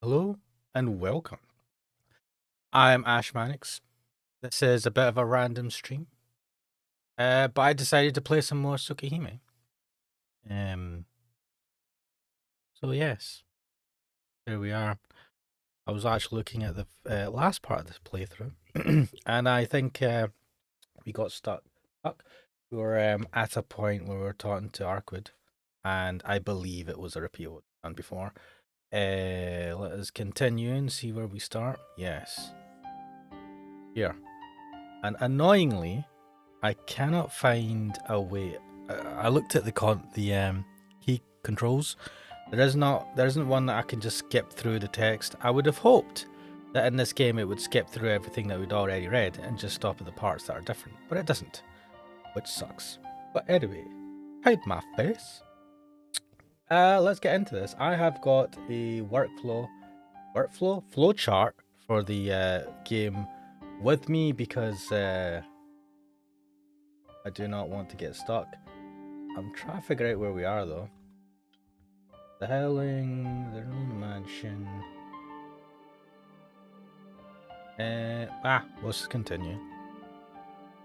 Hello and welcome. I'm Ash Mannix. This is a bit of a random stream, but I decided to play some more Tsukihime. Um, so yes, here we are. I was actually looking at the last part of this playthrough, and I think we got stuck. We were at a point where we were talking to Arkwood, and I believe it was a repeat of what we've done before. Let us continue and see where we start. Yes. Here. And annoyingly, I cannot find a way. I looked at the key controls. There isn't one that I can just skip through the text. I would have hoped that in this game it would skip through everything that we'd already read and just stop at the parts that are different, but it doesn't, which sucks. But anyway, hide my face. Let's get into this. I have got a flow chart for the game with me because I do not want to get stuck. I'm trying to figure out where we are though. The Howling, the Rune Mansion. Let's continue.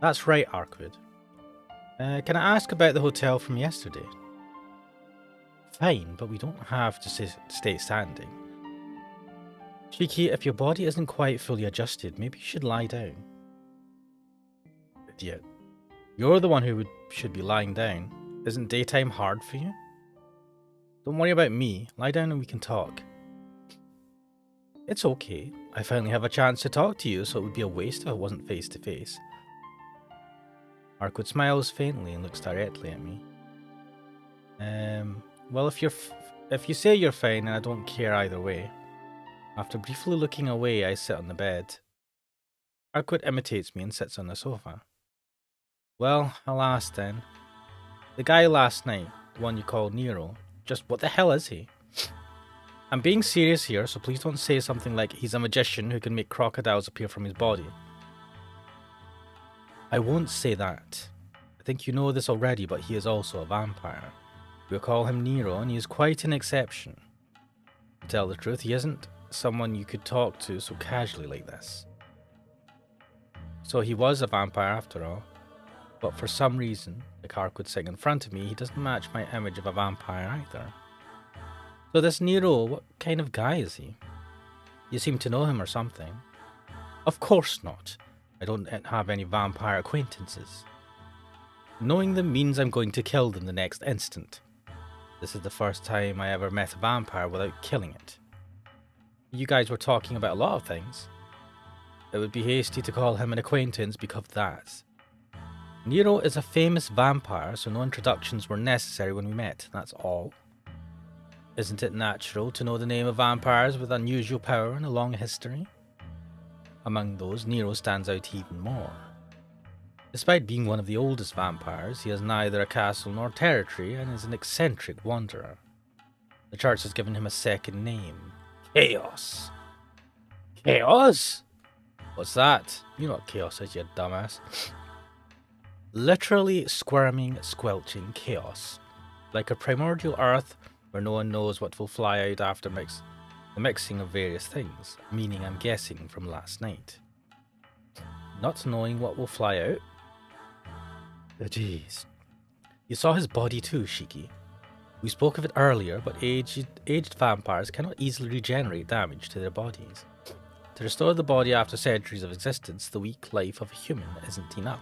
That's right, Arkwood. Can I ask about the hotel from yesterday? Fine, but we don't have to stay standing. Shiki, if your body isn't quite fully adjusted, maybe you should lie down. Idiot. You're the one who should be lying down. Isn't daytime hard for you? Don't worry about me. Lie down and we can talk. It's okay. I finally have a chance to talk to you, so it would be a waste if it wasn't face to face. Arkwood smiles faintly and looks directly at me. Well, if you say you're fine, and I don't care either way. After briefly looking away, I sit on the bed. Arkwood imitates me and sits on the sofa. Well, alas then. The guy last night, the one you called Nero, just what the hell is he? I'm being serious here, so please don't say something like he's a magician who can make crocodiles appear from his body. I won't say that. I think you know this already, but he is also a vampire. We'll call him Nero, and he is quite an exception. To tell the truth, he isn't someone you could talk to so casually like this. So he was a vampire after all. But for some reason, like Arkwood sitting in front of me, he doesn't match my image of a vampire either. So this Nero, what kind of guy is he? You seem to know him or something. Of course not. I don't have any vampire acquaintances. Knowing them means I'm going to kill them the next instant. This is the first time I ever met a vampire without killing it. You guys were talking about a lot of things. It would be hasty to call him an acquaintance because of that. Nero is a famous vampire, so no introductions were necessary when we met, that's all. Isn't it natural to know the name of vampires with unusual power and a long history? Among those, Nero stands out even more. Despite being one of the oldest vampires, he has neither a castle nor territory and is an eccentric wanderer. The church has given him a second name, Chaos. Chaos? What's that? You know what chaos is, you dumbass. Literally squirming, squelching chaos. Like a primordial earth where no one knows what will fly out after the mixing of various things, meaning I'm guessing from last night. Not knowing what will fly out? Jeez. You saw his body too, Shiki. We spoke of it earlier, but aged vampires cannot easily regenerate damage to their bodies. To restore the body after centuries of existence, the weak life of a human isn't enough.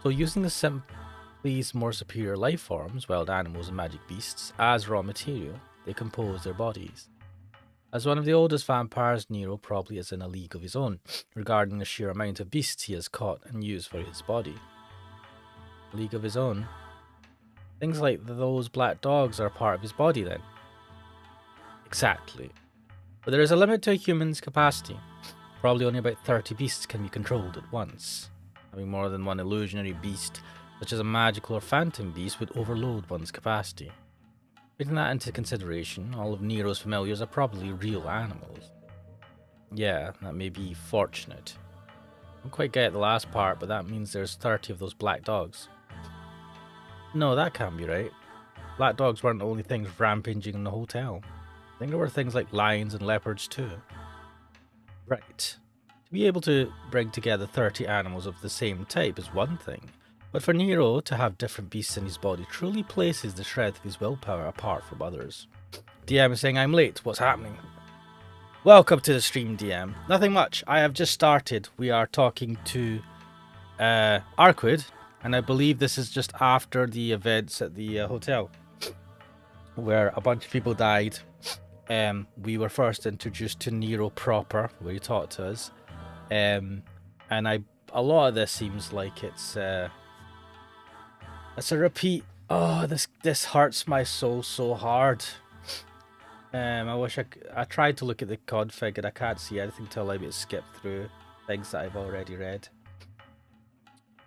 So using the simply more superior life forms, wild animals and magic beasts, as raw material, they compose their bodies. As one of the oldest vampires, Nero probably is in a league of his own, regarding the sheer amount of beasts he has caught and used for his body. A league of his own? Things like those black dogs are part of his body then? Exactly. But there is a limit to a human's capacity. Probably only about 30 beasts can be controlled at once. Having more than one illusionary beast, such as a magical or phantom beast, would overload one's capacity. Taking that into consideration, all of Nero's familiars are probably real animals. Yeah, that may be fortunate. I don't quite get the last part, but that means there's 30 of those black dogs. No, that can't be right. Black dogs weren't the only things rampaging in the hotel. think there were things like lions and leopards too. Right. To be able to bring together 30 animals of the same type is one thing, but for Nero to have different beasts in his body truly places the strength of his willpower apart from others. DM is saying, I'm late. What's happening? Welcome to the stream, DM. Nothing much. I have just started. We are talking to Arquid, and I believe this is just after the events at the hotel, where a bunch of people died. We were first introduced to Nero proper, where he talked to us, and a lot of this seems like it's a repeat. Oh, this hurts my soul so hard. I wish I tried to look at the config and I can't see anything to allow me to skip through things that I've already read.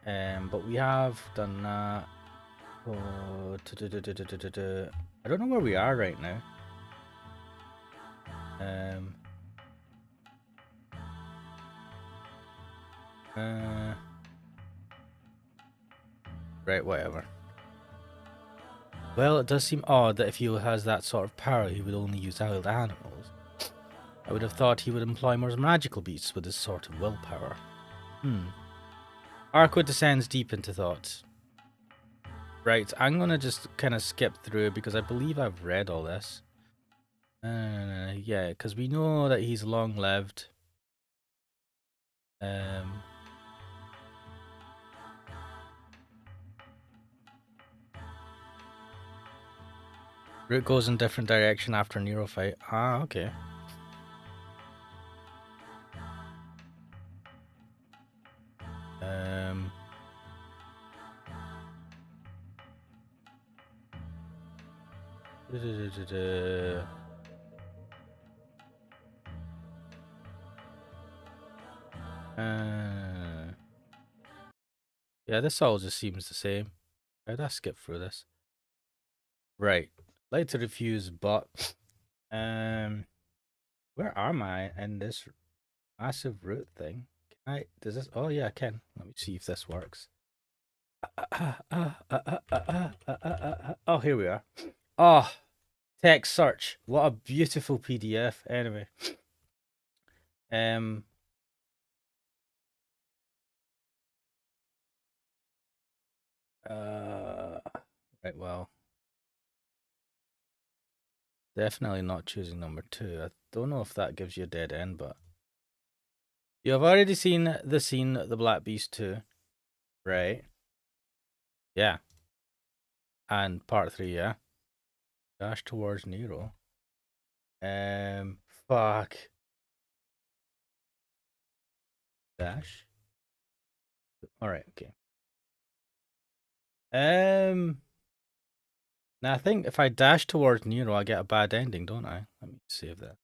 But we have done that. Oh, I don't know where we are right now. Right, whatever. Well, it does seem odd that if he has that sort of power, he would only use wild animals. I would have thought he would employ more magical beasts with this sort of willpower. Arquid descends deep into thought. Right, I'm gonna just kind of skip through because I believe I've read all this. Yeah, because we know that he's long-lived. Route goes in different direction after Nero fight. Ah, okay. Yeah, this all just seems the same. How did I skip through this? Right. Like to refuse, but where am I in this massive route thing? Can I? Does this? Oh yeah, I can. Let me see if this works. Oh, here we are. Oh, text search. What a beautiful PDF. Anyway, right. Well, definitely not choosing number 2. I don't know if that gives you a dead end, but you have already seen the scene, the Black Beast 2, right? Yeah. And part 3, yeah. Dash towards Nero. Fuck. Dash. All right. Okay. Now I think if I dash towards Nero, I get a bad ending, don't I? Let me save that.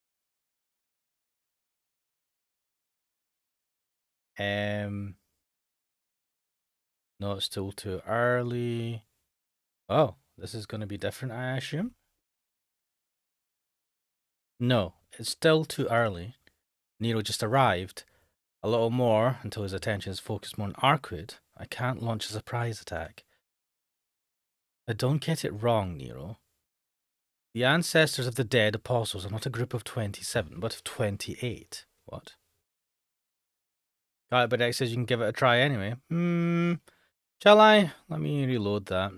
No, it's still too early. Oh, this is going to be different, I assume? No, it's still too early. Nero just arrived. A little more until his attention is focused more on Arquid. I can't launch a surprise attack. I don't get it wrong, Nero. The ancestors of the dead apostles are not a group of 27, but of 28. What? Got it, but X says you can give it a try anyway. Shall I? Let me reload that.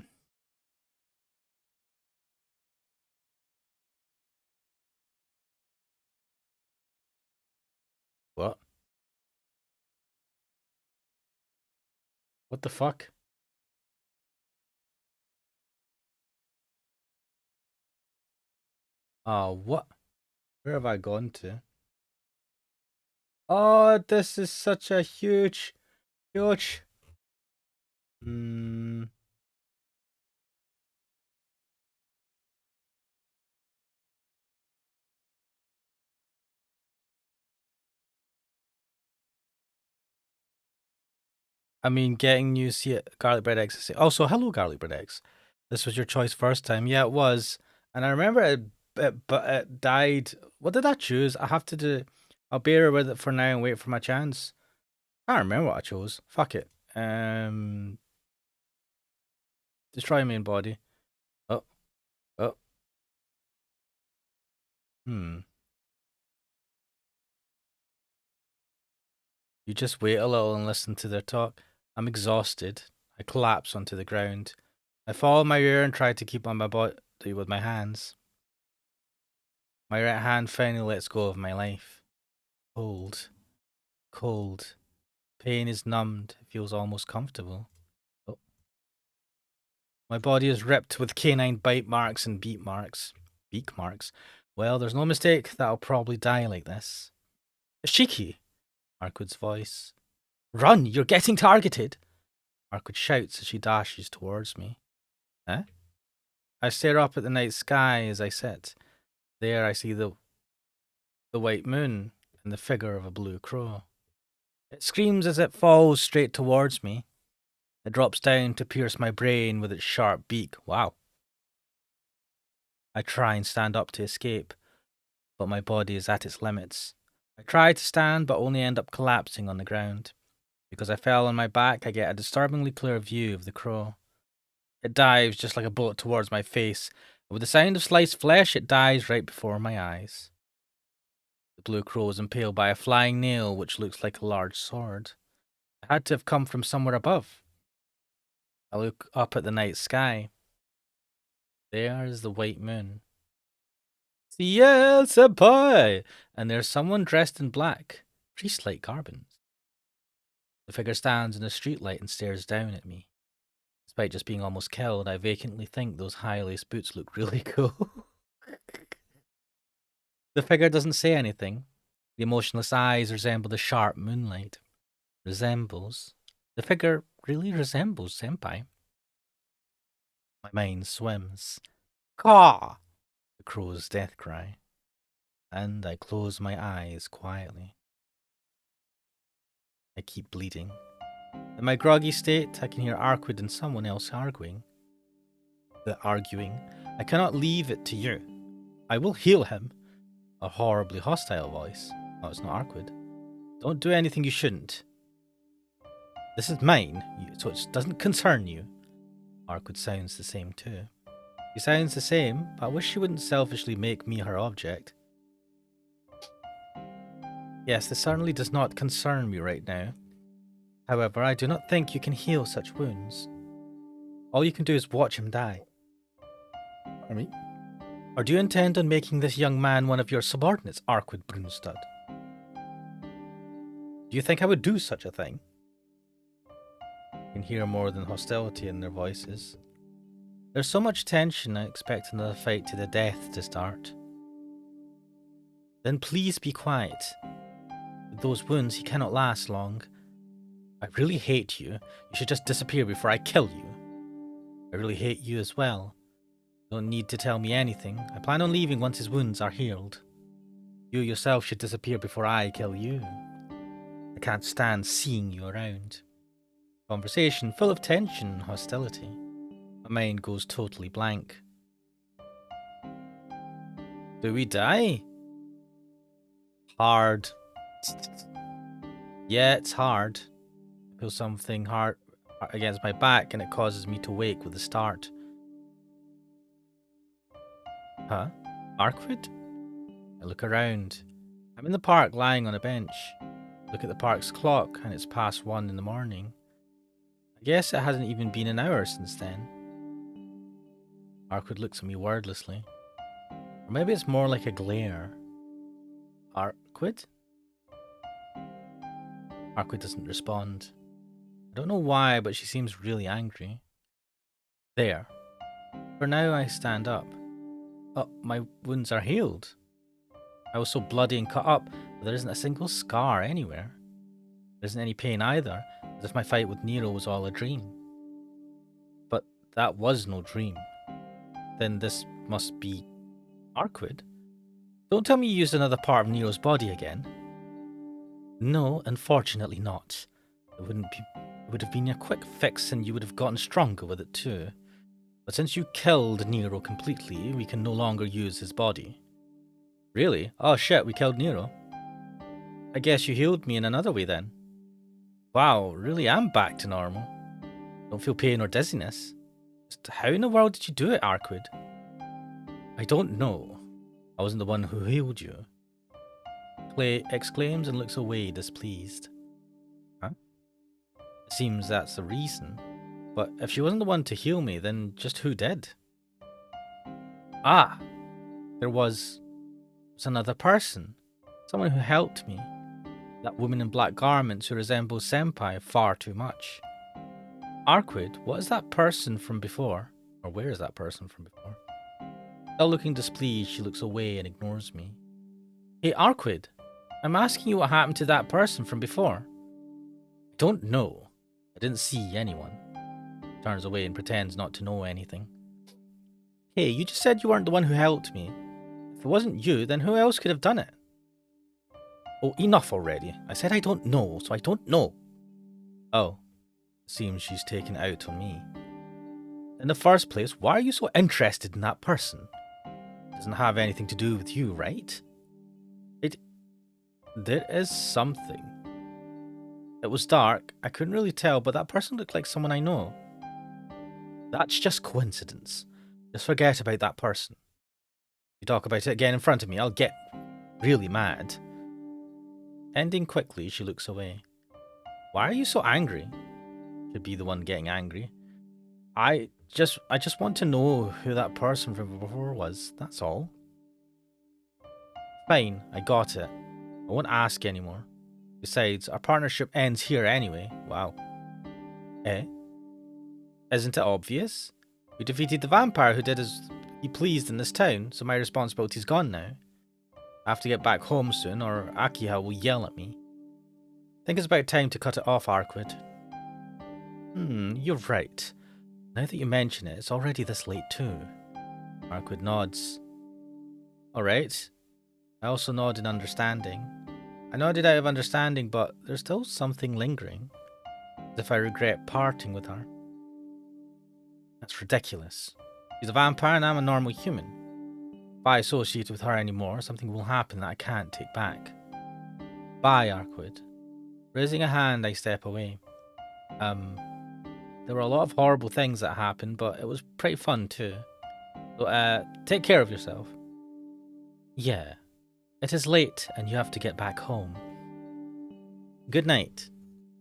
What? What the fuck? What? Where have I gone to? Oh, this is such a huge. I mean, getting new garlic bread eggs. Also, hello, garlic bread eggs. This was your choice first time. Yeah, it was. And I remember it died. What did I choose? I have to do. I'll bear with it for now and wait for my chance. I don't remember what I chose. Fuck it. Destroy main body. Oh. You just wait a little and listen to their talk. I'm exhausted. I collapse onto the ground. I follow my rear and try to keep on my body with my hands. My right hand finally lets go of my life. Cold. Cold. Pain is numbed. It feels almost comfortable. Oh. My body is ripped with canine bite marks and beak marks. Beak marks? Well, there's no mistake that I'll probably die like this. Shiki! Arkwood's voice. Run! You're getting targeted! Arkwood shouts as she dashes towards me. Huh? I stare up at the night sky as I sit. There I see the white moon and the figure of a blue crow. It screams as it falls straight towards me. It drops down to pierce my brain with its sharp beak. Wow. I try and stand up to escape, but my body is at its limits. I try to stand, but only end up collapsing on the ground. Because I fell on my back, I get a disturbingly clear view of the crow. It dives just like a bullet towards my face, and with the sound of sliced flesh, it dies right before my eyes. The blue crow is impaled by a flying nail which looks like a large sword. It had to have come from somewhere above. I look up at the night sky. There is the white moon. Ciel, Sempai! And there's someone dressed in black, priest-like garments. The figure stands in a streetlight and stares down at me. Despite just being almost killed, I vacantly think those high-laced boots look really cool. The figure doesn't say anything. The emotionless eyes resemble the sharp moonlight. Resembles? The figure really resembles Senpai. My mind swims. Caw! The crow's death cry. And I close my eyes quietly. I keep bleeding. In my groggy state, I can hear Arkwood and someone else arguing. I cannot leave it to you. I will heal him. A horribly hostile voice. Oh, it's not Arkwood. Don't do anything you shouldn't. This is mine, so it doesn't concern you. Arkwood sounds the same too. He sounds the same, but I wish she wouldn't selfishly make me her object. Yes, this certainly does not concern me right now. However, I do not think you can heal such wounds. All you can do is watch him die. Pardon me? Or do you intend on making this young man one of your subordinates, Arkwood Brunstad? Do you think I would do such a thing? I can hear more than hostility in their voices. There's so much tension, I expect another fight to the death to start. Then please be quiet. With those wounds, he cannot last long. I really hate you. You should just disappear before I kill you. I really hate you as well. You don't need to tell me anything. I plan on leaving once his wounds are healed. You yourself should disappear before I kill you. I can't stand seeing you around. Conversation full of tension and hostility. My mind goes totally blank. Do we die? Hard. Yeah, it's hard. I feel something hard against my back and it causes me to wake with a start. Huh? Arkwood? I look around. I'm in the park lying on a bench. Look at the park's clock and it's past 1 in the morning. I guess it hasn't even been an hour since then. Arkwood looks at me wordlessly. Or maybe it's more like a glare. Arkwood? Arkwood doesn't respond. I don't know why, but she seems really angry. There. For now, I stand up. Oh, my wounds are healed. I was so bloody and cut up, but there isn't a single scar anywhere. There isn't any pain either, as if my fight with Nero was all a dream. But that was no dream. Then this must be Arkwood. Don't tell me you used another part of Nero's body again. No, unfortunately not. It would have been a quick fix and you would have gotten stronger with it too. But since you killed Nero completely, we can no longer use his body. Really? Oh shit, we killed Nero. I guess you healed me in another way then. Wow, really am back to normal. Don't feel pain or dizziness. Just how in the world did you do it, Arkwood? I don't know. I wasn't the one who healed you. Clay exclaims and looks away, displeased. Huh? It seems that's the reason. But if she wasn't the one to heal me, then just who did? Ah! There was another person. Someone who helped me. That woman in black garments who resembles Senpai far too much. Arquid, what is that person from before? Or where is that person from before? Still looking displeased, she looks away and ignores me. Hey, Arquid, I'm asking you what happened to that person from before. I don't know. I didn't see anyone. Turns away and pretends not to know anything. Hey, you just said you weren't the one who helped me. If it wasn't you, then who else could have done it? Oh, enough already. I said I don't know, so I don't know. Oh, seems she's taken out on me. In the first place, why are you so interested in that person? It doesn't have anything to do with you, right? There is something. It was dark, I couldn't really tell, but that person looked like someone I know. That's just coincidence. Just forget about that person. You talk about it again in front of me, I'll get really mad. Ending quickly, she looks away. Why are you so angry? Should be the one getting angry. I just want to know who that person from before was, that's all. Fine, I got it. I won't ask anymore. Besides, our partnership ends here anyway. Wow. Eh? Isn't it obvious? We defeated the vampire who did as he pleased in this town, so my responsibility's gone now. I have to get back home soon, or Akiha will yell at me. I think it's about time to cut it off, Arquid. You're right. Now that you mention it, it's already this late too. Arquid nods. Alright. I also nod in understanding. I nodded out of understanding, but there's still something lingering. As if I regret parting with her. That's ridiculous. She's a vampire and I'm a normal human. If I associate with her anymore, something will happen that I can't take back. Bye, Arquid. Raising a hand, I step away. There were a lot of horrible things that happened, but it was pretty fun too. So, take care of yourself. Yeah. It is late and you have to get back home. Good night.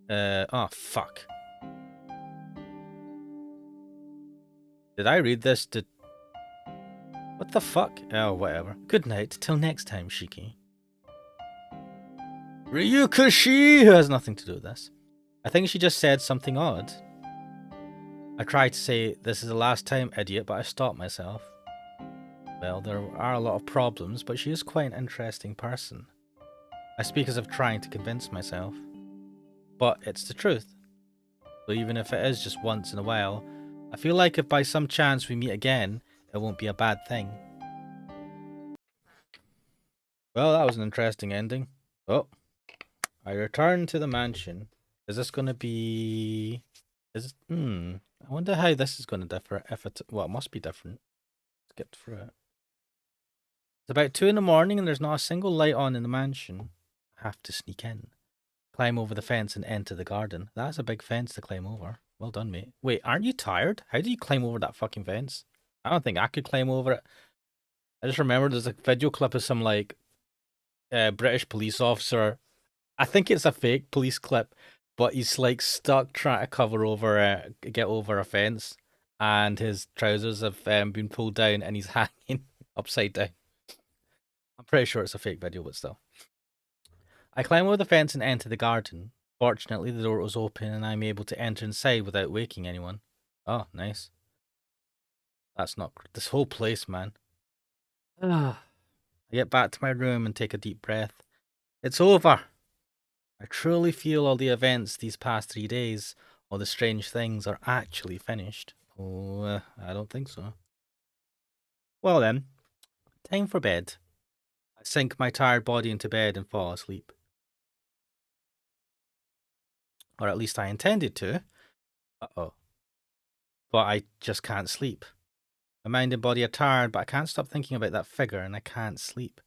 Oh fuck. Did I read this? What the fuck? Oh, whatever. Good night. Till next time, Shiki. Ryukushi! Who has nothing to do with this. I think she just said something odd. I tried to say, this is the last time, idiot, but I stopped myself. Well, there are a lot of problems, but she is quite an interesting person. I speak as if trying to convince myself. But it's the truth. So even if it is just once in a while, I feel like if by some chance we meet again, it won't be a bad thing. Well, that was an interesting ending. Oh, I return to the mansion. Is this going to be... I wonder how this is going to differ. Well, it must be different. Let's get through it. It's about 2 in the morning and there's not a single light on in the mansion. I have to sneak in. Climb over the fence and enter the garden. That's a big fence to climb over. Well done, mate. Wait, aren't you tired? How do you climb over that fucking fence? I don't think I could climb over it. I just remember there's a video clip of some, like, British police officer. I think it's a fake police clip, but he's, like, stuck trying to get over a fence. And his trousers have been pulled down and he's hanging upside down. I'm pretty sure it's a fake video, but still. I climb over the fence and enter the garden. Fortunately, the door was open and I'm able to enter inside without waking anyone. Oh, nice. That's not... This whole place, man. I get back to my room and take a deep breath. It's over! I truly feel all the events these past 3 days, all the strange things, are actually finished. Oh, I don't think so. Well then, time for bed. I sink my tired body into bed and fall asleep. Or at least I intended to. Uh-oh. But I just can't sleep. My mind and body are tired, but I can't stop thinking about that figure and I can't sleep.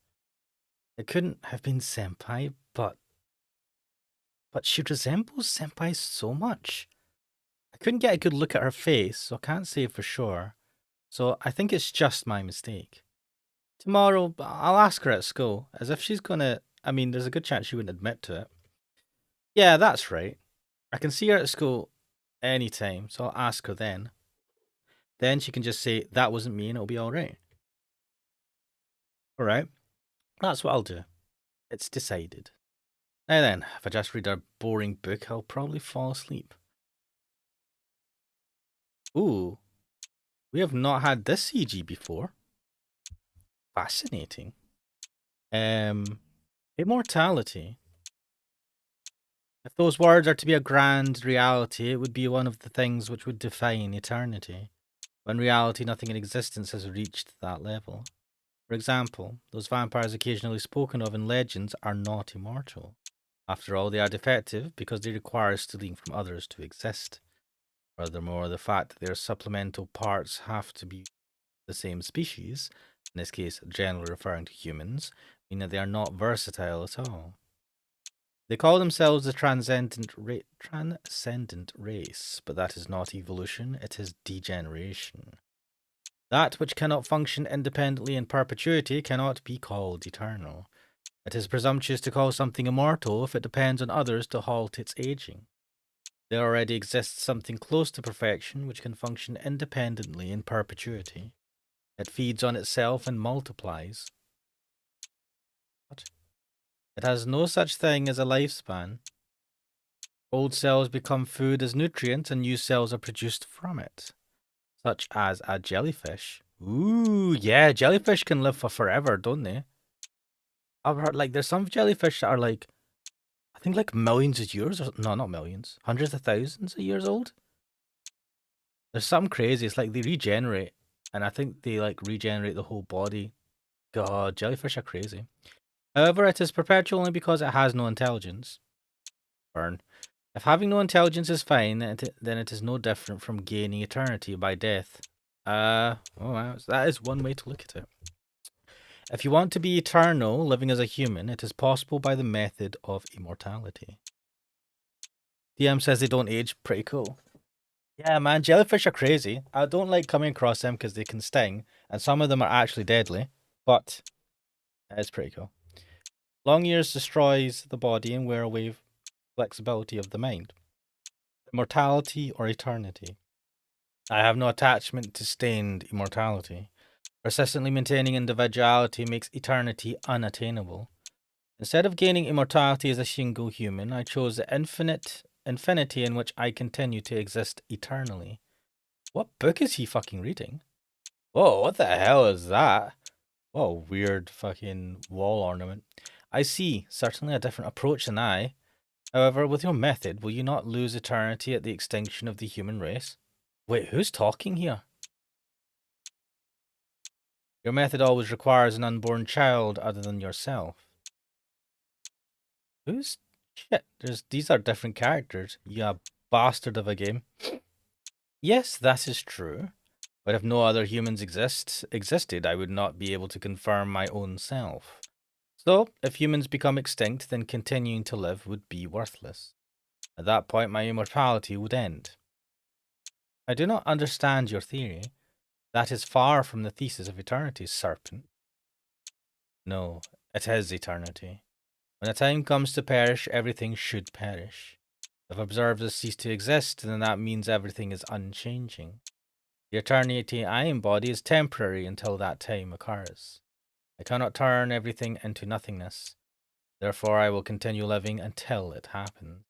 It couldn't have been Senpai, but she resembles Senpai so much. I couldn't get a good look at her face, so I can't say for sure. So I think it's just my mistake. Tomorrow, I'll ask her at school, as if she's gonna. I mean, there's a good chance she wouldn't admit to it. Yeah, that's right. I can see her at school anytime, so I'll ask her then. Then she can just say, that wasn't me, and it'll be alright. Alright, that's what I'll do. It's decided. Now then, if I just read a boring book, I'll probably fall asleep. Ooh, we have not had this CG before. Fascinating. Immortality. If those words are to be a grand reality, it would be one of the things which would define eternity. When reality, nothing in existence has reached that level. For example, those vampires occasionally spoken of in legends are not immortal. After all, they are defective because they require stealing from others to exist. Furthermore, the fact that their supplemental parts have to be the same species, in this case generally referring to humans, mean that they are not versatile at all. They call themselves the transcendent race, but that is not evolution, it is degeneration. That which cannot function independently in perpetuity cannot be called eternal. It is presumptuous to call something immortal if it depends on others to halt its aging. There already exists something close to perfection which can function independently in perpetuity. It feeds on itself and multiplies. What? It has no such thing as a lifespan. Old cells become food as nutrients and new cells are produced from it, such as a jellyfish. Ooh, yeah, jellyfish can live for forever, don't they? I've heard like there's some jellyfish that are like, I think like millions of years, or no, not millions, hundreds of thousands of years old. There's something crazy. It's like they regenerate, and I think they like regenerate the whole body. God, jellyfish are crazy. However, it is perpetual only because it has no intelligence. Burn. If having no intelligence is fine, then it is no different from gaining eternity by death. Oh wow, that is one way to look at it. If you want to be eternal, living as a human, it is possible by the method of immortality. DM says they don't age. Pretty cool. Yeah, man, jellyfish are crazy. I don't like coming across them because they can sting, and some of them are actually deadly, but it's pretty cool. Long years destroys the body and wear away flexibility of the mind. Immortality or eternity. I have no attachment to stained immortality. Persistently maintaining individuality makes eternity unattainable. Instead of gaining immortality as a single human, I chose the infinity in which I continue to exist eternally. What book is he fucking reading? Whoa, what the hell is that? What a weird fucking wall ornament. I see, certainly a different approach than I. However, with your method, will you not lose eternity at the extinction of the human race? Wait, who's talking here? Your method always requires an unborn child other than yourself. Who's... Shit, these are different characters, you bastard of a game. Yes, that is true. But if no other humans existed, I would not be able to confirm my own self. So, if humans become extinct, then continuing to live would be worthless. At that point, my immortality would end. I do not understand your theory. That is far from the thesis of eternity, serpent. No, it is eternity. When the time comes to perish, everything should perish. If observers cease to exist, then that means everything is unchanging. The eternity I embody is temporary until that time occurs. I cannot turn everything into nothingness. Therefore, I will continue living until it happens.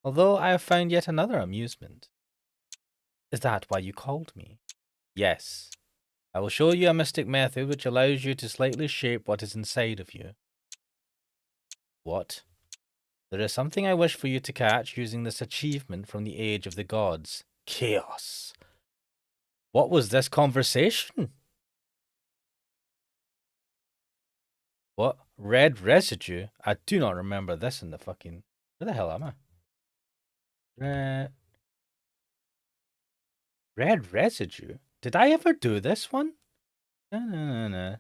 Although I have found yet another amusement. Is that why you called me? Yes. I will show you a mystic method which allows you to slightly shape what is inside of you. What? There is something I wish for you to catch using this achievement from the age of the gods. Chaos. What was this conversation? What? Red residue? I do not remember this in the fucking... Where the hell am I? Red residue? Did I ever do this one? No.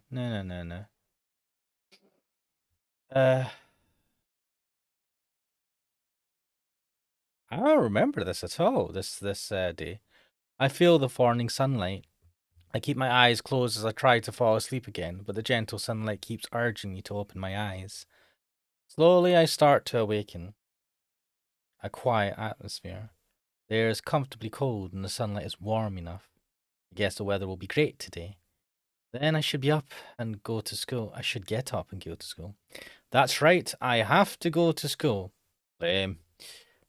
I don't remember this at all, this day. I feel the morning sunlight. I keep my eyes closed as I try to fall asleep again, but the gentle sunlight keeps urging me to open my eyes. Slowly, I start to awaken. A quiet atmosphere. The air is comfortably cold and the sunlight is warm enough. I guess the weather will be great today. Then I should be up and go to school. I should get up and go to school. That's right, I have to go to school. Lame.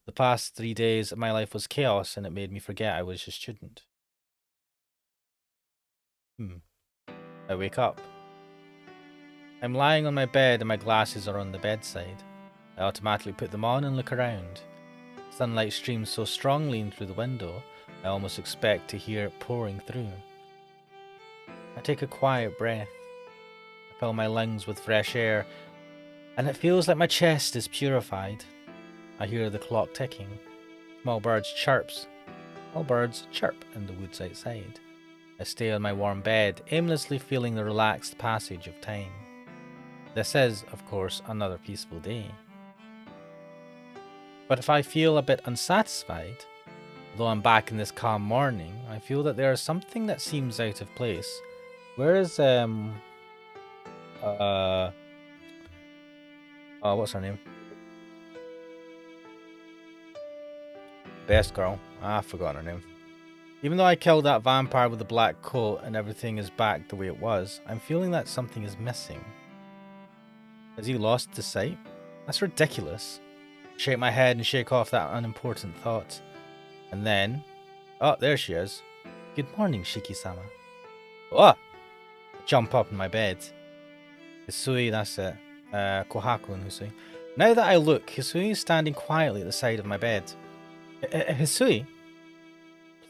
The past 3 days of my life was chaos and it made me forget I was a student. I wake up. I'm lying on my bed and my glasses are on the bedside. I automatically put them on and look around. Sunlight streams so strongly in through the window, I almost expect to hear it pouring through. I take a quiet breath. I fill my lungs with fresh air, and it feels like my chest is purified. I hear the clock ticking. Small birds chirp in the woods outside. I stay on my warm bed, aimlessly feeling the relaxed passage of time. This is, of course, another peaceful day. But if I feel a bit unsatisfied, though I'm back in this calm morning, I feel that there is something that seems out of place. Where is, what's her name? Best girl. I've forgotten her name. Even though I killed that vampire with the black coat and everything is back the way it was, I'm feeling that something is missing. Has he lost his sight? That's ridiculous. Shake my head and shake off that unimportant thought. And then... Oh, there she is. Good morning, Shiki-sama. Oh! Jump up in my bed. Hisui, that's it. Kohaku and Hisui. Now that I look, Hisui is standing quietly at the side of my bed. Hisui?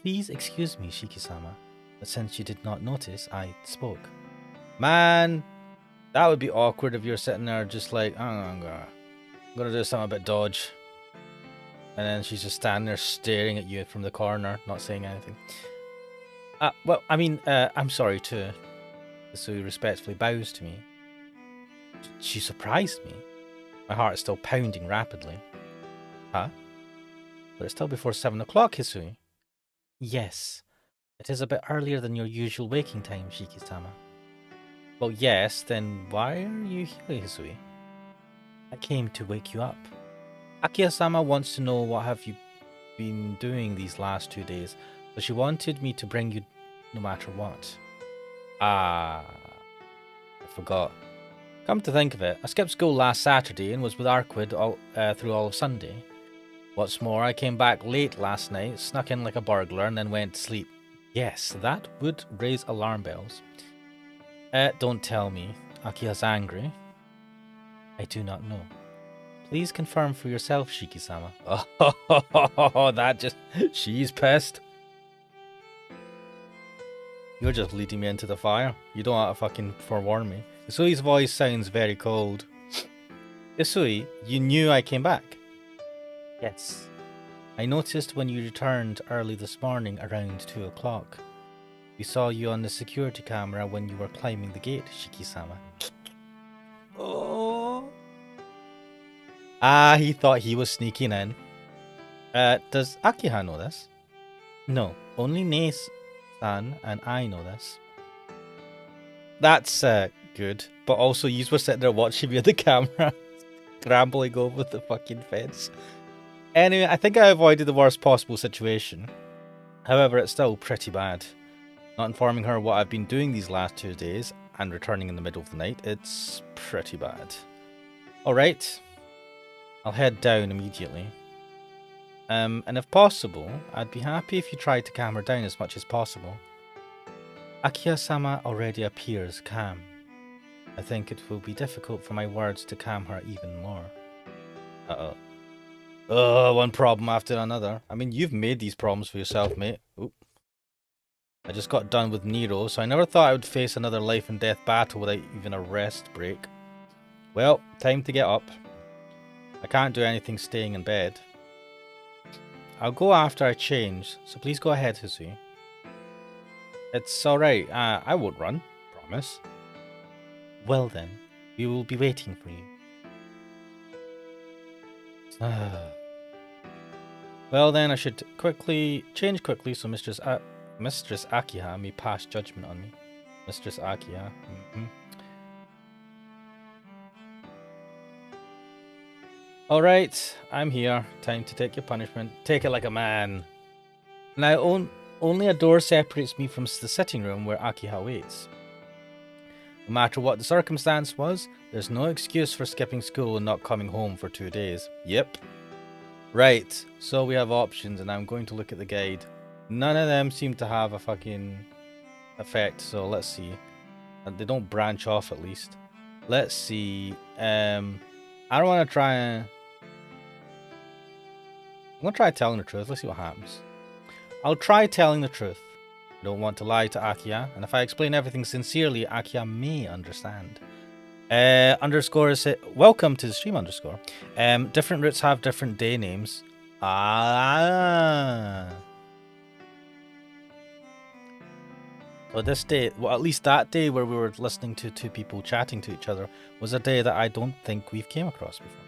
Please excuse me, Shiki-sama, but since you did not notice, I spoke. Man, that would be awkward if you're sitting there just like, oh, I'm gonna do something about dodge. And then she's just standing there staring at you from the corner, not saying anything. Well, I mean, I'm sorry too. Hisui respectfully bows to me. She surprised me. My heart is still pounding rapidly. Huh? But it's still before 7 o'clock, Hisui. Yes. It is a bit earlier than your usual waking time, Shiki-sama. Well, yes, then why are you here, Hisui? I came to wake you up. Akiya-sama wants to know what have you been doing these last 2 days, so she wanted me to bring you no matter what. I forgot. Come to think of it, I skipped school last Saturday and was with Arquid through all of Sunday. What's more, I came back late last night, snuck in like a burglar, and then went to sleep. Yes, that would raise alarm bells. Don't tell me. Akiha's angry. I do not know. Please confirm for yourself, Shiki-sama. Oh, that just... She's pissed. You're just leading me into the fire. You don't have to fucking forewarn me. Isui's voice sounds very cold. Isui, you knew I came back? Yes. I noticed when you returned early this morning around 2 o'clock. We saw you on the security camera when you were climbing the gate, Shiki-sama. Oh. He thought he was sneaking in. Does Akiha know this? No, only Nei-san and I know this. That's good, but also you were sitting there watching me on the camera, scrambling over the fucking fence. Anyway, I think I avoided the worst possible situation. However, it's still pretty bad. Not informing her what I've been doing these last 2 days and returning in the middle of the night, it's pretty bad. Alright, I'll head down immediately. And if possible, I'd be happy if you tried to calm her down as much as possible. Akiya-sama already appears calm. I think it will be difficult for my words to calm her even more. Uh-oh. Oh, one problem after another. I mean, you've made these problems for yourself, mate. Oop. I just got done with Nero, so I never thought I would face another life and death battle without even a rest break. Well, time to get up. I can't do anything staying in bed. I'll go after I change, so please go ahead, Hisui. It's alright, I won't run, promise. Well then, we will be waiting for you. Well then, I should change quickly so Mistress Mistress Akiha may pass judgment on me. Mistress Akiha. Alright, I'm here. Time to take your punishment. Take it like a man. Now, only a door separates me from the sitting room where Akiha waits. No matter what the circumstance was, there's no excuse for skipping school and not coming home for 2 days. Yep. Right, so we have options, and I'm going to look at the guide. None of them seem to have a fucking effect, so let's see. And they don't branch off, at least. Let's see. I don't want to try and... I'm going to try telling the truth. Let's see what happens. I'll try telling the truth. I don't want to lie to Akiha, and if I explain everything sincerely, Akiha may understand. Underscore is it? Welcome to the stream, underscore. Different routes have different day names. Ah. So this day, well, at least that day where we were listening to two people chatting to each other, was a day that I don't think we've came across before.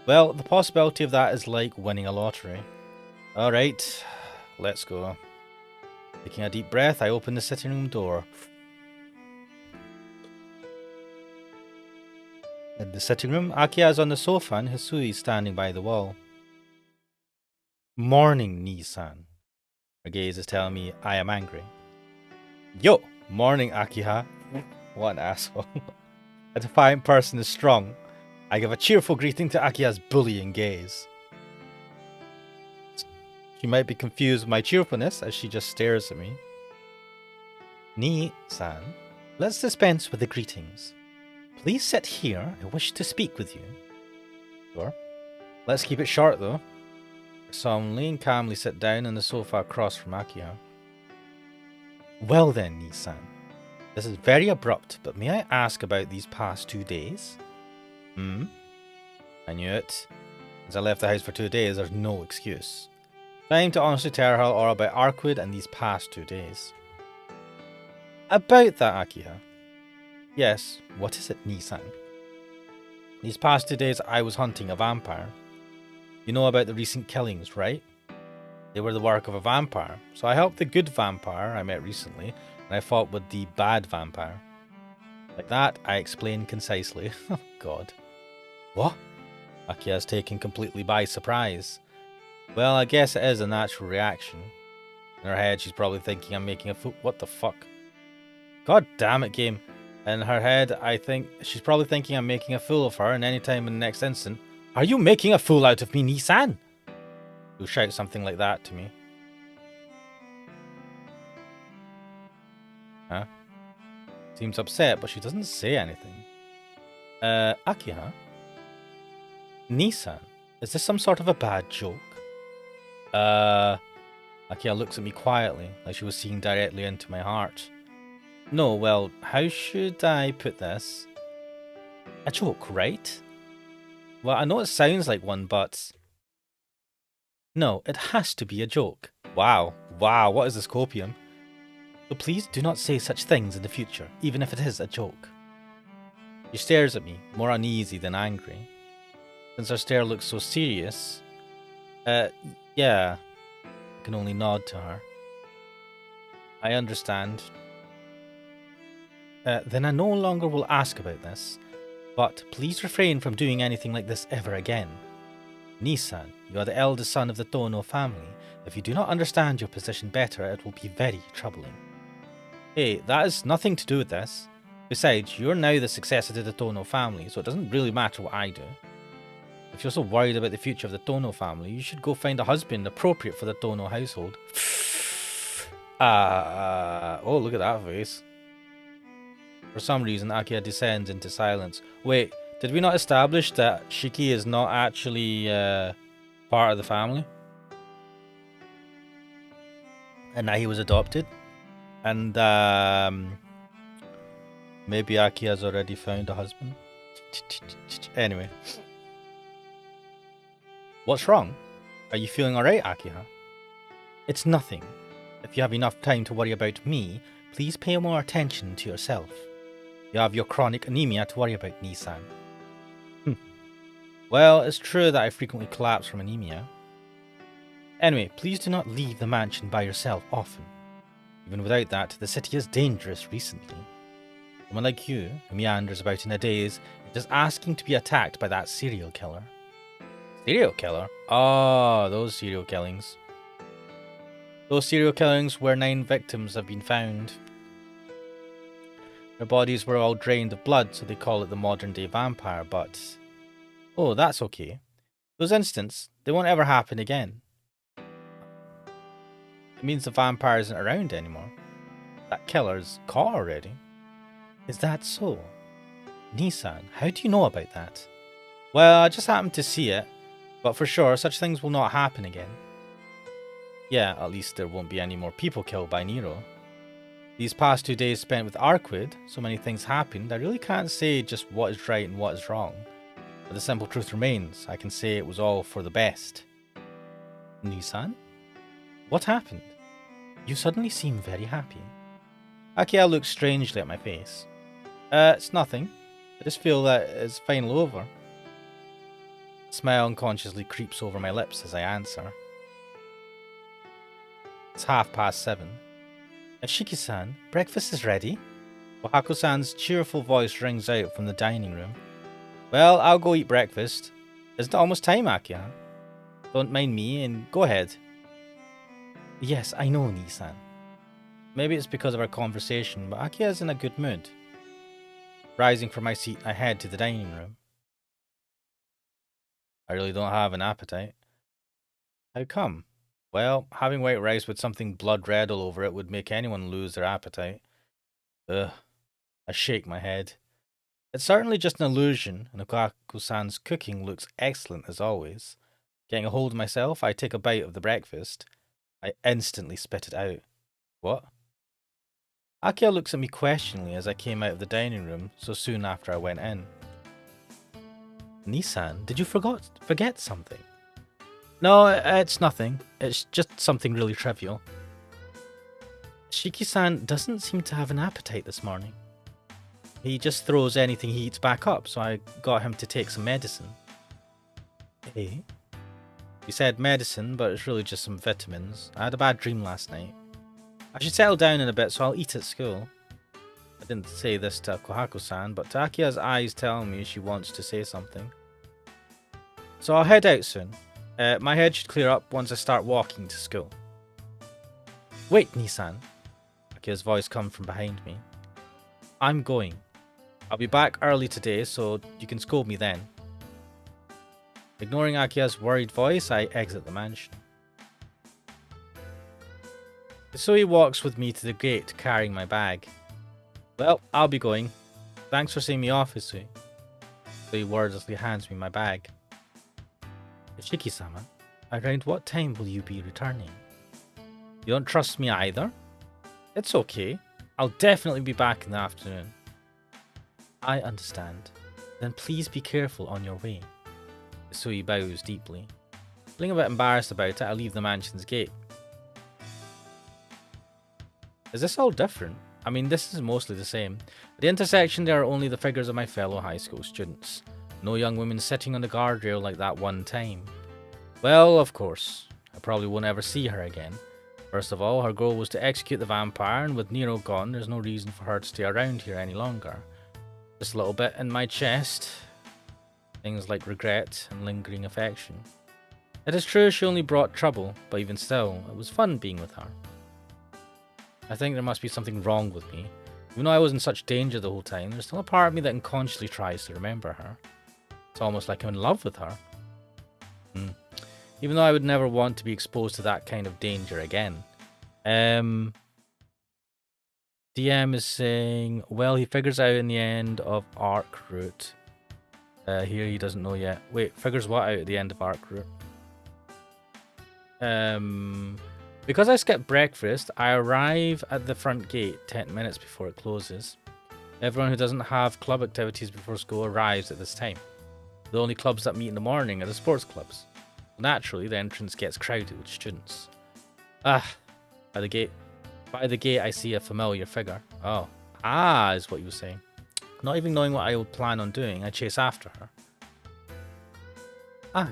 Well, the possibility of that is like winning a lottery. Alright, let's go. Taking a deep breath, I open the sitting room door. In the sitting room, Akiha is on the sofa and Hisui is standing by the wall. Morning, Nii-san. Her gaze is telling me I am angry. Yo! Morning, Akiha. What an asshole. A defiant person is strong. I give a cheerful greeting to Akiha's bullying gaze. She might be confused with my cheerfulness as she just stares at me. Nii-san, let's dispense with the greetings. Please sit here. I wish to speak with you. Sure. Let's keep it short, though. Solemnly and calmly sit down on the sofa across from Akiha. Well then, Nii-san. This is very abrupt, but may I ask about these past 2 days? I knew it. Since I left the house for 2 days, there's no excuse. Time to honestly tell her all about Arcwood and these past 2 days. About that, Akiha. Yes, what is it, Nii-san? These past 2 days I was hunting a vampire. You know about the recent killings, right? They were the work of a vampire, so I helped the good vampire I met recently, and I fought with the bad vampire. Like that, I explained concisely. Oh god. What? Akiha is taken completely by surprise. Well, I guess it is a natural reaction. In her head, she's probably thinking I'm making a fool. What the fuck? God damn it, game. In her head, I think she's probably thinking I'm making a fool of her, and any time in the next instant, are you making a fool out of me, Nii-san? She'll shout something like that to me. Huh? Seems upset, but she doesn't say anything. Akiha? Nii-san, is this some sort of a bad joke? Akiha looks at me quietly, like she was seeing directly into my heart. No, well, how should I put this? A joke, right? Well, I know it sounds like one, but... No, it has to be a joke. Wow, what is this copium? So please do not say such things in the future, even if it is a joke. She stares at me, more uneasy than angry. Since her stare looks so serious... yeah. I can only nod to her. I understand. Then I no longer will ask about this, but please refrain from doing anything like this ever again. Nii-san, you are the eldest son of the Tono family. If you do not understand your position better, it will be very troubling. Hey, that has nothing to do with this. Besides, you're now the successor to the Tono family, so it doesn't really matter what I do. If you're so worried about the future of the Tono family, you should go find a husband appropriate for the Tono household. Oh, look at that face. For some reason, Akiha descends into silence. Wait, did we not establish that Shiki is not actually part of the family? And that he was adopted? And maybe Akiha's already found a husband? Anyway. What's wrong? Are you feeling alright, Akiha? It's nothing. If you have enough time to worry about me, please pay more attention to yourself. You have your chronic anemia to worry about, Nii-san. Well, it's true that I frequently collapse from anemia. Anyway, please do not leave the mansion by yourself often. Even without that, the city is dangerous recently. Someone like you, who meanders about in a daze, is just asking to be attacked by that serial killer. Serial killer? Oh, those serial killings. Those serial killings where 9 victims have been found. Their bodies were all drained of blood, so they call it the modern day vampire, but... Oh, that's okay. Those incidents, they won't ever happen again. It means the vampire isn't around anymore. That killer's caught already. Is that so? Nissan, how do you know about that? Well, I just happened to see it, but for sure, such things will not happen again. Yeah, at least there won't be any more people killed by Nero. These past 2 days spent with Arquid, so many things happened, I really can't say just what is right and what is wrong. But the simple truth remains, I can say it was all for the best. Nissan? What happened? You suddenly seem very happy. Akia looks strangely at my face. It's nothing. I just feel that it's finally over. A smile unconsciously creeps over my lips as I answer. It's 7:30. Ashiki-san, breakfast is ready. Ohako-san's cheerful voice rings out from the dining room. Well, I'll go eat breakfast. Isn't it almost time, Akia? Don't mind me and go ahead. Yes, I know, Nissan. Maybe it's because of our conversation, but Akia's in a good mood. Rising from my seat, I head to the dining room. I really don't have an appetite. How come? Well, having white rice with something blood red all over it would make anyone lose their appetite. Ugh. I shake my head. It's certainly just an illusion, and Okaku-san's cooking looks excellent as always. Getting a hold of myself, I take a bite of the breakfast. I instantly spit it out. What? Akia looks at me questioningly as I came out of the dining room so soon after I went in. Nissan, did you forget something? No, it's nothing. It's just something really trivial. Shiki-san doesn't seem to have an appetite this morning. He just throws anything he eats back up, so I got him to take some medicine. Eh? He said medicine, but it's really just some vitamins. I had a bad dream last night. I should settle down in a bit, so I'll eat at school. I didn't say this to Kohako-san, but Takia's eyes tell me she wants to say something. So I'll head out soon. My head should clear up once I start walking to school. Wait, Nissan. Akia's voice comes from behind me. I'm going. I'll be back early today, so you can scold me then. Ignoring Akia's worried voice, I exit the mansion. Hisui walks with me to the gate, carrying my bag. Well, I'll be going. Thanks for seeing me off, Hisui. Hisui wordlessly hands me my bag. Shiki-sama, around what time will you be returning? You don't trust me either? It's okay. I'll definitely be back in the afternoon. I understand. Then please be careful on your way. Hisui bows deeply. Feeling a bit embarrassed about it, I leave the mansion's gate. Is this all different? I mean, this is mostly the same. At the intersection, there are only the figures of my fellow high school students. No young women sitting on the guardrail like that one time. Well, of course. I probably won't ever see her again. First of all, her goal was to execute the vampire, and with Nero gone, there's no reason for her to stay around here any longer. Just a little bit in my chest. Things like regret and lingering affection. It is true she only brought trouble, but even still, it was fun being with her. I think there must be something wrong with me. Even though I was in such danger the whole time, there's still a part of me that unconsciously tries to remember her. It's almost like I'm in love with her. Even though I would never want to be exposed to that kind of danger again. DM is saying, well, he figures out in the end of arc route. Here he doesn't know yet. Wait, figures what out at the end of arc route? Because I skipped breakfast, I arrive at the front gate 10 minutes before it closes. Everyone who doesn't have club activities before school arrives at this time. The only clubs that meet in the morning are the sports clubs. Naturally, the entrance gets crowded with students. By the gate, I see a familiar figure. Oh, is what you were saying. Not even knowing what I would plan on doing, I chase after her.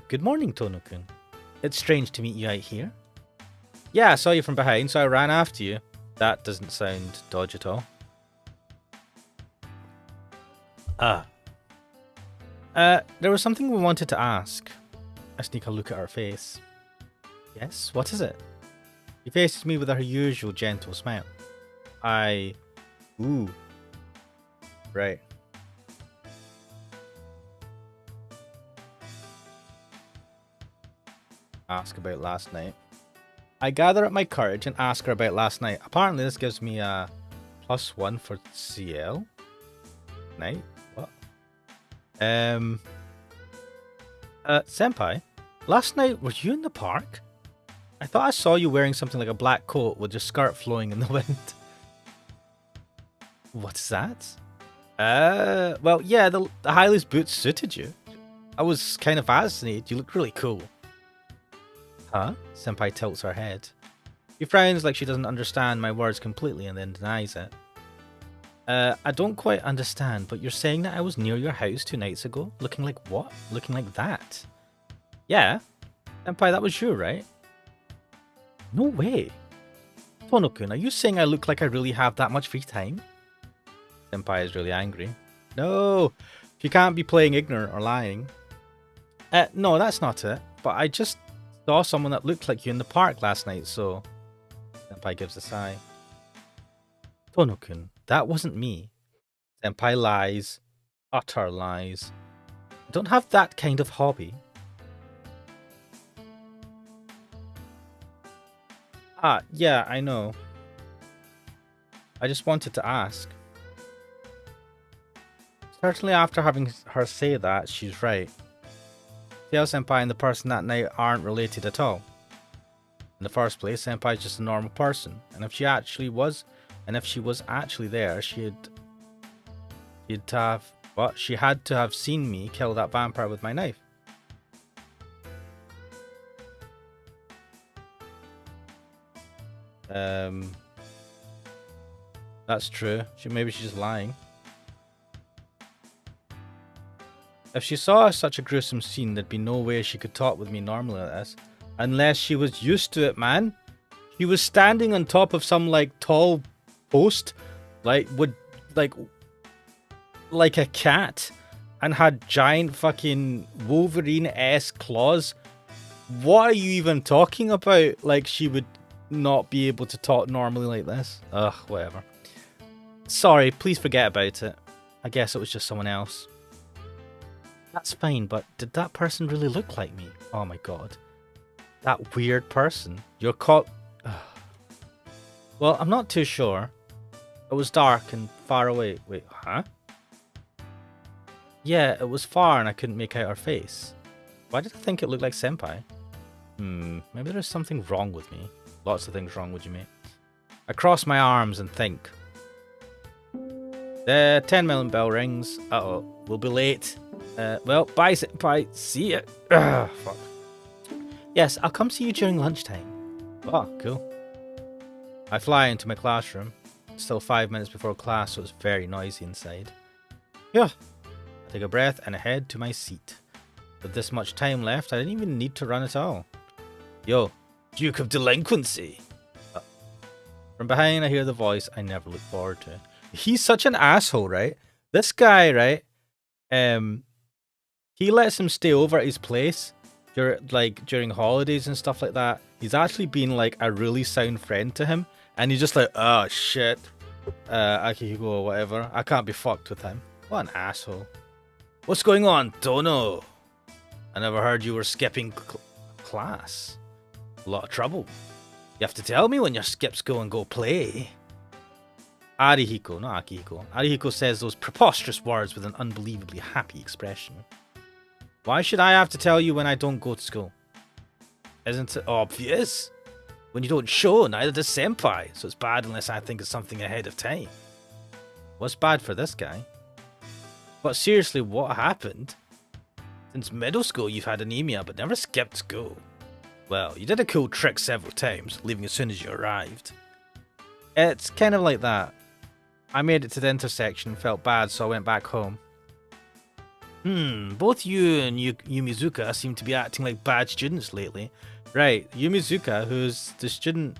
Good morning, Tono-kun. It's strange to meet you out here. Yeah, I saw you from behind, so I ran after you. That doesn't sound dodge at all. There was something we wanted to ask. I sneak a look at her face. Yes, what is it? She faces me with her usual gentle smile. Ooh. Right. Ask about last night. I gather up my courage and ask her about last night. Apparently this gives me a +1 for Ciel. Night? What? Senpai, last night were you in the park? I thought I saw you wearing something like a black coat with your skirt flowing in the wind. What's that? Well, yeah, the high-loose boots suited you. I was kind of fascinated. You look really cool. Huh? Senpai tilts her head. She frowns like she doesn't understand my words completely and then denies it. I don't quite understand, but you're saying that I was near your house 2 nights ago? Looking like what? Looking like that? Yeah. Senpai, that was you, right? No way. Tono-kun, are you saying I look like I really have that much free time? Senpai is really angry. No, you can't be playing ignorant or lying. No, that's not it. But I just saw someone that looked like you in the park last night, so... Senpai gives a sigh. Tono-kun, that wasn't me. Senpai lies. Utter lies. I don't have that kind of hobby. Yeah, I know. I just wanted to ask. Certainly after having her say that, she's right. Ciel Senpai and the person that night aren't related at all. In the first place, Senpai is just a normal person, and if she was actually there, she had to have seen me kill that vampire with my knife. That's true. Maybe she's just lying. If she saw such a gruesome scene, there'd be no way she could talk with me normally like this. Unless she was used to it, man. She was standing on top of some, like, tall post, like a cat, and had giant fucking Wolverine-esque claws. What are you even talking about? Like, she would not be able to talk normally like this. Ugh, whatever. Sorry, please forget about it. I guess it was just someone else. That's fine, but did that person really look like me? Oh my god. That weird person. You're caught... Well, I'm not too sure. It was dark and far away. Wait, huh? Yeah, it was far and I couldn't make out her face. Why did I think it looked like Senpai? Maybe there's something wrong with me. Lots of things wrong with you, mate. I cross my arms and think. The 10-minute bell rings. Uh-oh, we'll be late. Well, bye, Senpai. See ya. Fuck. Yes, I'll come see you during lunchtime. Oh, cool. I fly into my classroom. It's still 5 minutes before class, so it's very noisy inside. Yeah. I take a breath and I head to my seat. With this much time left, I didn't even need to run at all. Yo, Duke of Delinquency. From behind, I hear the voice I never look forward to. He's such an asshole, right? This guy, right? He lets him stay over at his place during holidays and stuff like that. He's actually been like a really sound friend to him, and he's just like, oh shit, Akihiko or whatever. I can't be fucked with him. What an asshole. What's going on, Tono? I never heard you were skipping class. A lot of trouble. You have to tell me when your skips go and go play. Arihiko, not Akihiko. Arihiko says those preposterous words with an unbelievably happy expression. Why should I have to tell you when I don't go to school? Isn't it obvious? When you don't show, neither does Senpai, so it's bad unless I think of something ahead of time. What's bad for this guy? But seriously, what happened? Since middle school, you've had anemia, but never skipped school. Well, you did a cool trick several times, leaving as soon as you arrived. It's kind of like that. I made it to the intersection, felt bad, so I went back home. Both you and Yumizuka seem to be acting like bad students lately. Right, Yumizuka, who's the student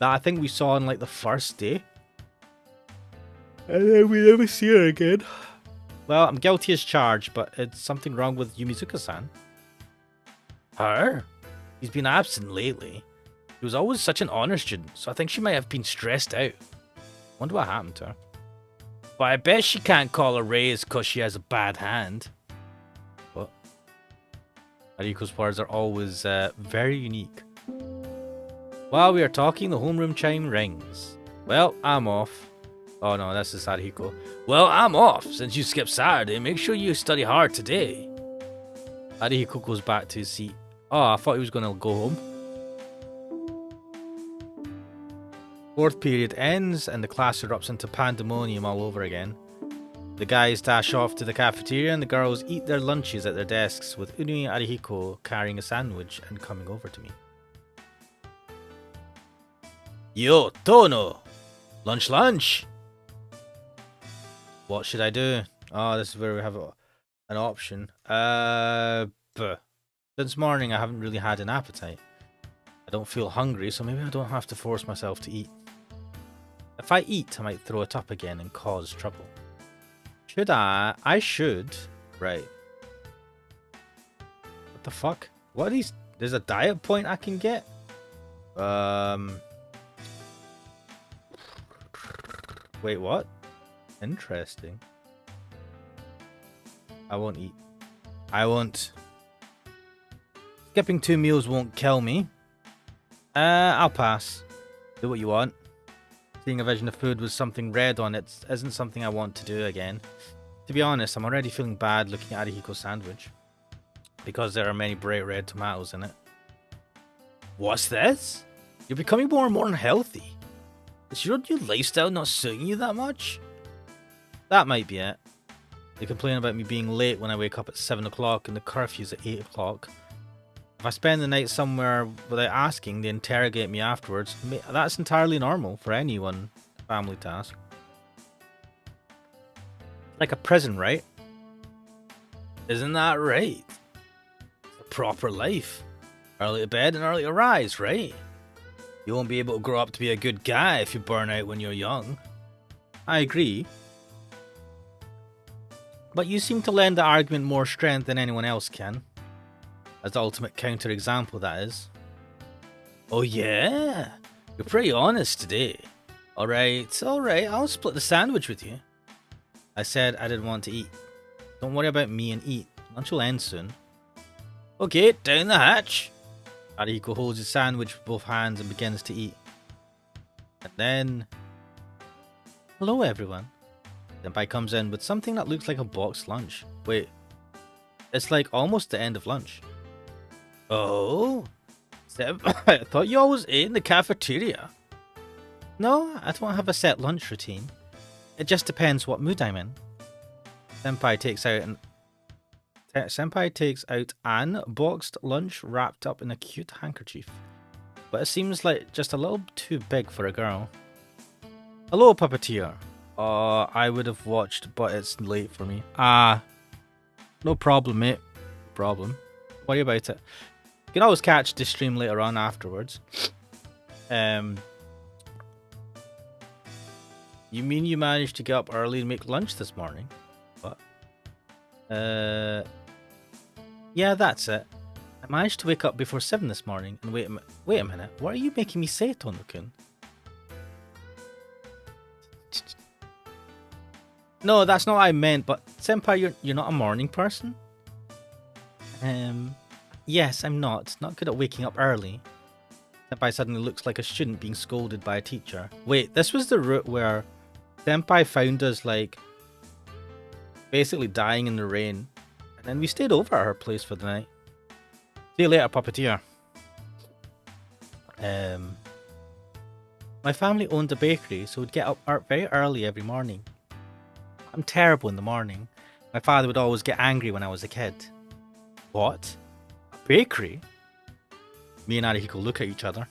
that I think we saw on like the first day. And then we never see her again. Well, I'm guilty as charged, but it's something wrong with Yumizuka-san. Her? He's been absent lately. He was always such an honor student, so I think she might have been stressed out. Wonder what happened to her. But I bet she can't call a raise because she has a bad hand. What? Ariko's words are always very unique. While we are talking, the homeroom chime rings. Well, I'm off. Oh no, that's just Ariko. Well, I'm off. Since you skipped Saturday, make sure you study hard today. Ariko goes back to his seat. Oh, I thought he was going to go home. Fourth period ends and the class erupts into pandemonium all over again. The guys dash off to the cafeteria and the girls eat their lunches at their desks with Uni Arihiko carrying a sandwich and coming over to me. Yo, Tono! Lunch! What should I do? Oh, this is where we have an option. Since morning I haven't really had an appetite. I don't feel hungry, so maybe I don't have to force myself to eat. If I eat, I might throw it up again and cause trouble. Should I? I should. Right. What the fuck? What are these? There's a diet point I can get? Wait, what? Interesting. I won't eat. I won't. Skipping 2 meals won't kill me. I'll pass. Do what you want. Seeing a vision of food with something red on it isn't something I want to do again. To be honest, I'm already feeling bad looking at Arihiko's sandwich. Because there are many bright red tomatoes in it. What's this? You're becoming more and more unhealthy. Is your new lifestyle not suiting you that much? That might be it. They complain about me being late when I wake up at 7 o'clock and the curfew's at 8 o'clock. If I spend the night somewhere without asking, they interrogate me afterwards. That's entirely normal for anyone. Family task. Like a prison, right? Isn't that right? It's a proper life. Early to bed and early to rise, right? You won't be able to grow up to be a good guy if you burn out when you're young. I agree. But you seem to lend the argument more strength than anyone else can. As the ultimate counter-example, that is. Oh yeah? You're pretty honest today. Alright, I'll split the sandwich with you. I said I didn't want to eat. Don't worry about me and eat. Lunch will end soon. Okay, down the hatch. Arihiko holds his sandwich with both hands and begins to eat. And then... Hello everyone. Senpai comes in with something that looks like a boxed lunch. Wait, it's like almost the end of lunch. Oh? Senpai, I thought you always ate in the cafeteria. No, I don't have a set lunch routine. It just depends what mood I'm in. Senpai takes out an boxed lunch wrapped up in a cute handkerchief. But it seems like just a little too big for a girl. Hello, puppeteer. I would have watched, but it's late for me. No problem, mate. Problem. Don't worry about it. You can always catch this stream later on afterwards. You mean you managed to get up early and make lunch this morning? What? Yeah, that's it. I managed to wake up before 7 this morning. And wait a minute. What are you making me say, Tono-kun? No, that's not what I meant, but Senpai, you're not a morning person? Yes, I'm not. Not good at waking up early. Senpai suddenly looks like a student being scolded by a teacher. Wait, this was the route where Senpai found us, like, basically dying in the rain. And then we stayed over at her place for the night. See you later, puppeteer. My family owned a bakery, so we'd get up very early every morning. I'm terrible in the morning. My father would always get angry when I was a kid. What? A bakery? Me and Arihiko look at each other.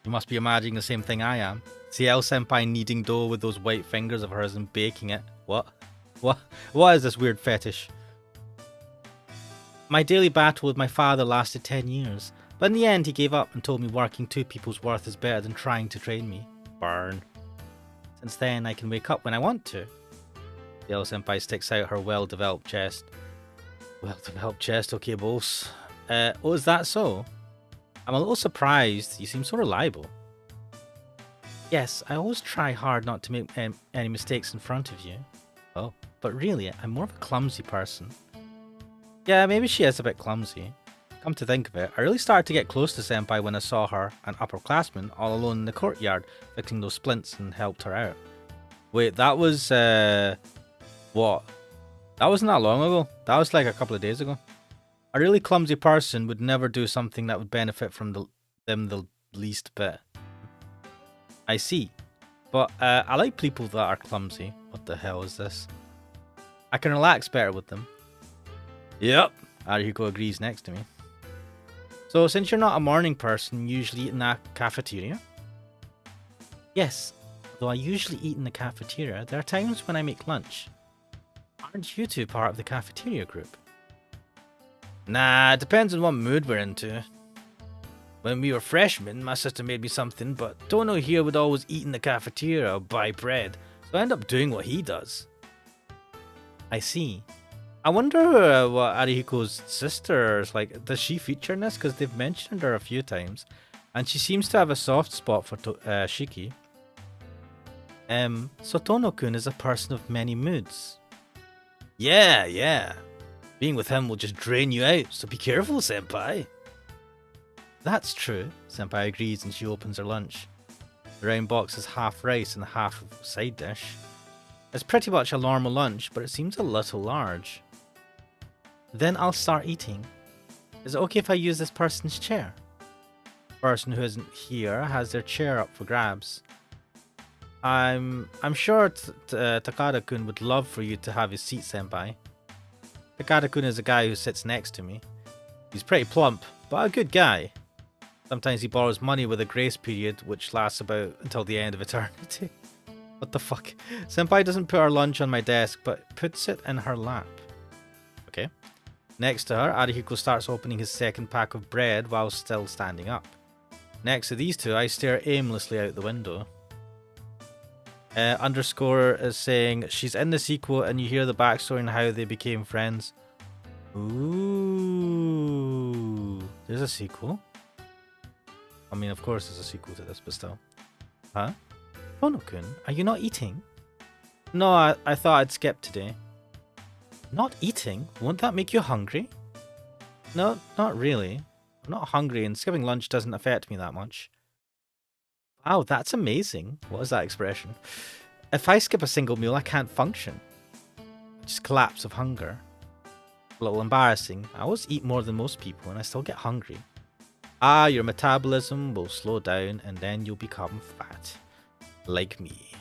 You must be imagining the same thing I am. Ciel Senpai kneading dough with those white fingers of hers and baking it. What? What is this weird fetish? My daily battle with my father lasted 10 years. But in the end, he gave up and told me working 2 people's worth is better than trying to train me. Burn. Since then, I can wake up when I want to. Ciel Senpai sticks out her well-developed chest. Well-developed chest, okay, boss. Oh, is that so? I'm a little surprised. You seem so reliable. Yes, I always try hard not to make any mistakes in front of you. Oh, but really, I'm more of a clumsy person. Yeah, maybe she is a bit clumsy. Come to think of it, I really started to get close to Senpai when I saw her, an upperclassman, all alone in the courtyard, fixing those splints and helped her out. Wait, that was, what? That wasn't that long ago. That was like a couple of days ago. A really clumsy person would never do something that would benefit from them the least bit. I see. But I like people that are clumsy. What the hell is this? I can relax better with them. Yep. Arihiko agrees next to me. So, since you're not a morning person, you usually eat in the cafeteria? Yes, though I usually eat in the cafeteria, there are times when I make lunch. Aren't you two part of the cafeteria group? Nah, it depends on what mood we're into. When we were freshmen, my sister made me something, but Tono here would always eat in the cafeteria or buy bread, so I end up doing what he does. I see. I wonder what Arihiko's sister is like. Does she feature in this? Because they've mentioned her a few times, and she seems to have a soft spot for Shiki. So Tono-kun is a person of many moods. Yeah. Being with him will just drain you out, so be careful, Senpai. That's true, Senpai agrees, and she opens her lunch. The round box is half rice and half of side dish. It's pretty much a normal lunch, but it seems a little large. Then I'll start eating. Is it okay if I use this person's chair? The person who isn't here has their chair up for grabs. I'm sure Takada-kun would love for you to have his seat, Senpai. Takada-kun is a guy who sits next to me. He's pretty plump, but a good guy. Sometimes he borrows money with a grace period, which lasts about until the end of eternity. What the fuck? Senpai doesn't put her lunch on my desk, but puts it in her lap. Okay. Next to her, Arihiko starts opening his second pack of bread while still standing up. Next to these two, I stare aimlessly out the window. Underscore is saying, she's in the sequel and you hear the backstory and how they became friends. Ooh. There's a sequel? I mean, of course there's a sequel to this, but still. Huh? Tono-kun, are you not eating? No, I thought I'd skip today. Not eating? Won't that make you hungry? No, not really. I'm not hungry and skipping lunch doesn't affect me that much. Wow, that's amazing. What is that expression? If I skip a single meal, I can't function. I just collapse of hunger. A little embarrassing. I always eat more than most people and I still get hungry. Your metabolism will slow down and then you'll become fat. Like me.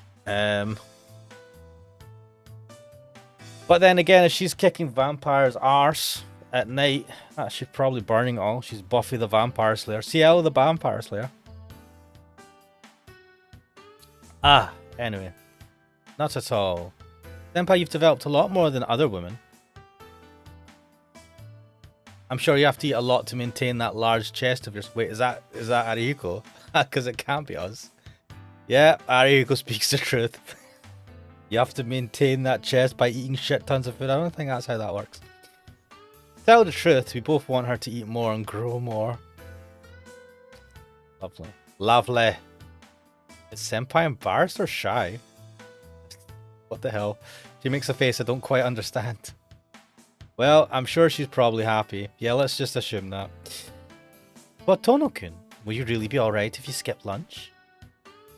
But then again, if she's kicking vampires' arse at night, she's probably burning all. She's Buffy the Vampire Slayer. Ciel the Vampire Slayer. Anyway. Not at all. Senpai, you've developed a lot more than other women. I'm sure you have to eat a lot to maintain that large chest of yours. Wait, is that Arihiko? Because it can't be us. Yeah, Arihiko speaks the truth. You have to maintain that chest by eating shit tons of food. I don't think that's how that works. To tell the truth, we both want her to eat more and grow more. Lovely. Lovely. Is Senpai embarrassed or shy? What the hell? She makes a face I don't quite understand. Well, I'm sure she's probably happy. Yeah, let's just assume that. But Tono-kun, will you really be alright if you skip lunch?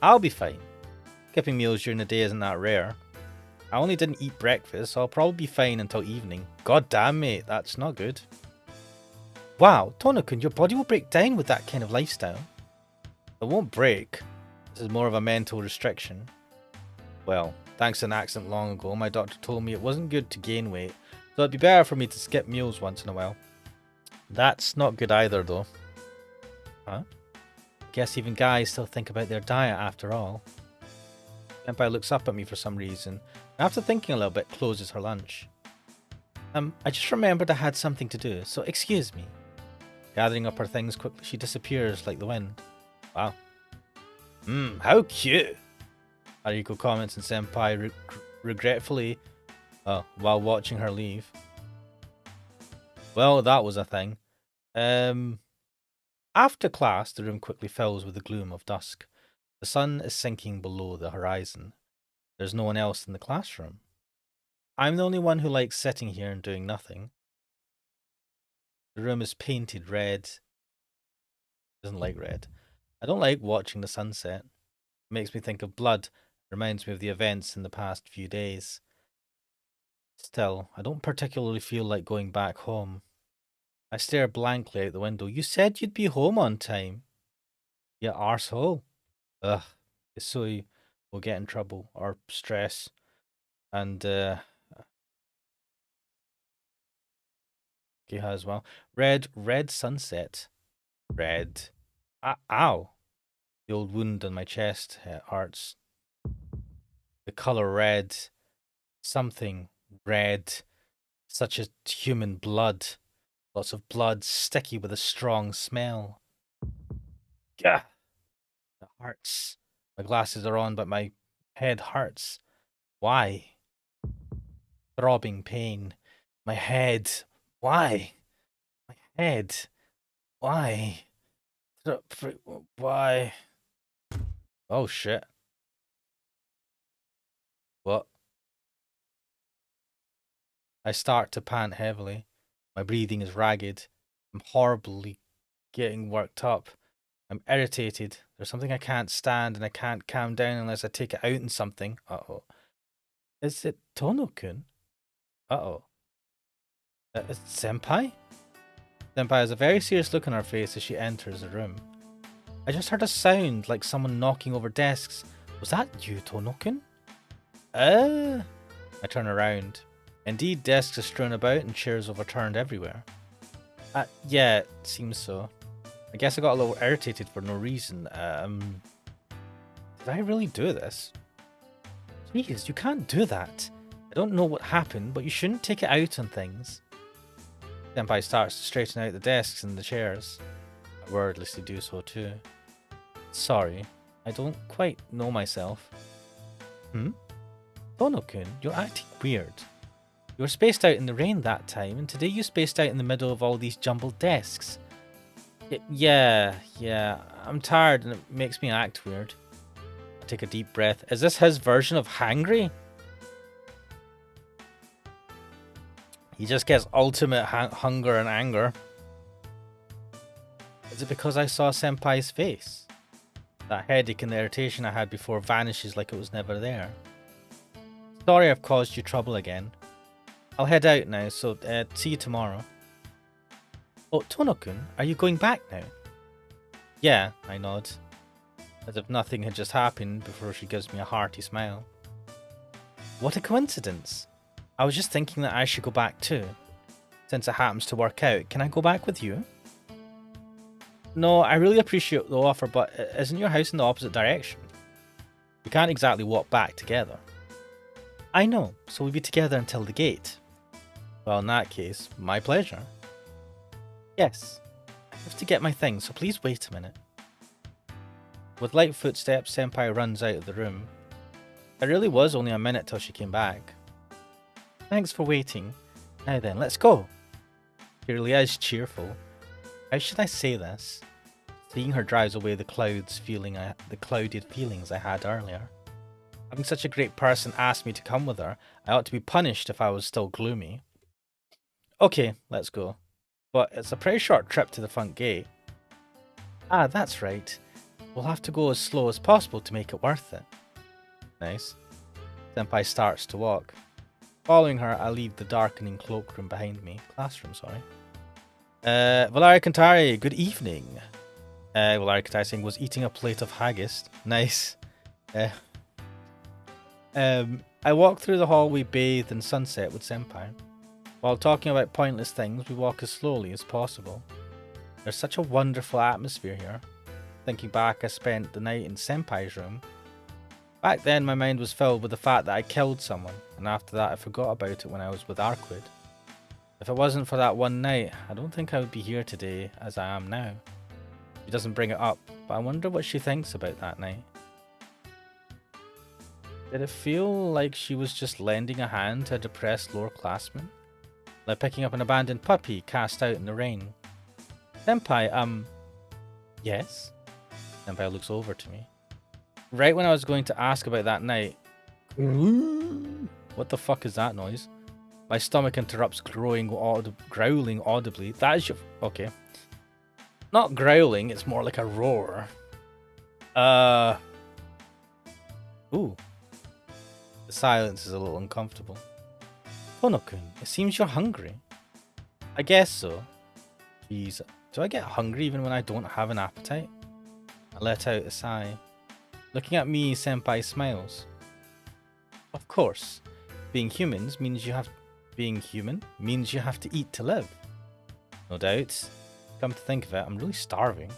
I'll be fine. Skipping meals during the day isn't that rare. I only didn't eat breakfast, so I'll probably be fine until evening. God damn, mate, that's not good. Wow, Tono-kun, your body will break down with that kind of lifestyle. It won't break. This is more of a mental restriction. Well, thanks to an accident long ago, my doctor told me it wasn't good to gain weight, so it'd be better for me to skip meals once in a while. That's not good either, though. Huh? Guess even guys still think about their diet after all. Senpai looks up at me for some reason, and after thinking a little bit, closes her lunch. I just remembered I had something to do, so excuse me. Gathering up her things quickly, she disappears like the wind. Wow. How cute! Hariko comments and Senpai regretfully while watching her leave. Well, that was a thing. After class, the room quickly fills with the gloom of dusk. The sun is sinking below the horizon. There's no one else in the classroom. I'm the only one who likes sitting here and doing nothing. The room is painted red. Doesn't like red. I don't like watching the sunset. It makes me think of blood. It reminds me of the events in the past few days. Still, I don't particularly feel like going back home. I stare blankly out the window. You said you'd be home on time. You arsehole. Ugh. Isui will get in trouble or stress. And Geha as well. Red sunset. Red. Ow. The old wound on my chest hurts. The color red. Something red. Such as human blood. Lots of blood, sticky with a strong smell. Gah! It hurts. My glasses are on, but my head hurts. Why? Throbbing pain. My head. Why? My head. Why? Why? Oh shit. What? I start to pant heavily. My breathing is ragged. I'm horribly getting worked up. I'm irritated. There's something I can't stand and I can't calm down unless I take it out in something. Uh-oh. Is it Tono-kun? Uh-oh. It's Senpai? Senpai has a very serious look on her face as she enters the room. I just heard a sound like someone knocking over desks. Was that you, Tono-kun? I turn around. Indeed, desks are strewn about and chairs overturned everywhere. Yeah, it seems so. I guess I got a little irritated for no reason. Did I really do this? Please, you can't do that. I don't know what happened, but you shouldn't take it out on things. Senpai starts to straighten out the desks and the chairs. I wordlessly do so too. Sorry, I don't quite know myself. Tono-kun, you're acting weird. You were spaced out in the rain that time, and today you spaced out in the middle of all these jumbled desks. Yeah, I'm tired and it makes me act weird. I take a deep breath. Is this his version of hangry? He just gets ultimate hunger and anger. Is it because I saw Senpai's face? That headache and the irritation I had before vanishes like it was never there. Sorry I've caused you trouble again. I'll head out now, so see you tomorrow. Oh, Tono-kun, are you going back now? Yeah, I nod. As if nothing had just happened before she gives me a hearty smile. What a coincidence. I was just thinking that I should go back too. Since it happens to work out, can I go back with you? No, I really appreciate the offer, but isn't your house in the opposite direction? We can't exactly walk back together. I know, so we'll be together until the gate. Well, in that case, my pleasure. Yes, I have to get my things, so please wait a minute. With light footsteps, Senpai runs out of the room. It really was only a minute till she came back. Thanks for waiting. Now then, let's go. She really is cheerful. How should I say this? Seeing her drives away the clouded feelings I had earlier. Having such a great person ask me to come with her, I ought to be punished if I was still gloomy. Okay, let's go. But it's a pretty short trip to the front gate. Ah, that's right. We'll have to go as slow as possible to make it worth it. Nice. Senpai starts to walk. Following her, I leave the darkening cloakroom behind me. Classroom, sorry. Valaria Kantari, good evening. Valaria Kantari saying, was eating a plate of haggis. Nice. I walk through the hallway bathed in sunset with Senpai. While talking about pointless things, we walk as slowly as possible. There's such a wonderful atmosphere here. Thinking back, I spent the night in Senpai's room. Back then, my mind was filled with the fact that I killed someone, and after that I forgot about it when I was with Arquid. If it wasn't for that one night, I don't think I would be here today as I am now. She doesn't bring it up, but I wonder what she thinks about that night. Did it feel like she was just lending a hand to a depressed lower-classman? Like picking up an abandoned puppy cast out in the rain? Senpai, yes? Senpai looks over to me. Right when I was going to ask about that night... What the fuck is that noise? My stomach interrupts growling audibly. That is your... Okay. Not growling, it's more like a roar. Ooh. The silence is a little uncomfortable. Kono-kun, it seems you're hungry. I guess so. Jeez, do I get hungry even when I don't have an appetite? I let out a sigh. Looking at me, Senpai smiles. Of course. Being human means you have to eat to live. No doubt. Come to think of it, I'm really starving.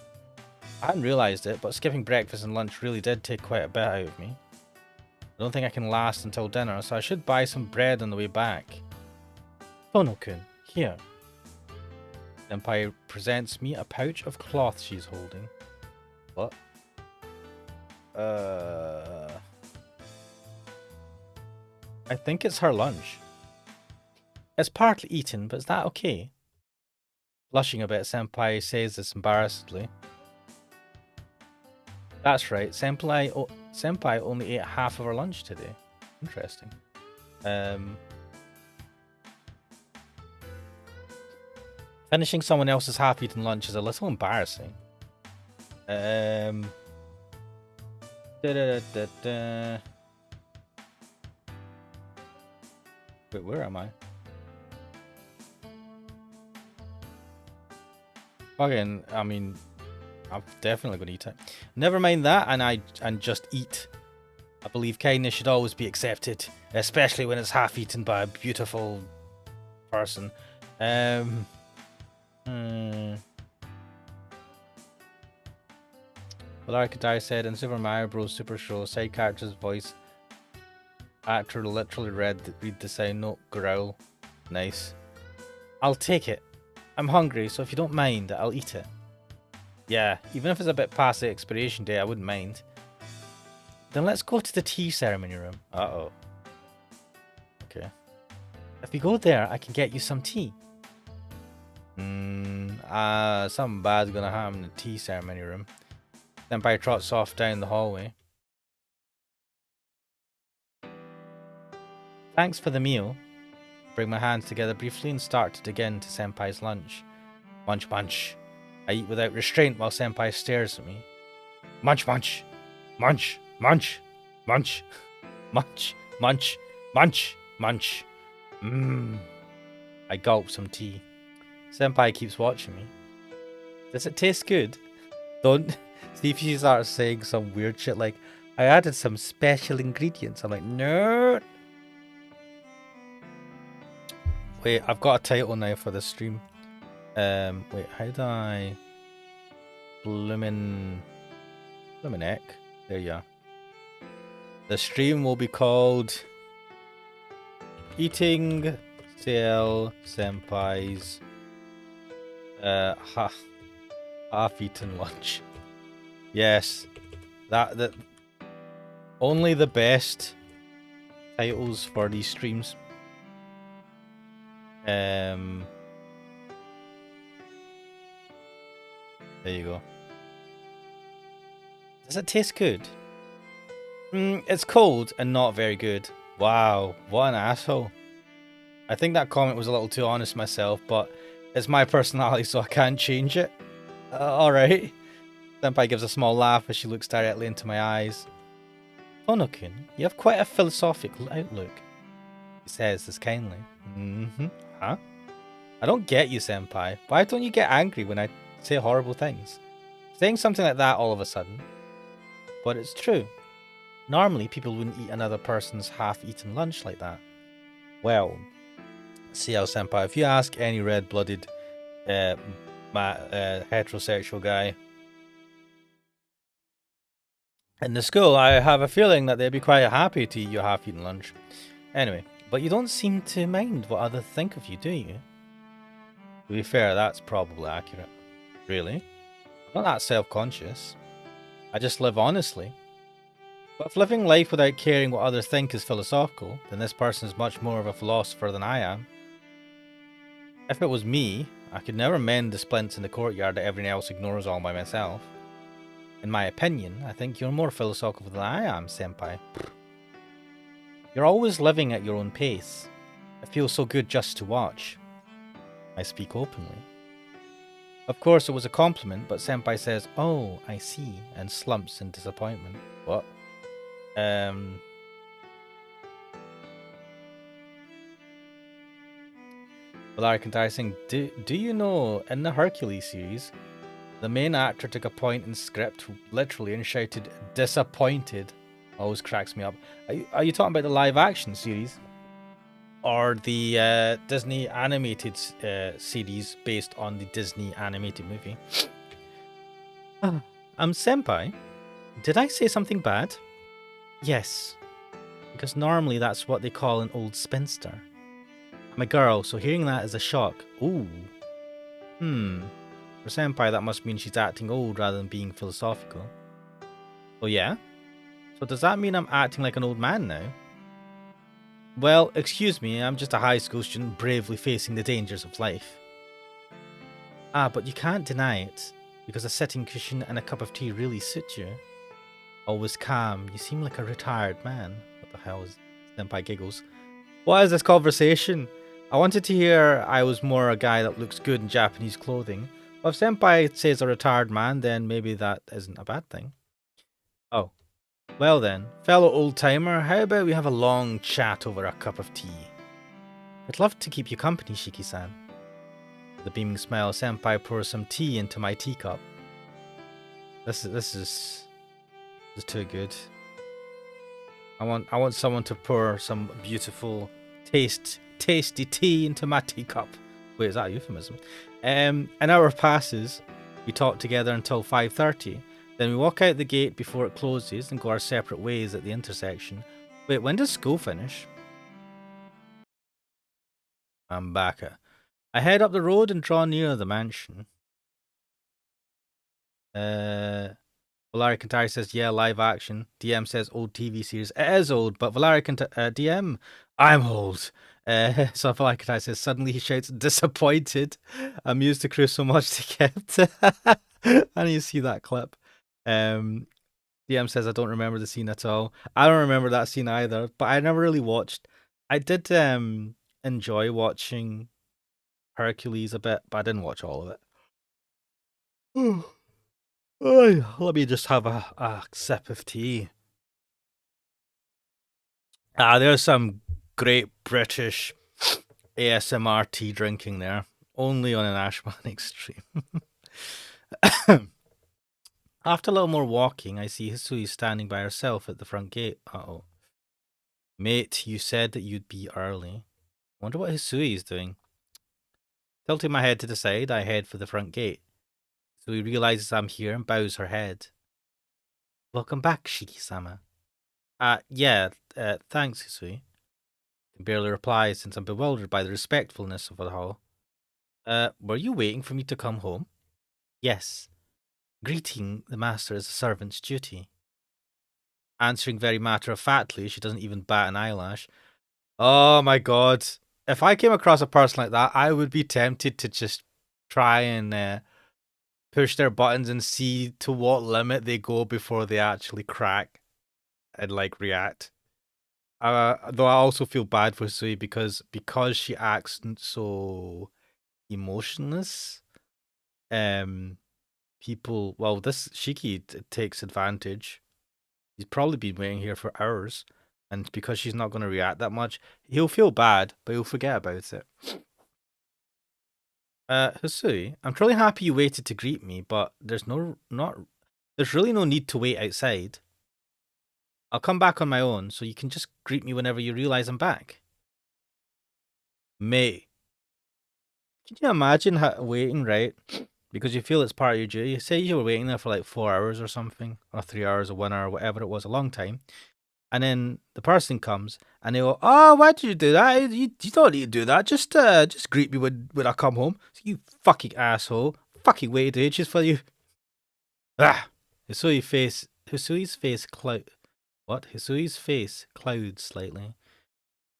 I hadn't realised it, but skipping breakfast and lunch really did take quite a bit out of me. I don't think I can last until dinner, so I should buy some bread on the way back. Kono-kun, here. Senpai presents me a pouch of cloth she's holding. What? I think it's her lunch. It's partly eaten, but is that okay? Blushing a bit, Senpai says this embarrassedly. That's right, Senpai only ate half of her lunch today. Interesting. Finishing someone else's half-eaten lunch is a little embarrassing. Wait, where am I? Again, I mean, I'm definitely going to eat it. Never mind that, and just eat. I believe kindness should always be accepted, especially when it's half-eaten by a beautiful person. Well, Arcadai said in Super Mario Bros. Super Show, side character's voice actor literally read the sound note growl. Nice. I'll take it. I'm hungry, so if you don't mind, I'll eat it. Yeah, even if it's a bit past the expiration date, I wouldn't mind. Then let's go to the tea ceremony room. Uh-oh. Okay. If we go there, I can get you some tea. Something bad's gonna happen in the tea ceremony room. Senpai trots off down the hallway. Thanks for the meal. Bring my hands together briefly and start to dig into Senpai's lunch. Munch, munch. I eat without restraint while Senpai stares at me. Munch, munch. Munch, munch. Munch. Munch, munch. Munch, munch. I gulp some tea. Senpai keeps watching me. Does it taste good? Don't see if she starts saying some weird shit like, I added some special ingredients. I'm like, no. Wait, I've got a title now for this stream. Wait, how do I... Bloomin' Eck? There you are. The stream will be called... Eating Ciel Senpai's... half-eaten lunch. Yes. That... Only the best titles for these streams. There you go. Does it taste good? It's cold and not very good. Wow, what an asshole. I think that comment was a little too honest myself, but it's my personality, so I can't change it. Alright. Senpai gives a small laugh as she looks directly into my eyes. Kono-kun, you have quite a philosophical outlook. He says this kindly. Huh? I don't get you, Senpai. Why don't you get angry when I say horrible things? Saying something like that all of a sudden. But it's true. Normally, people wouldn't eat another person's half-eaten lunch like that. Well, Ciel Senpai, if you ask any red-blooded heterosexual guy in the school, I have a feeling that they'd be quite happy to eat your half-eaten lunch. Anyway, but you don't seem to mind what others think of you, do you? To be fair, that's probably accurate. Really? I'm not that self-conscious. I just live honestly. But if living life without caring what others think is philosophical, then this person is much more of a philosopher than I am. If it was me, I could never mend the splints in the courtyard that everyone else ignores all by myself. In my opinion, I think you're more philosophical than I am, Senpai. You're always living at your own pace. It feels so good just to watch. I speak openly. Of course, it was a compliment, but Senpai says, "Oh, I see," and slumps in disappointment. What? Valar Kantari saying, do you know, in the Hercules series, the main actor took a point in script literally and shouted, "Disappointed." Always cracks me up. Are you talking about the live action series? Or the Disney animated series based on the Disney animated movie? Senpai, did I say something bad? Yes, because normally that's what they call an old spinster. I'm a girl, so hearing that is a shock. Ooh. For Senpai, that must mean she's acting old rather than being philosophical. Oh yeah? So does that mean I'm acting like an old man now? Well, excuse me, I'm just a high school student bravely facing the dangers of life. Ah, but you can't deny it, because a sitting cushion and a cup of tea really suit you. Always calm, you seem like a retired man. What the hell is Senpai giggles? What is this conversation? I wanted to hear I was more a guy that looks good in Japanese clothing. Well, if Senpai says a retired man, then maybe that isn't a bad thing. Oh. Well then, fellow old-timer, how about we have a long chat over a cup of tea? I'd love to keep you company, Shiki-san. With a beaming smile, Senpai pours some tea into my teacup. This is too good. I want someone to pour some beautiful, tasty tea into my teacup. Wait, is that a euphemism? An hour passes. We talk together until 5:30. Then we walk out the gate before it closes and go our separate ways at the intersection. Wait, when does school finish? I'm back. I head up the road and draw near the mansion. Valari Kantari says, yeah, live action. DM says, old TV series. It is old, but Valari Kantari, DM, I'm old. So Valari Kantari says, suddenly he shouts, disappointed. Amused the crew so much they kept. And you see that clip. DM says, I don't remember the scene at all. I don't remember that scene either, but I never really watched. I did enjoy watching Hercules a bit, but I didn't watch all of it. Let me just have a sip of tea. There's some great British ASMR tea drinking there. Only on an Ashman extreme. After a little more walking, I see Hisui standing by herself at the front gate. Uh-oh. Mate, you said that you'd be early. Wonder what Hisui is doing. Tilting my head to the side, I head for the front gate. Hisui realizes I'm here and bows her head. Welcome back, Shiki-sama. Yeah, thanks, Hisui. I barely reply since I'm bewildered by the respectfulness of it all. Were you waiting for me to come home? Yes. Greeting the master is a servant's duty. Answering very matter-of-factly, she doesn't even bat an eyelash. Oh my god. If I came across a person like that, I would be tempted to just try and push their buttons and see to what limit they go before they actually crack and like react. Though I also feel bad for Sui because she acts so emotionless. People, well, this Shiki takes advantage. He's probably been waiting here for hours, and because she's not going to react that much, he'll feel bad, but he'll forget about it. Hisui, I'm truly happy you waited to greet me, but there's really no need to wait outside. I'll come back on my own, so you can just greet me whenever you realize I'm back. Mate, can you imagine waiting, right? Because you feel it's part of your duty. Say you were waiting there for like 4 hours or something, or 3 hours or 1 hour, whatever it was, a long time. And then the person comes and they go, "Oh, why did you do that? You don't need to do that. Just greet me when I come home." So, you fucking asshole. Fucking waited ages for you. Ah! Hisui's face cloud. What? Hisui's face clouds slightly.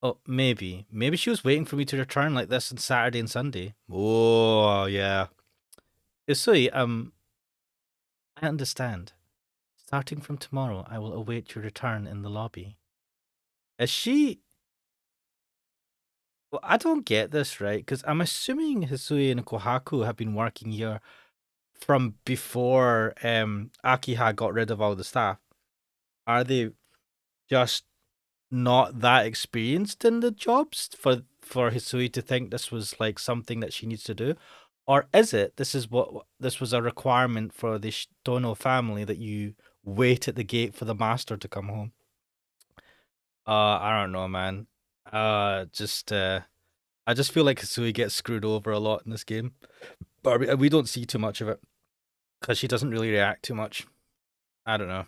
Oh, maybe. Maybe she was waiting for me to return like this on Saturday and Sunday. Oh, yeah. Hisui, I understand. Starting from tomorrow, I will await your return in the lobby. Is she... Well, I don't get this, right? Because I'm assuming Hisui and Kohaku have been working here from before Akiha got rid of all the staff. Are they just not that experienced in the jobs for Hisui to think this was like something that she needs to do? Or is it this was a requirement for the Dono family that you wait at the gate for the master to come home? I don't know, man. I just feel like Hisui gets screwed over a lot in this game, but we don't see too much of it because she doesn't really react too much. I don't know.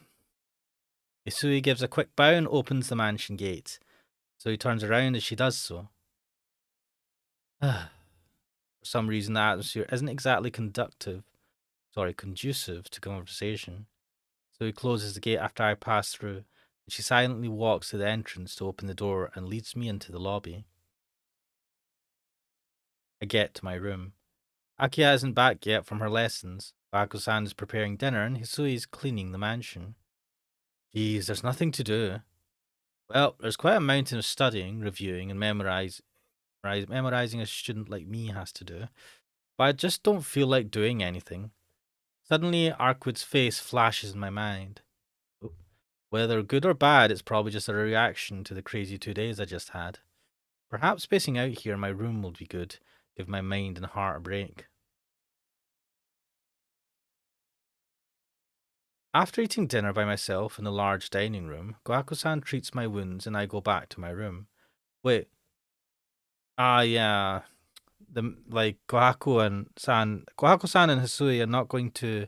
Hisui gives a quick bow and opens the mansion gate. So he turns around as she does so. For some reason, the atmosphere isn't exactly conducive to conversation. So he closes the gate after I pass through, and she silently walks to the entrance to open the door and leads me into the lobby. I get to my room. Akia isn't back yet from her lessons. Bako-san is preparing dinner, and Hisui is cleaning the mansion. Geez, there's nothing to do. Well, there's quite a mountain of studying, reviewing, and memorizing a student like me has to do. But I just don't feel like doing anything. Suddenly, Arkwood's face flashes in my mind. Whether good or bad, it's probably just a reaction to the crazy 2 days I just had. Perhaps spacing out here in my room will be good, give my mind and heart a break. After eating dinner by myself in the large dining room, Gohaku-san treats my wounds and I go back to my room. Wait. Yeah. Kohaku-san and Hisui are not going to...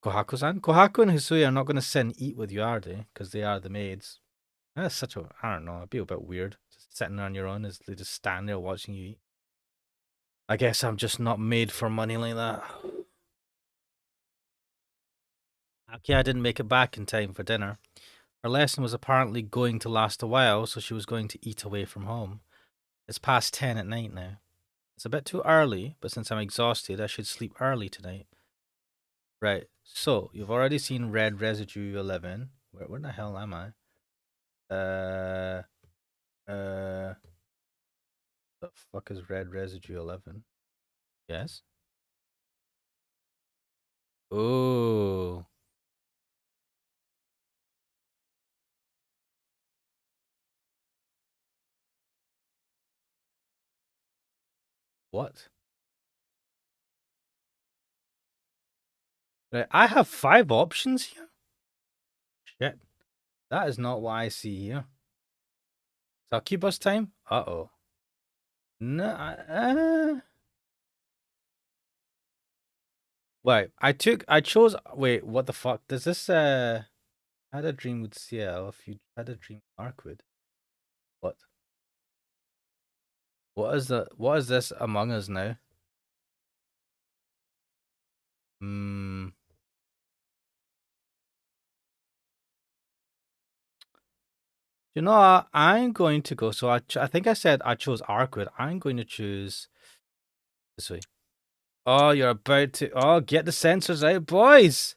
Kohaku and Hisui are not going to sit and eat with you, are they? Because they are the maids. That's such a... I don't know, it'd be a bit weird. Just sitting on your own as they just stand there watching you eat. I guess I'm just not made for money like that. Okay, I didn't make it back in time for dinner. Her lesson was apparently going to last a while, so she was going to eat away from home. It's past 10 at night now. It's a bit too early, but since I'm exhausted, I should sleep early tonight. Right, so you've already seen Red Residue 11. Where the hell am I? The fuck is Red Residue 11? Yes? Oh. What? Right, I have 5 options here? Shit. That is not what I see here. Succubus time? Uh-oh. No, Wait, wait, what the fuck? Does this, had a dream with Ciel, if you had a dream with Arkwood? What? What is this Among Us now? Hmm. You know what? I'm going to go, so I think I said I chose Arkwood. I'm going to choose this way. Oh, you're about to, get the sensors out, boys!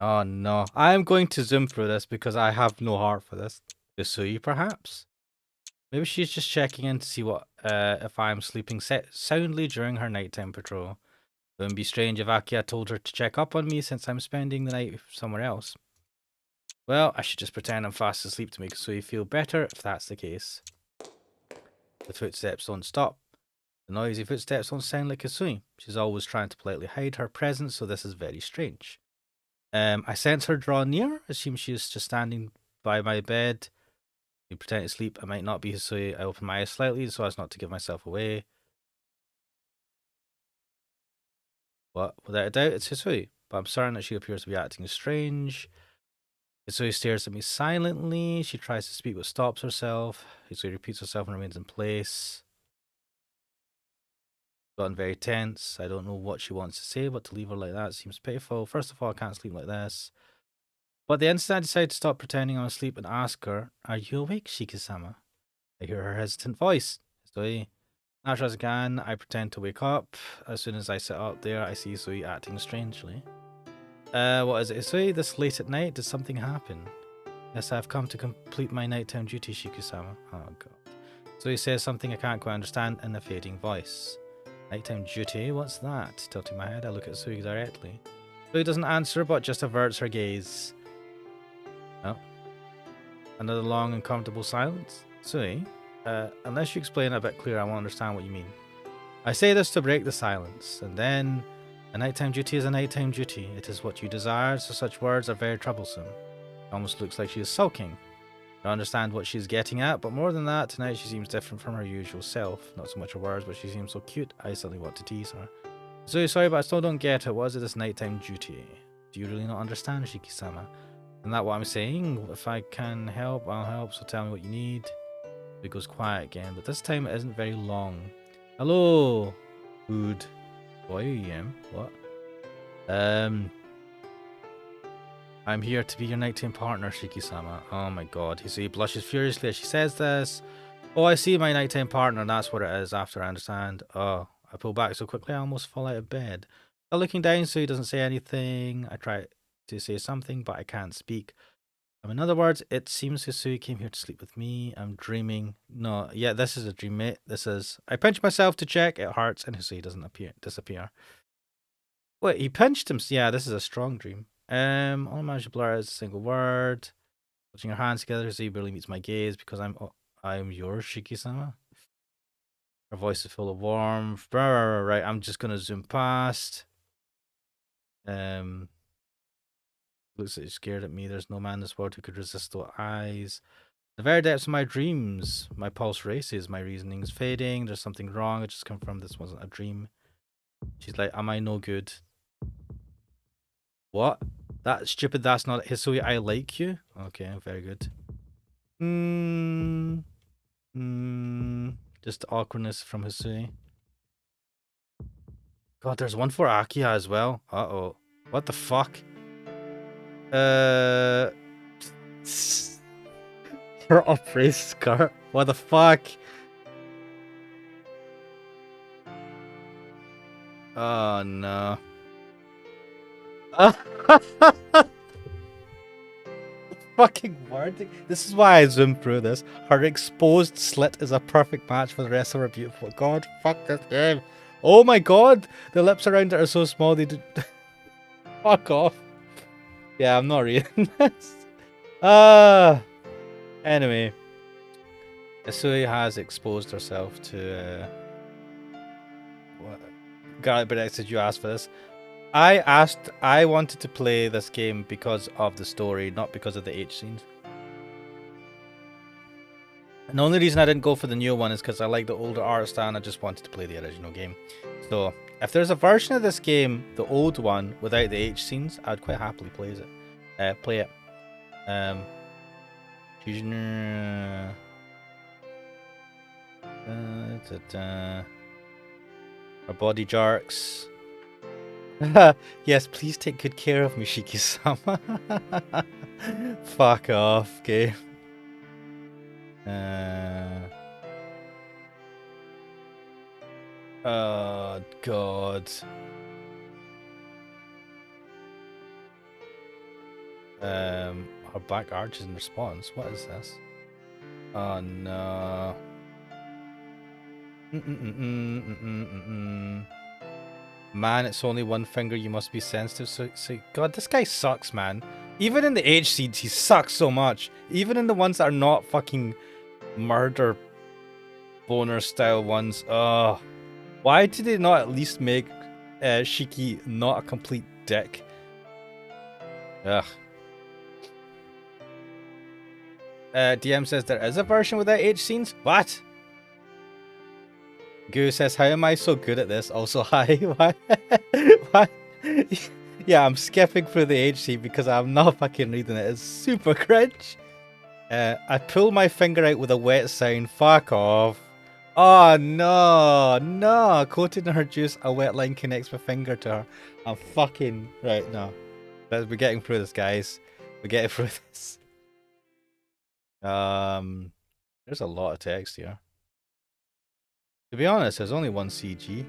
Oh no, I'm going to zoom through this because I have no heart for this. Yusui, perhaps? Maybe she's just checking in to see what if I'm sleeping soundly during her nighttime patrol. It wouldn't be strange if Akia told her to check up on me since I'm spending the night somewhere else. Well, I should just pretend I'm fast asleep to make Yusui feel better if that's the case. The footsteps don't stop. The noisy footsteps don't sound like Yusui. She's always trying to politely hide her presence, so this is very strange. I sense her draw near. Assume she is just standing by my bed. I pretend to sleep. I might not be Hisui. I open my eyes slightly so as not to give myself away. What? Without a doubt, it's Hisui. But I'm certain that she appears to be acting strange. Hisui stares at me silently. She tries to speak but stops herself. Hisui repeats herself and remains in place. Gotten very tense. I don't know what she wants to say, but to leave her like that seems pitiful. First of all, I can't sleep like this. But the instant I decide to stop pretending I'm asleep and ask her, "Are you awake, Shiki-sama?" I hear her hesitant voice. Hisui. Natural as I can, I pretend to wake up. As soon as I sit up there, I see Hisui acting strangely. What is it, Hisui? This late at night? Did something happen? Yes, I've come to complete my nighttime duty, Shiki-sama. Oh, God. So he says something I can't quite understand in a fading voice. Nighttime duty? What's that? Tilting my head, I look at Sui directly. Sui doesn't answer, but just averts her gaze. Oh. Another long, uncomfortable silence. Sui, unless you explain it a bit clearer, I won't understand what you mean. I say this to break the silence, and then a nighttime duty is a nighttime duty. It is what you desire, so such words are very troublesome. It almost looks like she is sulking. I don't understand what she's getting at, but more than that, tonight she seems different from her usual self. Not so much her words, but she seems so cute, I suddenly want to tease her. So sorry, but I still don't get it. What is it, this nighttime duty? Do you really not understand, Shiki-sama? Isn't that what I'm saying? If I can help, I'll help, so tell me what you need. It goes quiet again, but this time it isn't very long. Hello, food. Boy, what? I'm here to be your nighttime partner, Shiki-sama. Oh my god. He blushes furiously as she says this. Oh, I see my nighttime partner, that's what it is, after I understand. Oh, I pull back so quickly I almost fall out of bed. Still looking down so he doesn't say anything. I try to say something, but I can't speak. In other words, it seems Hisui came here to sleep with me. I'm dreaming. No, yeah, this is a dream, mate. This is... I pinch myself to check. It hurts, and Hisui doesn't disappear. Wait, he pinched him? Yeah, this is a strong dream. All I managed to blur out is a single word. Putting your hands together, Hisui barely meets my gaze because I'm yours, Shiki-sama. Her voice is full of warmth. Right, I'm just gonna zoom past. Looks like he's scared at me. There's no man in this world who could resist those eyes. The very depths of my dreams. My pulse races. My reasoning is fading. There's something wrong. I just confirmed this wasn't a dream. She's like, am I no good? What? That's stupid. That's not Hisui. I like you. Okay, very good. Just awkwardness from Hisui. God, there's one for Akiha as well. Uh-oh. What the fuck? Her upraised skirt. What the fuck? Oh no. Fucking wording. This is why I zoomed through this. Her exposed slit is a perfect match for the rest of her beautiful. God, fuck this game. Oh my god, the lips around it are so small they do. Fuck off. Yeah, I'm not reading this. Anyway, Hisui has exposed herself to. What? God, but you asked for this. I wanted to play this game because of the story, not because of the H scenes. And the only reason I didn't go for the new one is because I like the older art style and I just wanted to play the original game. So, if there's a version of this game, the old one, without the H scenes, I'd quite happily play it. Fusion. Our body jerks. Yes, please take good care of me, Shiki-sama. Fuck off, okay. Oh god. Her back arches in response. What is this? Oh no. Man, it's only one finger. You must be sensitive. So God, this guy sucks, man. Even in the H scenes, he sucks so much. Even in the ones that are not fucking murder boner style ones. Why did they not at least make Shiki not a complete dick? Ugh. DM says there is a version without H scenes. What? Goo says, how am I so good at this? Also, hi. Why? Yeah, I'm skipping through the HC because I'm not fucking reading it. It's super cringe. I pull my finger out with a wet sound. Fuck off. Oh no, no. Coated in her juice, a wet line connects my finger to her. I'm fucking right now. We're getting through this, guys. We're getting through this. There's a lot of text here. To be honest, there's only one CG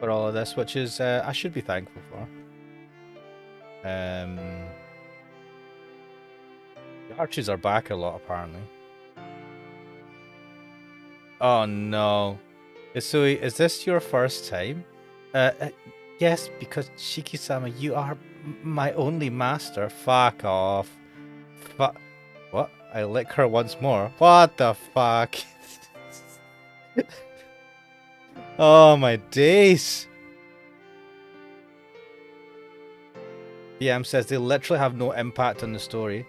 for all of this, which is I should be thankful for. The arches are back a lot, apparently. Oh no. Isui, is this your first time? Yes, because Shiki-sama, you are my only master. Fuck off. What? I lick her once more. What the fuck? Oh my days. BM says they literally have no impact on the story.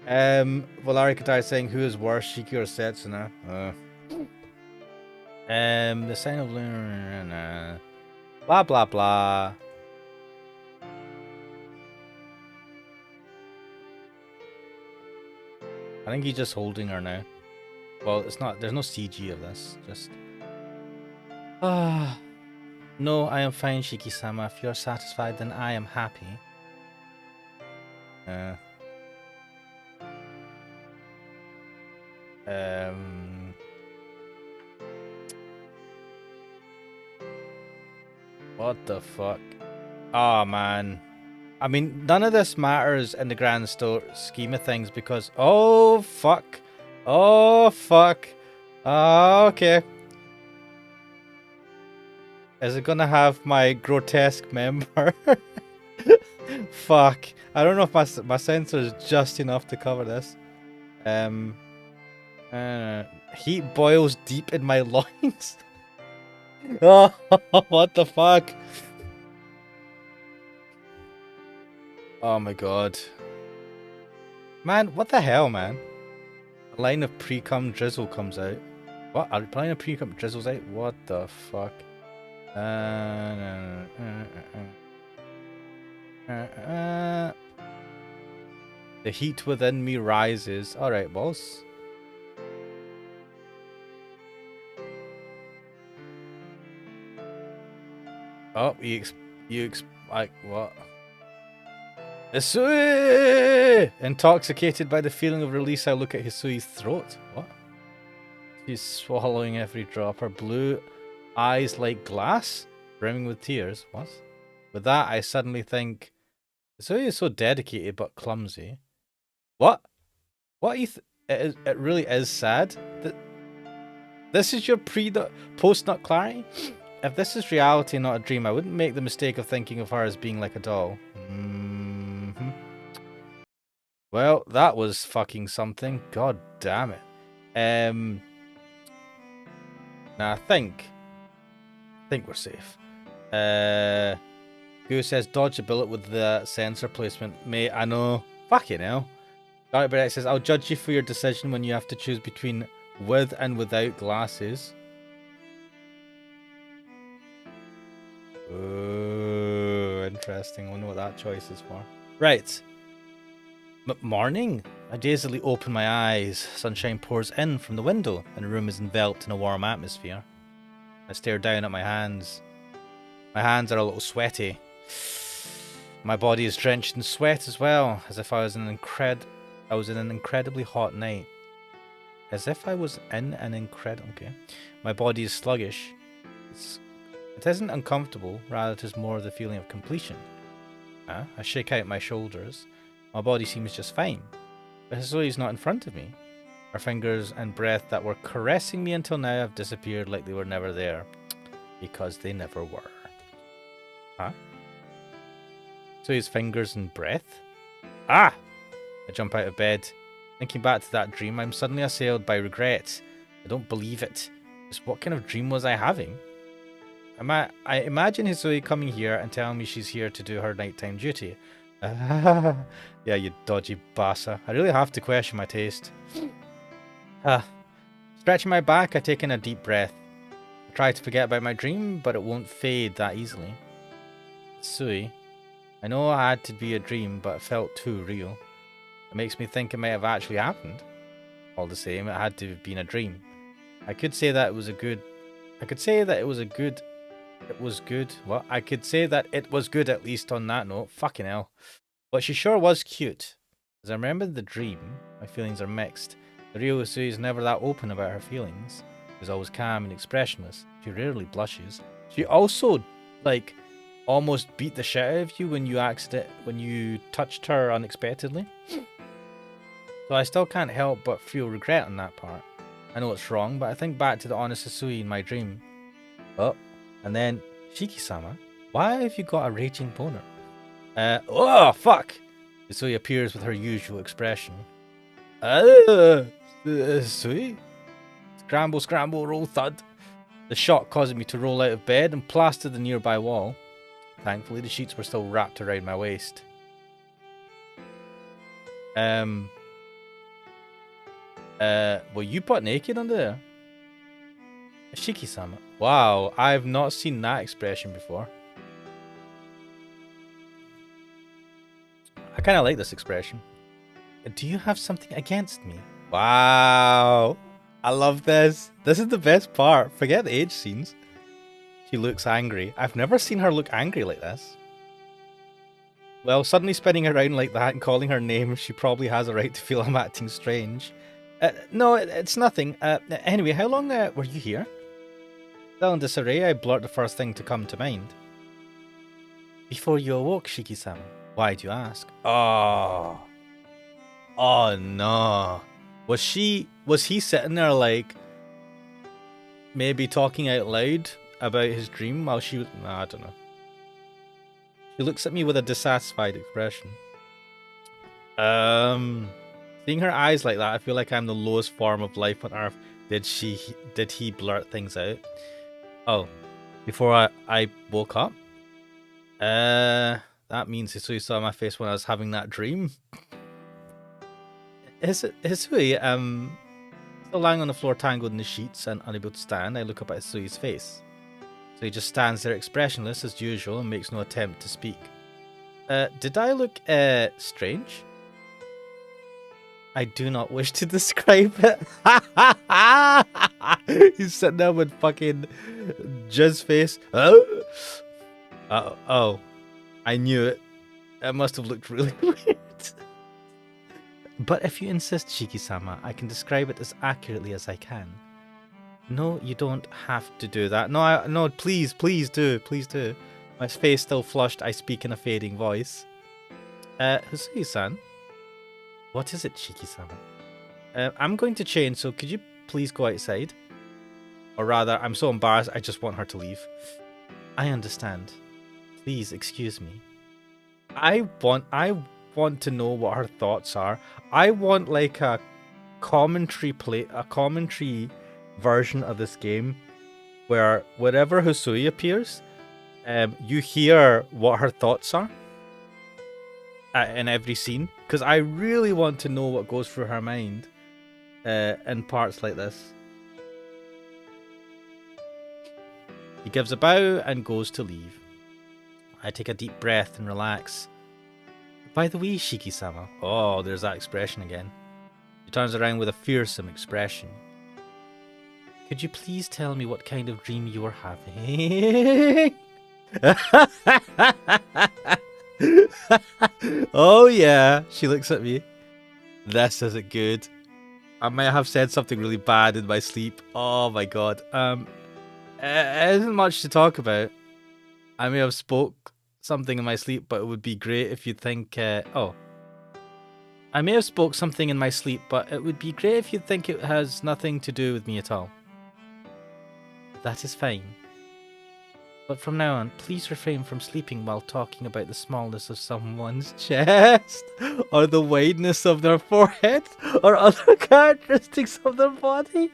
Valari Katai saying who is worse, Shiki or Setsuna? The sign of lunar, blah blah blah. I think he's just holding her now. Well, it's not. There's no CG of this. Just. No, I am fine, Shiki-sama. If you're satisfied, then I am happy. What the fuck? Oh man. I mean, none of this matters in the grand scheme of things because oh fuck. Oh fuck. Oh, okay. Is it gonna have my grotesque member? Fuck. I don't know if my sensor is just enough to cover this. Heat boils deep in my loins. Oh, what the fuck? Oh my god. Man, what the hell, man? A line of pre-cum drizzle comes out. What? A line of pre-cum drizzles out? What the fuck? The heat within me rises. Alright, boss. Oh, like, what? Hisui! Intoxicated by the feeling of release, I look at Hisui's throat. What? She's swallowing every drop. Her blue eyes like glass, brimming with tears. What? With that, I suddenly think, Hisui is so dedicated but clumsy. What? What? It really is sad. This is your post-nut clarity? If this is reality, not a dream, I wouldn't make the mistake of thinking of her as being like a doll. Well, that was fucking something. God damn it. Now I think we're safe. Goo says dodge a bullet with the sensor placement. Mate, I know. Fucking hell. Dark Bread says I'll judge you for your decision when you have to choose between with and without glasses. Ooh, interesting. I wonder what that choice is for. Right. Morning. I dazedly open my eyes. Sunshine pours in from the window, and the room is enveloped in a warm atmosphere. I stare down at my hands. My hands are a little sweaty. My body is drenched in sweat as well, as if I was in an incredibly hot night. As if I was in an incredible... Okay. My body is sluggish. It isn't uncomfortable, rather it is more the feeling of completion. I shake out my shoulders. My body seems just fine. But Hisui's not in front of me. Her fingers and breath that were caressing me until now have disappeared like they were never there. Because they never were. Huh? Hisui's fingers and breath? Ah! I jump out of bed. Thinking back to that dream, I'm suddenly assailed by regret. I don't believe it. Just what kind of dream was I having? I imagine Hisui coming here and telling me she's here to do her nighttime duty. Yeah, you dodgy bassa. I really have to question my taste. Stretching my back, I take in a deep breath. I try to forget about my dream, but it won't fade that easily. Hisui, I know it had to be a dream, but it felt too real. It makes me think it might have actually happened. All the same, it had to have been a dream. I could say that it was a good... I could say that it was a good... It was good. What? I could say that it was good, at least on that note. Fucking hell. But she sure was cute. As I remember the dream, my feelings are mixed. The real Usui is never that open about her feelings. She's always calm and expressionless. She rarely blushes. She also, like, almost beat the shit out of you when you touched her unexpectedly. So I still can't help but feel regret on that part. I know it's wrong, but I think back to the honest Usui in my dream. Oh, and then, Shiki-sama, why have you got a raging boner? Oh, fuck! Usui appears with her usual expression. Usui? Scramble, scramble, roll, thud. The shock causing me to roll out of bed and plaster the nearby wall. Thankfully, the sheets were still wrapped around my waist. Were you butt naked under there? Shiki-sama. Wow, I've not seen that expression before. I kind of like this expression. Do you have something against me? Wow. I love this. This is the best part. Forget the age scenes. She looks angry. I've never seen her look angry like this. Well, suddenly spinning around like that and calling her name, she probably has a right to feel I'm acting strange. No, it's nothing. Anyway, how long were you here? Still in disarray, I blurt the first thing to come to mind. Before you awoke, Shiki-sama. Why do you ask? Oh. Oh no. Was he sitting there like maybe talking out loud about his dream while she was... No, I don't know. She looks at me with a dissatisfied expression. Seeing her eyes like that, I feel like I'm the lowest form of life on earth. Did he blurt things out? Oh, before I woke up? That means Hisui saw my face when I was having that dream. Hisui, still lying on the floor tangled in the sheets and unable to stand, I look up at Hisui's face. So he just stands there expressionless as usual and makes no attempt to speak. Did I look, strange? I do not wish to describe it. He's sitting there with fucking jizz face. Oh, I knew it. It must have looked really weird. But if you insist, Shiki-sama, I can describe it as accurately as I can. No, you don't have to do that. No, please do. My face still flushed, I speak in a fading voice. Hisui-san? What is it, Shiki-sama? I'm going to change, so could you please go outside? Or rather, I'm so embarrassed, I just want her to leave. I understand. Please excuse me. I want to know what her thoughts are. I want like a commentary version of this game where wherever Hisui appears, you hear what her thoughts are in every scene, because I really want to know what goes through her mind in parts like this. He gives a bow and goes to leave. I take a deep breath and relax. By the way, Shiki-sama. Oh, there's that expression again. She turns around with a fearsome expression. Could you please tell me what kind of dream you were having? Oh yeah, she looks at me. This isn't good. I might have said something really bad in my sleep. Oh my god. It isn't much to talk about. I may have spoke something in my sleep, but it would be great if you think... I may have spoke something in my sleep, but it would be great if you think it has nothing to do with me at all. That is fine. But from now on, please refrain from sleeping while talking about the smallness of someone's chest, or the wideness of their forehead, or other characteristics of their body.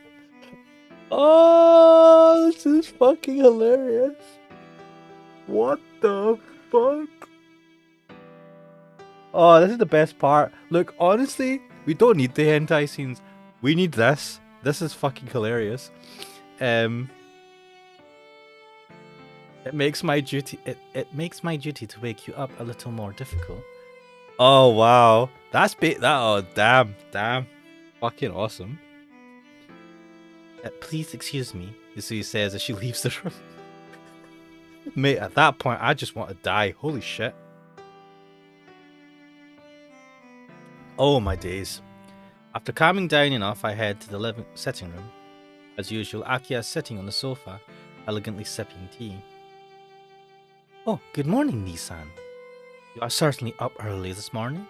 Oh, this is fucking hilarious. What the fuck? Oh, this is the best part. Look, honestly, we don't need the hentai scenes. We need this. This is fucking hilarious. It makes my duty it makes my duty to wake you up a little more difficult. Oh wow. That's oh damn. Fucking awesome. Please excuse me, Isui says as she leaves the room. Mate, at that point I just want to die. Holy shit. Oh my days. After calming down enough, I head to the sitting room. As usual, Akiya is sitting on the sofa, elegantly sipping tea. Oh, good morning, Nissan. You are certainly up early this morning.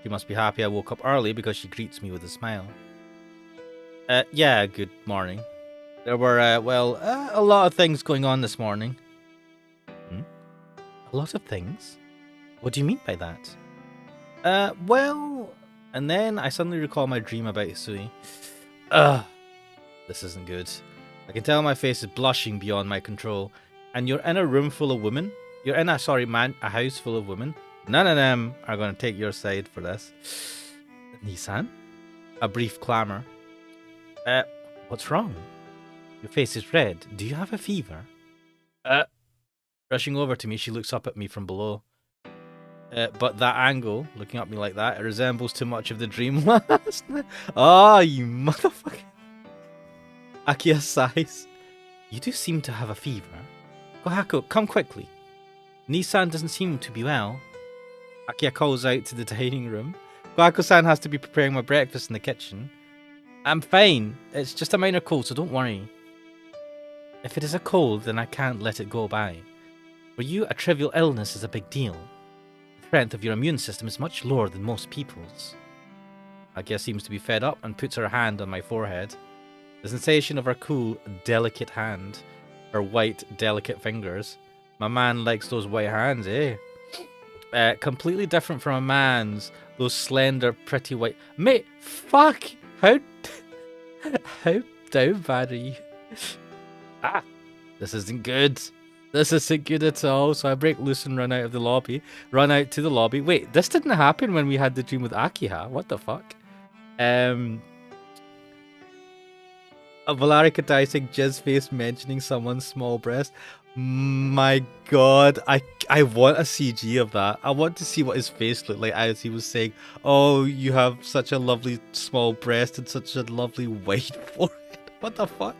She must be happy I woke up early because she greets me with a smile. Yeah, good morning. There were, a lot of things going on this morning. A lot of things? What do you mean by that? And then I suddenly recall my dream about Isui. This isn't good. I can tell my face is blushing beyond my control. And you're in a room full of women? You're in a house full of women? None of them are going to take your side for this. Nissan? A brief clamor. What's wrong? Your face is red. Do you have a fever? Rushing over to me, she looks up at me from below. But that angle, looking at me like that, it resembles too much of the dream last night. Oh, you motherfucker. Akiya sighs. You do seem to have a fever. Kohako, come quickly. Nissan doesn't seem to be well. Akiya calls out to the dining room. Kohako-san has to be preparing my breakfast in the kitchen. I'm fine. It's just a minor cold, so don't worry. If it is a cold, then I can't let it go by. For you, a trivial illness is a big deal. The strength of your immune system is much lower than most people's. Akiya seems to be fed up and puts her hand on my forehead. The sensation of her cool, delicate hand. Her white, delicate fingers. My man likes those white hands, eh? Completely different from a man's. Those slender, pretty white... Mate, fuck! How down bad are you? This isn't good. This isn't good at all. So I break loose and run out to the lobby. Wait, this didn't happen when we had the dream with Akiha. What the fuck? A Valarika dicing jizz face mentioning someone's small breast. My god, I want a CG of that. I want to see what his face looked like as he was saying, oh, you have such a lovely small breast and such a lovely white forehead. What the fuck?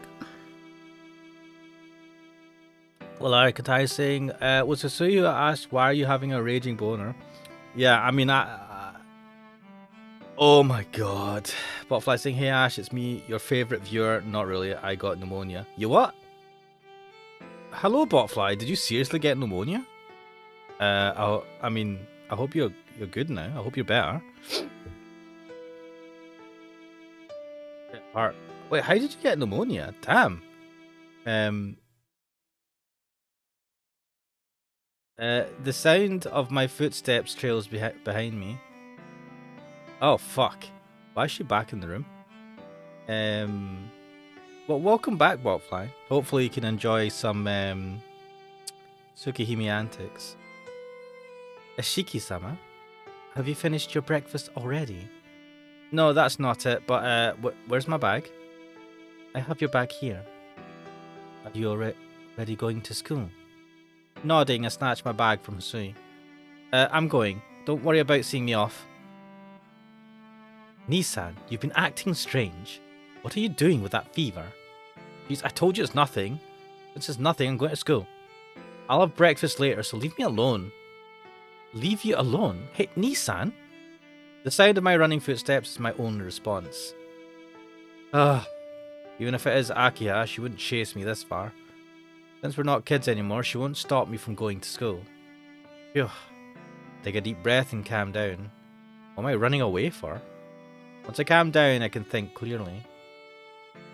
Valarika dicing, was Hisui who asked, why are you having a raging boner? Yeah, I mean, oh my god. Botfly saying, hey Ash, it's me, your favourite viewer. Not really, I got pneumonia. You what? Hello Botfly, did you seriously get pneumonia? I hope you're good now. I hope you're better. Wait, how did you get pneumonia? Damn. The sound of my footsteps trails behind me. Oh, fuck. Why is she back in the room? Well, welcome back, Botfly. Hopefully you can enjoy some Tsukihime antics. Ashiki-sama, have you finished your breakfast already? No, that's not it, but where's my bag? I have your bag here. Are you already going to school? Nodding, I snatch my bag from Hisui. I'm going. Don't worry about seeing me off. Nissan, you've been acting strange. What are you doing with that fever? Jeez, I told you it's nothing. This is nothing, I'm going to school. I'll have breakfast later, so leave me alone. Leave you alone? Hey, Nissan? The sound of my running footsteps is my only response. Even if it is Akiha, she wouldn't chase me this far. Since we're not kids anymore, she won't stop me from going to school. Phew. Take a deep breath and calm down. What am I running away for? Once I calm down, I can think clearly.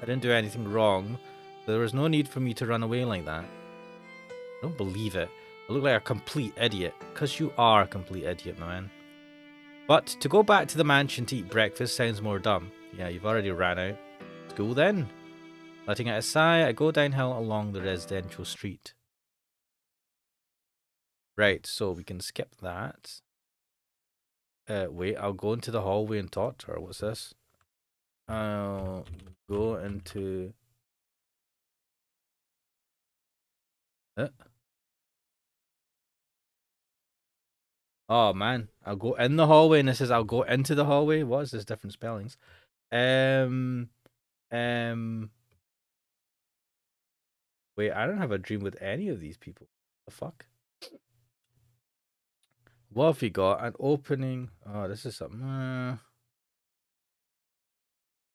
I didn't do anything wrong, so there was no need for me to run away like that. I don't believe it. I look like a complete idiot, because you are a complete idiot, my man. But to go back to the mansion to eat breakfast sounds more dumb. Yeah, you've already ran out. School then. Letting out a sigh, I go downhill along the residential street. Right, so we can skip that. Wait, I'll go into the hallway and talk to her. What's this? I'll go into Uh. Oh man, I'll go in the hallway and it says I'll go into the hallway. What is this different spellings? Um um Wait, I don't have a dream with any of these people. The fuck? What have we got? An opening. Oh, this is something.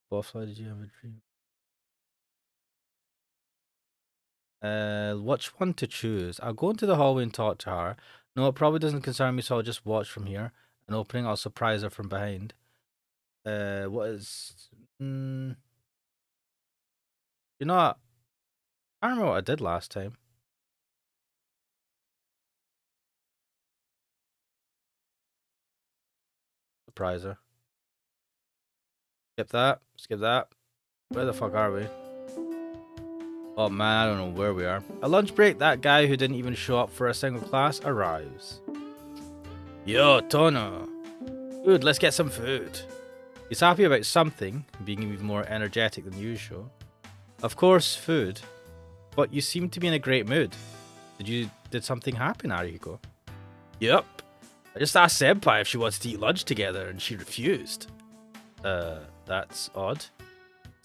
Butterfly, did you have a dream? Which one to choose? I'll go into the hallway and talk to her. No, it probably doesn't concern me, so I'll just watch from here. An opening, I'll surprise her from behind. What is? You know what? I don't remember what I did last time. Surprise her. Skip that. Skip that. Where the fuck are we? Oh man, I don't know where we are. A lunch break, that guy who didn't even show up for a single class arrives. Yo, Tono. Good, let's get some food. He's happy about something, being even more energetic than usual. Of course, food. But you seem to be in a great mood. Did something happen, Arihiko? Yep. I just asked Senpai if she wants to eat lunch together and she refused. That's odd.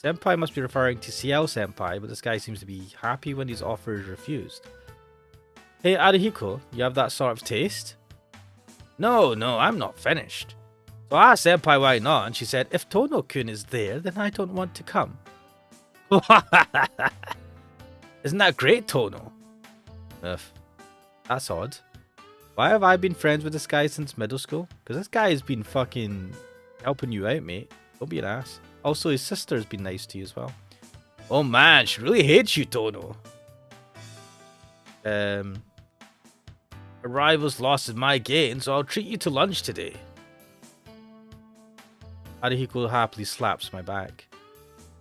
Senpai must be referring to Ciel Senpai, but this guy seems to be happy when his offer is refused. Hey Arihiko, you have that sort of taste? No, I'm not finished. So I asked Senpai why not, and she said, if Tono-kun is there, then I don't want to come. Isn't that great, Tono? Ugh, that's odd. Why have I been friends with this guy since middle school? Because this guy has been fucking helping you out, mate. Don't be an ass. Also, his sister has been nice to you as well. Oh man, she really hates you, Tono. Arrival's loss is my gain, so I'll treat you to lunch today. Arihiko happily slaps my back.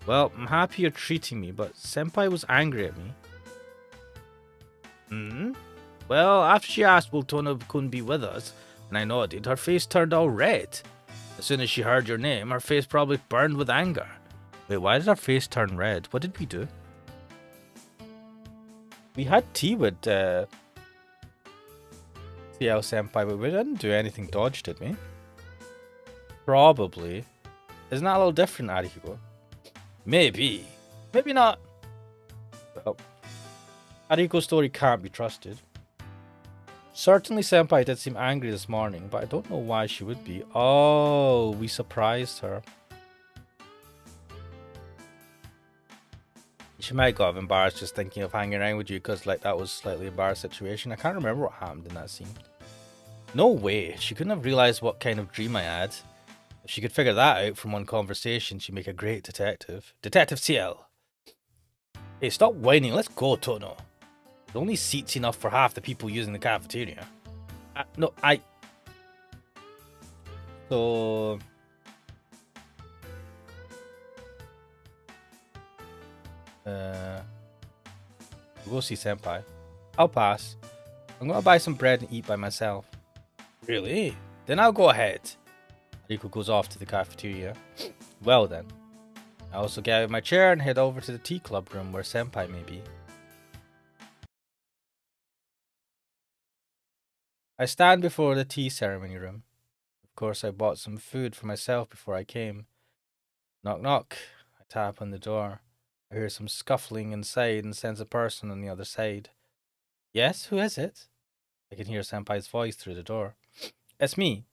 Well, I'm happy you're treating me, but Senpai was angry at me. Well, after she asked will Tono-kun be with us, and I nodded, her face turned all red. As soon as she heard your name, her face probably burned with anger. Wait, why did her face turn red? What did we do? We had tea with CL Senpai, but we didn't do anything dodge, did we? Probably. Isn't that a little different, Arihiko? Maybe. Maybe not. Well, Arihiko's story can't be trusted. Certainly Senpai did seem angry this morning, but I don't know why she would be. Oh, we surprised her. She might got embarrassed just thinking of hanging around with you because like that was a slightly embarrassed situation. I can't remember what happened in that scene. No way. She couldn't have realized what kind of dream I had. If she could figure that out from one conversation, she'd make a great detective. Detective Ciel. Hey, stop whining. Let's go, Tono. There's only seats enough for half the people using the cafeteria. So... We'll go see Senpai. I'll pass. I'm gonna buy some bread and eat by myself. Really? Then I'll go ahead. Riko goes off to the cafeteria. Well then. I also get out of my chair and head over to the tea club room where Senpai may be. I stand before the tea ceremony room. Of course, I bought some food for myself before I came. Knock knock. I tap on the door. I hear some scuffling inside and sense a person on the other side. Yes, who is it? I can hear Senpai's voice through the door. It's me.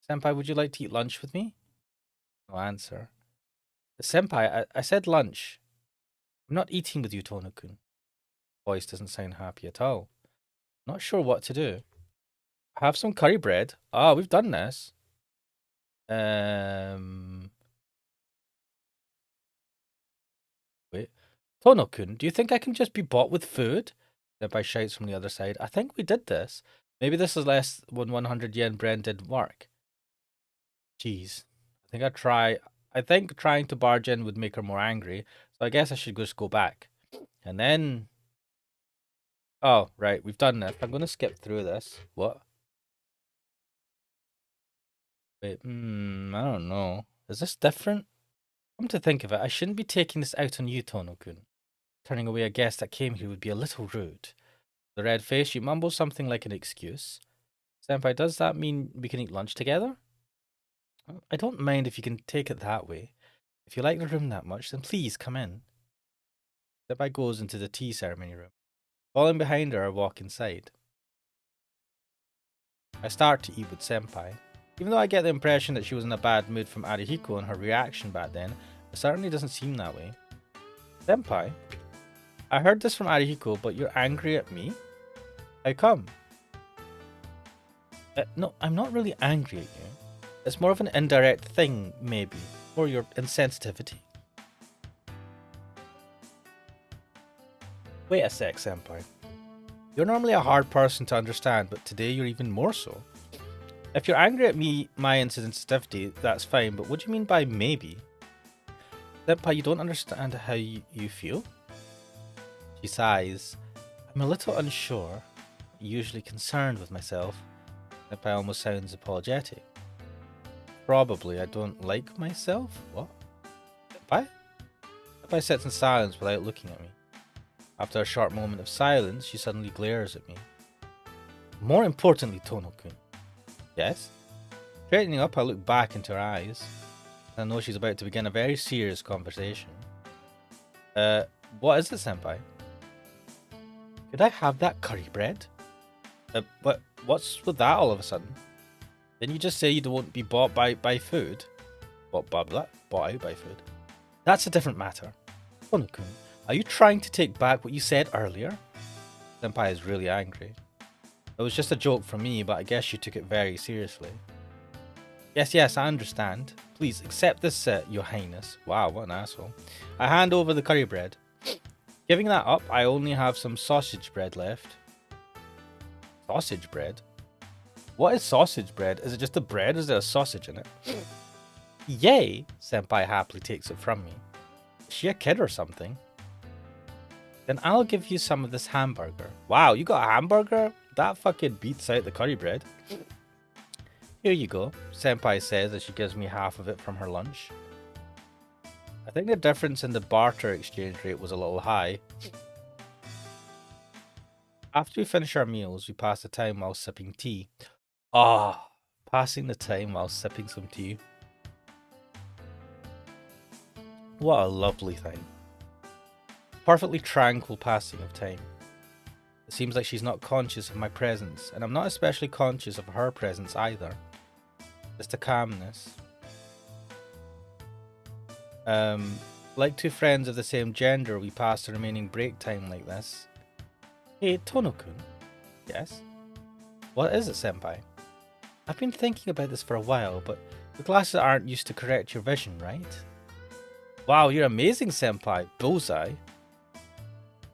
Senpai, would you like to eat lunch with me? No answer. Senpai, I said lunch. I'm not eating with you, Tono-kun. Voice doesn't sound happy at all. Not sure what to do. Have some curry bread. Ah, we've done this. Wait. Tono-kun, do you think I can just be bought with food? Senpai shouts from the other side. I think we did this. Maybe this is less when 100 yen bread didn't work. Jeez. I think trying to barge in would make her more angry, so I guess I should just go back. And then... Oh, right, we've done this. I'm going to skip through this. What? Wait, I don't know. Is this different? Come to think of it, I shouldn't be taking this out on you, Tono-kun. Turning away a guest that came here would be a little rude. The red face, you mumble something like an excuse. Senpai, does that mean we can eat lunch together? I don't mind if you can take it that way. If you like the room that much, then please come in. Senpai goes into the tea ceremony room. Following behind her, I walk inside. I start to eat with Senpai. Even though I get the impression that she was in a bad mood from Arihiko and her reaction back then, it certainly doesn't seem that way. Senpai, I heard this from Arihiko, but you're angry at me? How come? No, I'm not really angry at you. It's more of an indirect thing, maybe, or your insensitivity. Wait a sec, Senpai. You're normally a hard person to understand, but today you're even more so. If you're angry at me, my insensitivity, that's fine, but what do you mean by maybe? Senpai, you don't understand how you feel? She sighs. I'm a little unsure, usually concerned with myself. Senpai almost sounds apologetic. Probably I don't like myself? What? Senpai? Senpai sits in silence without looking at me. After a short moment of silence, she suddenly glares at me. More importantly, Tono-kun. Yes? Straightening up, I look back into her eyes. I know she's about to begin a very serious conversation. What is it, Senpai? Could I have that curry bread? But what's with that all of a sudden? Didn't you just say you won't be bought by food? Bought out by food? That's a different matter. Tono-kun, are you trying to take back what you said earlier? Senpai is really angry. It was just a joke from me, but I guess you took it very seriously. Yes, I understand. Please accept this, your highness. Wow, what an asshole. I hand over the curry bread. Giving that up, I only have some sausage bread left. Sausage bread? What is sausage bread? Is it just a bread or is there a sausage in it? Yay! Senpai happily takes it from me. Is she a kid or something? Then I'll give you some of this hamburger. Wow, you got a hamburger? That fucking beats out the curry bread. Here you go, Senpai says as she gives me half of it from her lunch. I think the difference in the barter exchange rate was a little high. After we finish our meals, we pass the time while sipping tea. Passing the time while sipping some tea. What a lovely thing. Perfectly tranquil passing of time. It seems like she's not conscious of my presence, and I'm not especially conscious of her presence either. Just a calmness. Like two friends of the same gender, we pass the remaining break time like this. Hey, Tono-kun. Yes? What is it, Senpai? I've been thinking about this for a while, but the glasses aren't used to correct your vision, right? Wow, you're amazing, Senpai. Bullseye.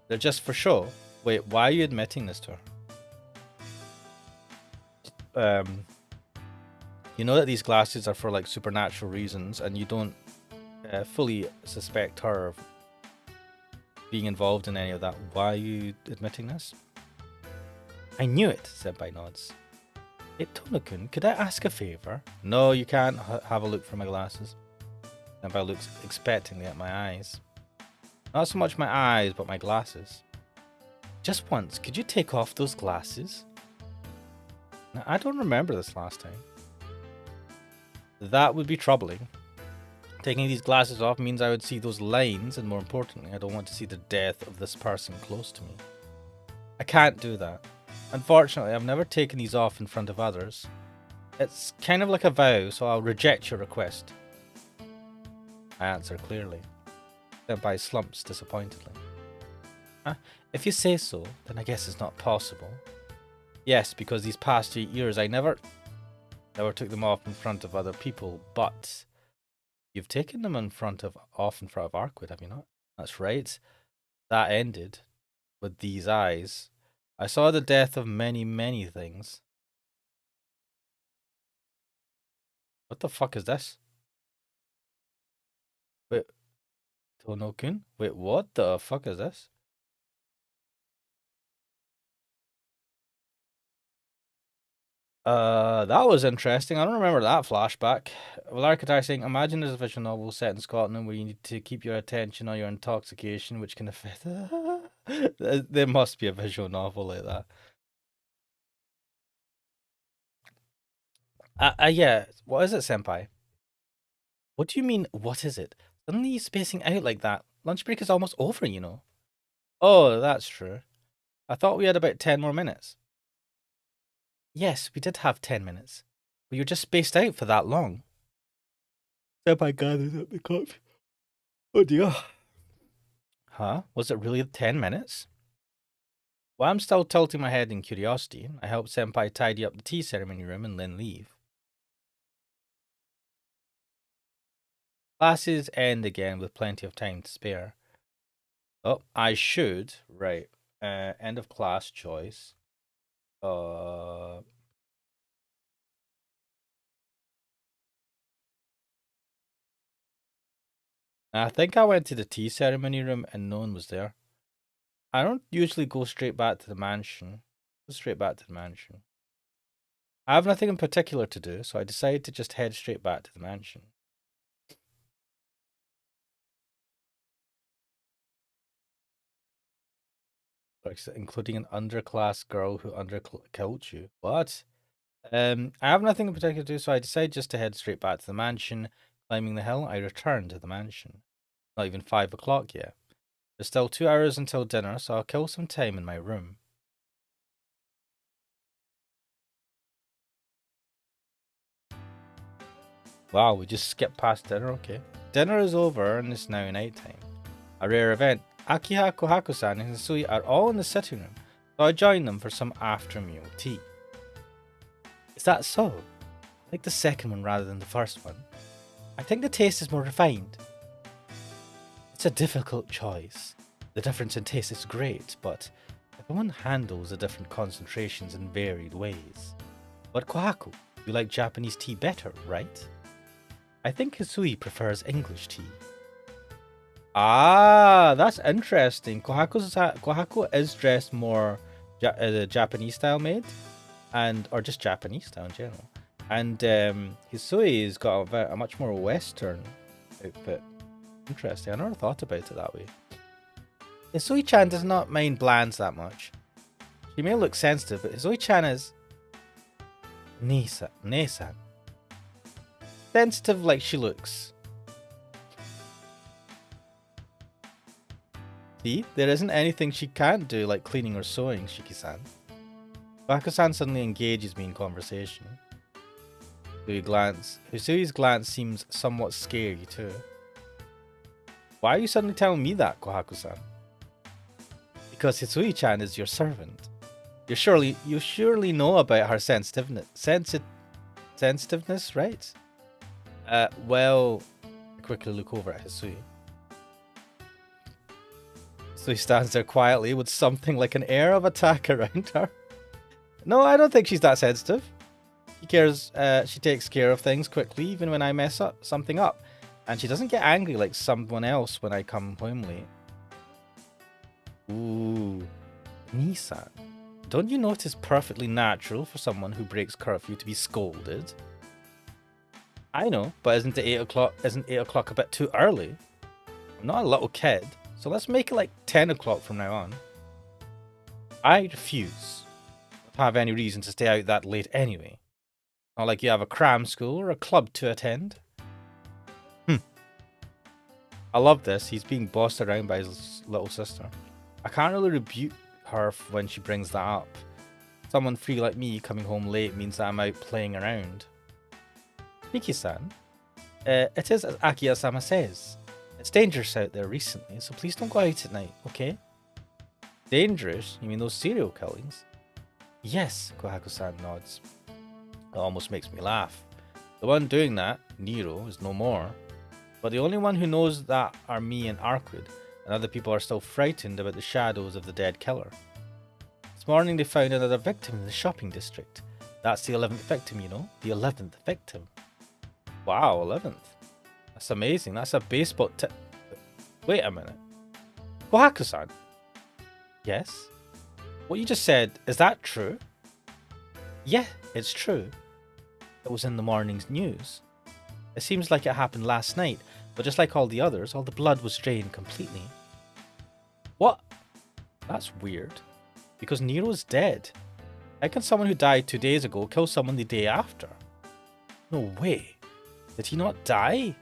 They're just for show. Wait, why are you admitting this to her? You know that these glasses are for like supernatural reasons, and you don't fully suspect her of being involved in any of that. Why are you admitting this? I knew it, Senpai nods. Hey, Tono-kun, could I ask a favor? No, you can't have a look for my glasses. Senpai looks expectantly at my eyes. Not so much my eyes, but my glasses. Just once, could you take off those glasses? Now, I don't remember this last time. That would be troubling. Taking these glasses off means I would see those lines, and more importantly, I don't want to see the death of this person close to me. I can't do that. Unfortunately, I've never taken these off in front of others. It's kind of like a vow, so I'll reject your request. I answer clearly. Senpai slumps disappointedly. If you say so, then I guess it's not possible. Yes, because these past 8 years I never took them off in front of other people, but you've taken them off in front of Arkwood, have you not? That's right. That ended with these eyes. I saw the death of many, many things. What the fuck is this? Wait, Tono-kun? Wait, what the fuck is this? That was interesting. I don't remember that flashback. Larkatar saying, imagine there's a visual novel set in Scotland where you need to keep your attention on your intoxication, which can affect... There must be a visual novel like that. Yeah. What is it, Senpai? What do you mean, what is it? Suddenly spacing out like that. Lunch break is almost over, you know. Oh, that's true. I thought we had about 10 more minutes. Yes, we did have 10 minutes. But you're just spaced out for that long. Senpai gathers up the coffee. Oh dear. Huh? Was it really 10 minutes? While I'm still tilting my head in curiosity, I help Senpai tidy up the tea ceremony room and then leave. Classes end again with plenty of time to spare. Oh, I should. Right. End of class choice. I think I went to the tea ceremony room and no one was there. I don't usually go straight back to the mansion. Go straight back to the mansion. I have nothing in particular to do, so I decided to just head straight back to the mansion. Including an underclass girl who underkilled you. What? I have nothing in particular to do, so I decided just to head straight back to the mansion. Climbing the hill, I returned to the mansion. Not even 5 o'clock yet. There's still 2 hours until dinner, so I'll kill some time in my room. Wow, we just skipped past dinner, okay. Dinner is over and it's now nighttime. A rare event. Akiha, Kohaku-san, and Hisui are all in the sitting room, so I join them for some after-meal tea. Is that so? I like the second one rather than the first one. I think the taste is more refined. It's a difficult choice. The difference in taste is great, but everyone handles the different concentrations in varied ways. But Kohaku, you like Japanese tea better, right? I think Hisui prefers English tea. Ah, that's interesting. Kohaku is dressed more Japanese style made, or just Japanese style in general. And Hisui's got a much more Western outfit. Interesting. I never thought about it that way. Hisui-chan does not mind blands that much. She may look sensitive, but Hisui-chan is Nesan. Sensitive like she looks. See, there isn't anything she can't do like cleaning or sewing, Shiki-san. Baku-san suddenly engages me in conversation. Husui's glance seems somewhat scary too. Why are you suddenly telling me that, Kohaku-san? Because Hisui-chan is your servant. You surely know about her sensitiveness, right? Well, I quickly look over at Hisui. So he stands there quietly with something like an air of attack around her. No, I don't think she's that sensitive. She takes care of things quickly, even when I mess something up. And she doesn't get angry like someone else when I come home late. Ooh, Nisan. Don't you know it is perfectly natural for someone who breaks curfew to be scolded? I know, but isn't 8 o'clock? Isn't 8 o'clock a bit too early? I'm not a little kid, so let's make it like 10 o'clock from now on. I refuse. I don't have any reason to stay out that late anyway. Not like you have a cram school or a club to attend. I love this. He's being bossed around by his little sister. I can't really rebuke her when she brings that up. Someone free like me coming home late means that I'm out playing around. Miki-san, it is as Akiya-sama says. It's dangerous out there recently, so please don't go out at night, okay? Dangerous? You mean those serial killings? Yes, Kohaku-san nods. It almost makes me laugh. The one doing that, Nero, is no more. But the only one who knows that are me and Arkwood, and other people are still frightened about the shadows of the dead killer. This morning they found another victim in the shopping district. That's the 11th victim, you know? The 11th victim. Wow, 11th. That's amazing. That's a baseball tip. Wait a minute. Kohaku-san? Yes? What you just said, is that true? Yeah, it's true. It was in the morning's news. It seems like it happened last night, but just like all the others, all the blood was drained completely. What? That's weird. Because Nero's dead. How can someone who died 2 days ago kill someone the day after? No way. Did he not die?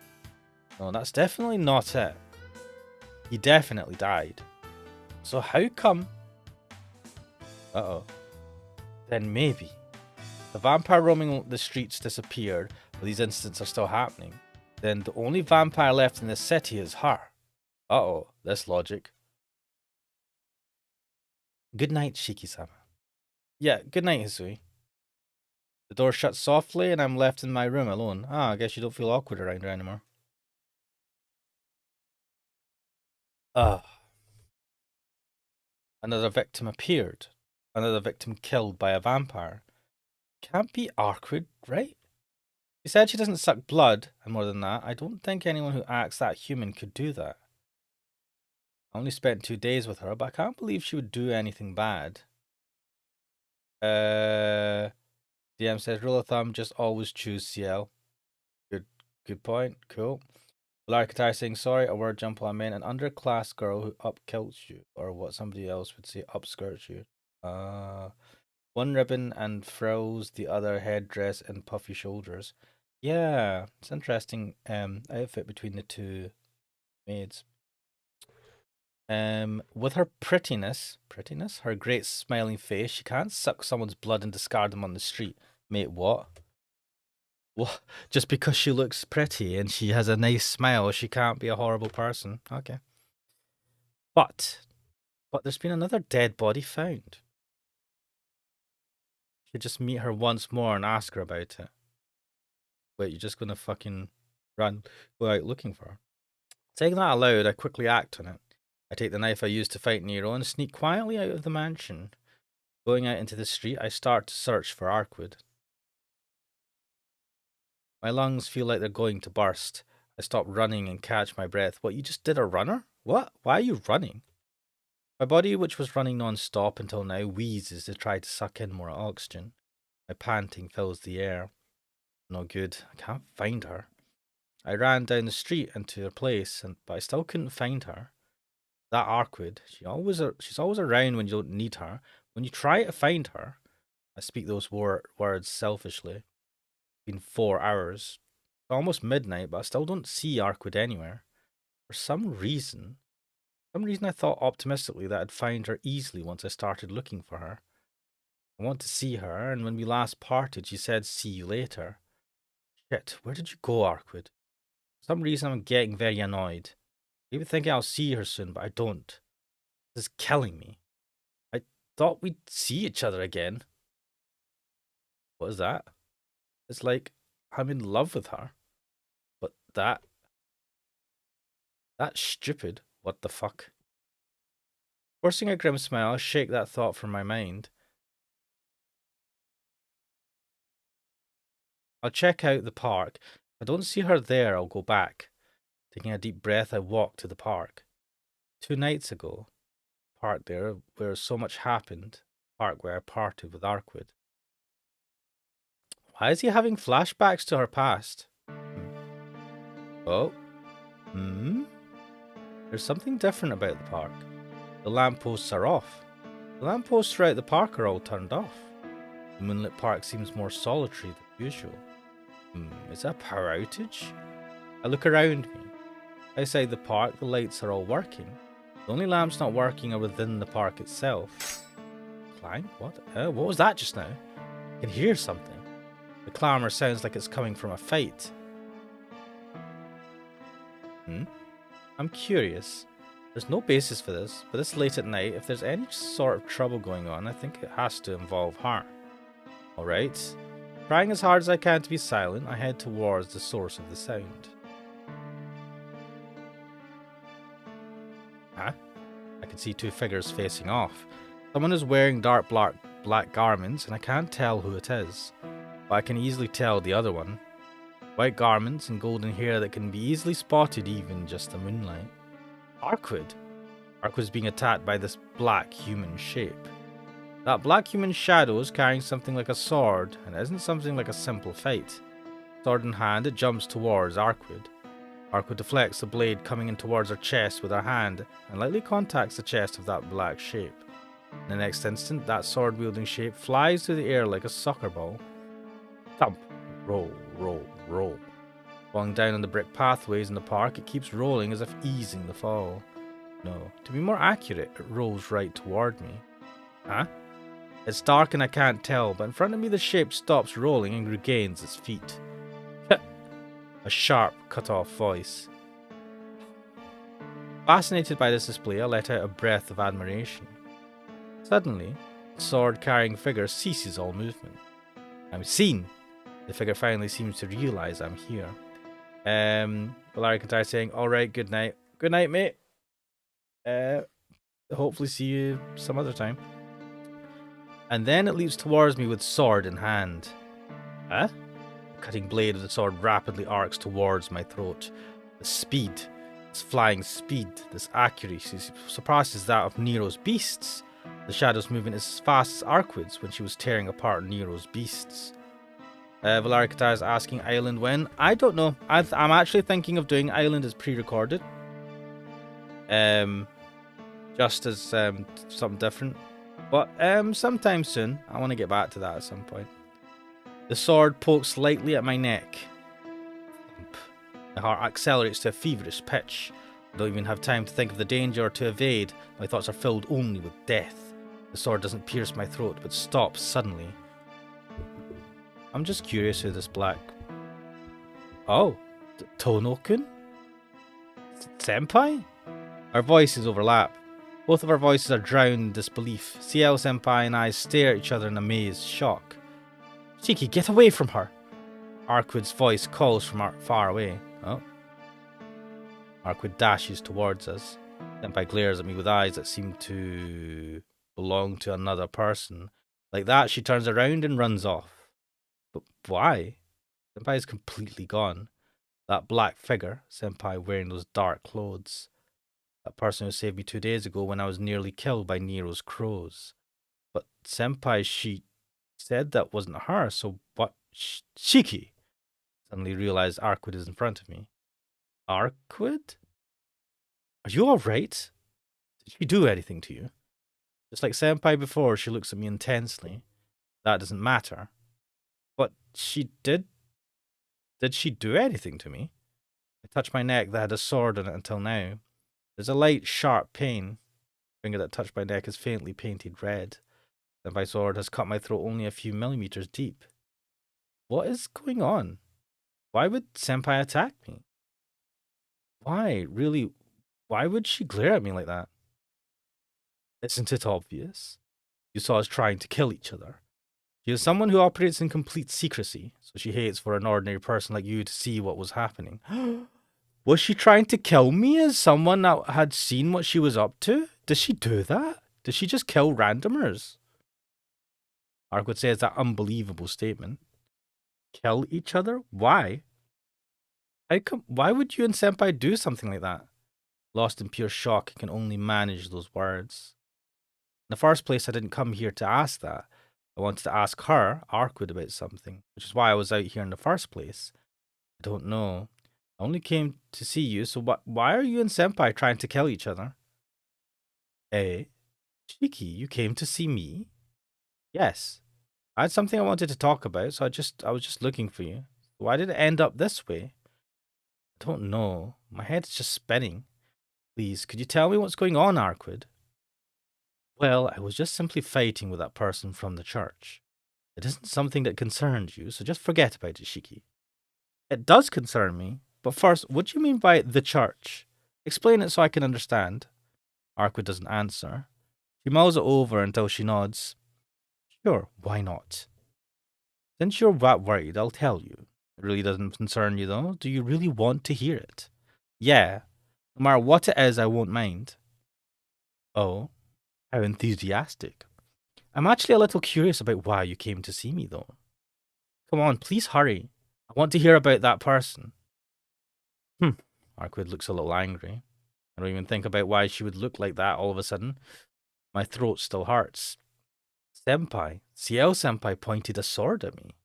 No, that's definitely not it. He definitely died. So how come... Uh-oh. Then maybe. The vampire roaming the streets disappeared, but these incidents are still happening. Then the only vampire left in this city is her. Uh-oh, this logic. Good night, Shiki-sama. Yeah, good night, Hisui. The door shuts softly and I'm left in my room alone. Ah, I guess you don't feel awkward around her anymore. Another victim appeared. Another victim killed by a vampire. Can't be awkward, right? She said she doesn't suck blood, and more than that, I don't think anyone who acts that human could do that. I only spent 2 days with her, but I can't believe she would do anything bad. DM says, rule of thumb, just always choose Ciel. Good point. Cool. Larkatai saying, sorry, a word jump I meant an underclass girl who upkilts you, or what somebody else would say, upskirts you. One ribbon and frills, the other headdress and puffy shoulders. Yeah, it's interesting outfit between the two maids. With her prettiness, her great smiling face, she can't suck someone's blood and discard them on the street. Mate, what? What? Just because she looks pretty and she has a nice smile, she can't be a horrible person. Okay. But there's been another dead body found. Should just meet her once more and ask her about it. Wait, you're just gonna fucking go out looking for her? Saying that aloud, I quickly act on it. I take the knife I used to fight Nero and sneak quietly out of the mansion. Going out into the street, I start to search for Arkwood. My lungs feel like they're going to burst. I stop running and catch my breath. What, you just did a runner? What? Why are you running? My body, which was running non-stop until now, wheezes to try to suck in more oxygen. My panting fills the air. No good. I can't find her. I ran down the street and to her place, but I still couldn't find her. That Arkwood, she's always around when you don't need her. When you try to find her, I speak those words selfishly. It's been 4 hours. It's almost midnight, but I still don't see Arkwood anywhere. For some reason I thought optimistically that I'd find her easily once I started looking for her. I want to see her, and when we last parted, she said, see you later. Shit, where did you go, Arkwood? For some reason, I'm getting very annoyed. I even thinking I'll see her soon, but I don't. This is killing me. I thought we'd see each other again. What is that? It's like I'm in love with her. But that's stupid. What the fuck? Forcing a grim smile, I shake that thought from my mind. I'll check out the park. If I don't see her there, I'll go back. Taking a deep breath, I walk to the park. 2 nights ago, park there where so much happened. Park where I parted with Arkwood. Why is he having flashbacks to her past? Oh. There's something different about the park. The lampposts are off. The lampposts throughout the park are all turned off. The moonlit park seems more solitary than usual. Is that a power outage? I look around me. Outside the park, the lights are all working. The only lamps not working are within the park itself. Clang? What? What was that just now? I can hear something. The clamour sounds like it's coming from a fight. I'm curious. There's no basis for this, but this late at night, if there's any sort of trouble going on, I think it has to involve her. Alright. Trying as hard as I can to be silent, I head towards the source of the sound. Huh? I can see 2 figures facing off. Someone is wearing dark black garments, and I can't tell who it is. But I can easily tell the other one. White garments and golden hair that can be easily spotted even just the moonlight. Arkwood. Arkwood's being attacked by this black human shape. That black human shadow is carrying something like a sword, and it isn't something like a simple fight. Sword in hand, it jumps towards Arkwood. Arko deflects the blade coming in towards her chest with her hand and lightly contacts the chest of that black shape. In the next instant, that sword-wielding shape flies through the air like a soccer ball. Thump! Roll, roll, roll. Falling down on the brick pathways in the park, it keeps rolling as if easing the fall. No, to be more accurate, it rolls right toward me. Huh? It's dark and I can't tell, but in front of me the shape stops rolling and regains its feet. A sharp, cut-off voice. Fascinated by this display, I let out a breath of admiration. Suddenly, the sword-carrying figure ceases all movement. I'm seen! The figure finally seems to realize I'm here. Valari can saying, alright, good night. Good night, mate. Hopefully see you some other time. And then it leaps towards me with sword in hand. Huh? The cutting blade of the sword rapidly arcs towards my throat. The speed, this flying speed, this accuracy surpasses that of Nero's beasts. The shadow's movement is as fast as Arquid's when she was tearing apart Nero's beasts. Valari is asking Island when? I don't know. I'm actually thinking of doing Island as pre-recorded. Just as something different. But sometime soon. I want to get back to that at some point. The sword pokes lightly at my neck. My heart accelerates to a feverish pitch. I don't even have time to think of the danger or to evade. My thoughts are filled only with death. The sword doesn't pierce my throat, but stops suddenly. I'm just curious who this black... Oh, Tono-kun? Senpai? Our voices overlap. Both of our voices are drowned in disbelief. Ciel Senpai and I stare at each other in amazed shock. Shiki, get away from her! Arquid's voice calls from far away. Oh. Arquid dashes towards us. Senpai glares at me with eyes that seem to belong to another person. Like that, she turns around and runs off. But why? Senpai is completely gone. That black figure, Senpai wearing those dark clothes. That person who saved me 2 days ago when I was nearly killed by Nero's crows. But Senpai, she said that wasn't her, so what? Shiki! Suddenly realized Arquid is in front of me. Arquid? Are you alright? Did she do anything to you? Just like Senpai before, she looks at me intensely. That doesn't matter. But she did... Did she do anything to me? I touched my neck that had a sword on it until now. There's a light, sharp pain. The finger that touched my neck is faintly painted red. Senpai's sword has cut my throat only a few millimeters deep. What is going on? Why would Senpai attack me? Why? Really? Why would she glare at me like that? Isn't it obvious? You saw us trying to kill each other. She is someone who operates in complete secrecy, so she hates for an ordinary person like you to see what was happening. Was she trying to kill me as someone that had seen what she was up to? Did she do that? Did she just kill randomers? Arquid says that unbelievable statement. Kill each other? Why? Why would you and Senpai do something like that? Lost in pure shock, I can only manage those words. In the first place, I didn't come here to ask that. I wanted to ask her, Arquid, about something, which is why I was out here in the first place. I don't know. I only came to see you, so why are you and Senpai trying to kill each other? Eh? Shiki, you came to see me? Yes. I had something I wanted to talk about, so I was just looking for you. Why did it end up this way? I don't know. My head's just spinning. Please, could you tell me what's going on, Arquid? Well, I was just simply fighting with that person from the church. It isn't something that concerns you, so just forget about it, Shiki. It does concern me, but first, what do you mean by the church? Explain it so I can understand. Arquid doesn't answer. She mulls it over until she nods. Sure, why not? Since you're that worried, I'll tell you. It really doesn't concern you, though. Do you really want to hear it? Yeah. No matter what it is, I won't mind. Oh, how enthusiastic. I'm actually a little curious about why you came to see me, though. Come on, please hurry. I want to hear about that person. Arquid looks a little angry. I don't even think about why she would look like that all of a sudden. My throat still hurts. Senpai, Ciel Senpai pointed a sword at me.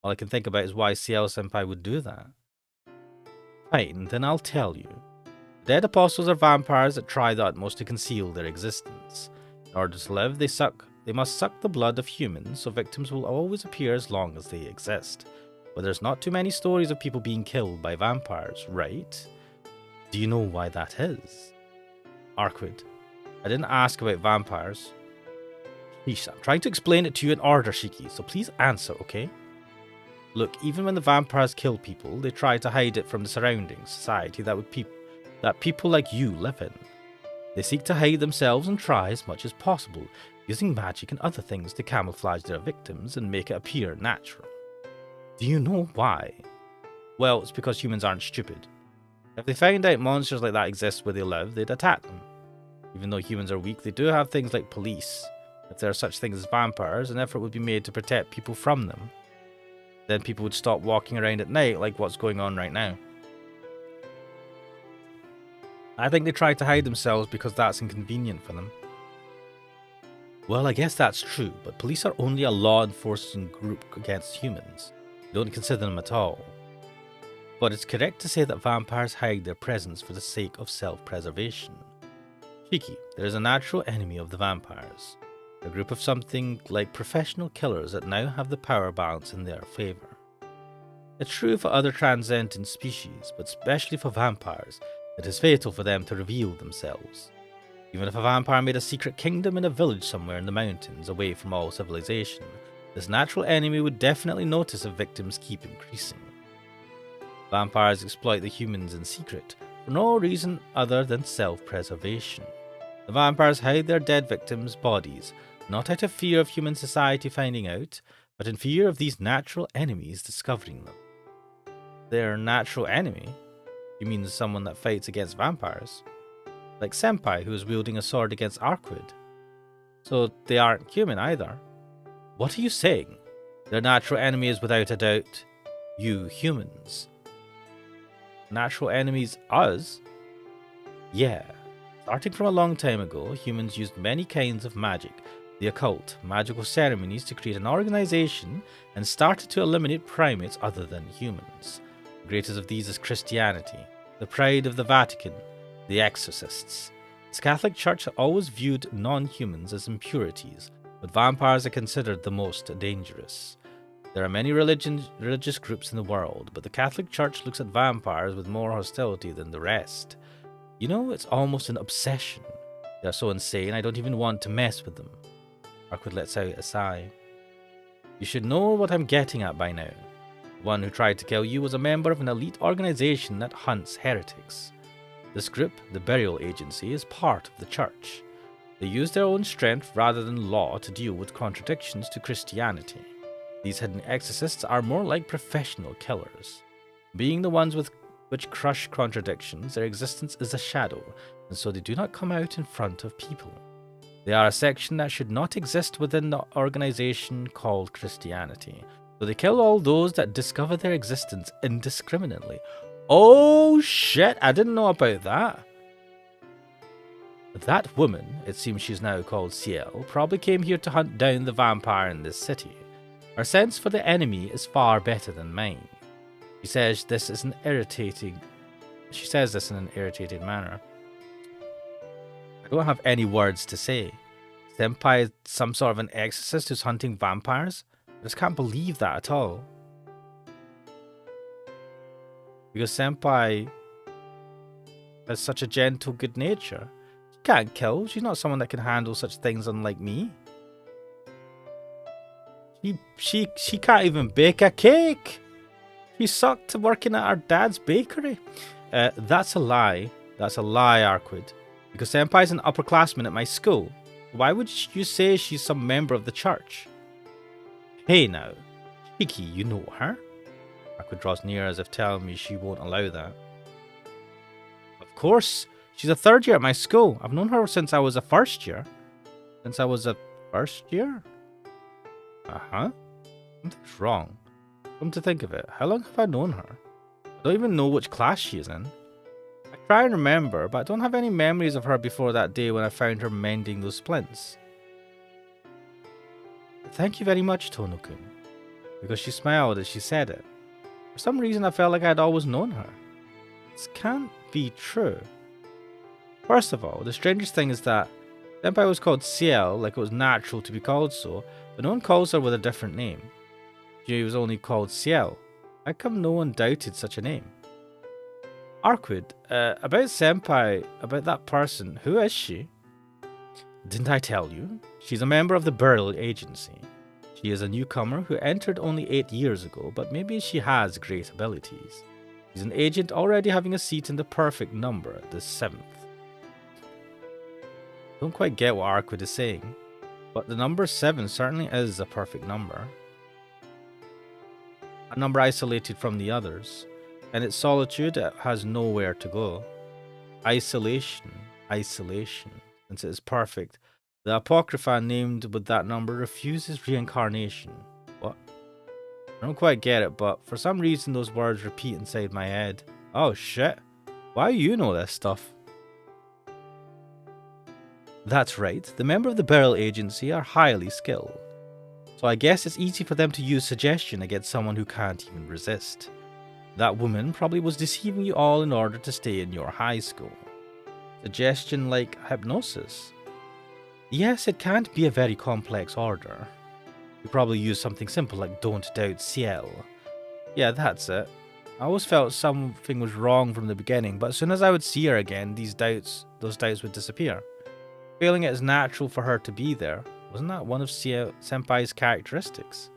All I can think about is why Ciel Senpai would do that. Fine, then I'll tell you. The dead apostles are vampires that try the utmost to conceal their existence. In order to live, they must suck the blood of humans, so victims will always appear as long as they exist. But there's not too many stories of people being killed by vampires, right? Do you know why that is? Arkwood, I didn't ask about vampires. Sheesh, I'm trying to explain it to you in order, Shiki, so please answer, okay? Look, even when the vampires kill people, they try to hide it from the surrounding society that people like you live in. They seek to hide themselves and try as much as possible, using magic and other things to camouflage their victims and make it appear natural. Do you know why? Well, it's because humans aren't stupid. If they found out monsters like that exist where they live, they'd attack them. Even though humans are weak, they do have things like police. If there are such things as vampires, an effort would be made to protect people from them. Then people would stop walking around at night like what's going on right now. I think they try to hide themselves because that's inconvenient for them. Well, I guess that's true, but police are only a law enforcing group against humans. We don't consider them at all. But it's correct to say that vampires hide their presence for the sake of self-preservation. Shiki, there is a natural enemy of the vampires. A group of something like professional killers that now have the power balance in their favour. It's true for other transcendent species, but especially for vampires, it is fatal for them to reveal themselves. Even if a vampire made a secret kingdom in a village somewhere in the mountains, away from all civilization, this natural enemy would definitely notice if victims keep increasing. Vampires exploit the humans in secret, for no reason other than self-preservation. The vampires hide their dead victims' bodies, not out of fear of human society finding out, but in fear of these natural enemies discovering them. Their natural enemy? You mean someone that fights against vampires? Like Sempai, who is wielding a sword against Arkwood. So they aren't human either. What are you saying? Their natural enemy is without a doubt you humans. Natural enemies us? Yeah. Starting from a long time ago, humans used many kinds of magic, the occult, magical ceremonies to create an organization and started to eliminate primates other than humans. The greatest of these is Christianity, the pride of the Vatican, the exorcists. The Catholic Church always viewed non-humans as impurities, but vampires are considered the most dangerous. There are many religious groups in the world, but the Catholic Church looks at vampires with more hostility than the rest. You know, it's almost an obsession. They are so insane, I don't even want to mess with them. Arkwood lets out a sigh. You should know what I'm getting at by now. The one who tried to kill you was a member of an elite organization that hunts heretics. This group, the Burial Agency, is part of the church. They use their own strength rather than law to deal with contradictions to Christianity. These hidden exorcists are more like professional killers. Being the ones which crush contradictions, their existence is a shadow, and so they do not come out in front of people. They are a section that should not exist within the organization called Christianity, so they kill all those that discover their existence indiscriminately. Oh shit, I didn't know about that. That woman, it seems she's now called Ciel, probably came here to hunt down the vampire in this city. Her sense for the enemy is far better than mine. She says this in an irritating manner. I don't have any words to say. Senpai is some sort of an exorcist who's hunting vampires? I just can't believe that at all. Because Senpai has such a gentle good nature. She can't kill. She's not someone that can handle such things unlike me. She can't even bake a cake. She sucked working at her dad's bakery. That's a lie. That's a lie, Arkwood. Because Senpai's an upperclassman at my school. Why would you say she's some member of the church? Hey now, Shiki, you know her? Arkwood draws near as if telling me she won't allow that. Of course, she's a third year at my school. I've known her since I was a first year. Since I was a first year? Uh-huh. Something's wrong. Come to think of it, how long have I known her? I don't even know which class she is in. I try and remember, but I don't have any memories of her before that day when I found her mending those splints. Thank you very much, Tono-kun. Because she smiled as she said it. For some reason I felt like I'd always known her. This can't be true. First of all, the strangest thing is that Senpai was called Ciel, like it was natural to be called so, but no one calls her with a different name. She was only called Ciel. How come no one doubted such a name? Arquid, about Senpai, about that person, who is she? Didn't I tell you? She's a member of the burial agency. She is a newcomer who entered only 8 years ago, but maybe she has great abilities. She's an agent already having a seat in the perfect number, the 7th. Don't quite get what Arquid is saying, but the number 7 certainly is a perfect number. A number isolated from the others. In its solitude, it has nowhere to go. Isolation. Since it is perfect, the Apocrypha named with that number refuses reincarnation. What? I don't quite get it, but for some reason those words repeat inside my head. Oh shit. Why do you know this stuff? That's right, the member of the burial agency are highly skilled. So I guess it's easy for them to use suggestion against someone who can't even resist. That woman probably was deceiving you all in order to stay in your high school. Suggestion like hypnosis. Yes, it can't be a very complex order. You probably use something simple like don't doubt Ciel. Yeah, that's it. I always felt something was wrong from the beginning, but as soon as I would see her again, those doubts would disappear. Feeling it is natural for her to be there. Wasn't that one of Senpai's characteristics?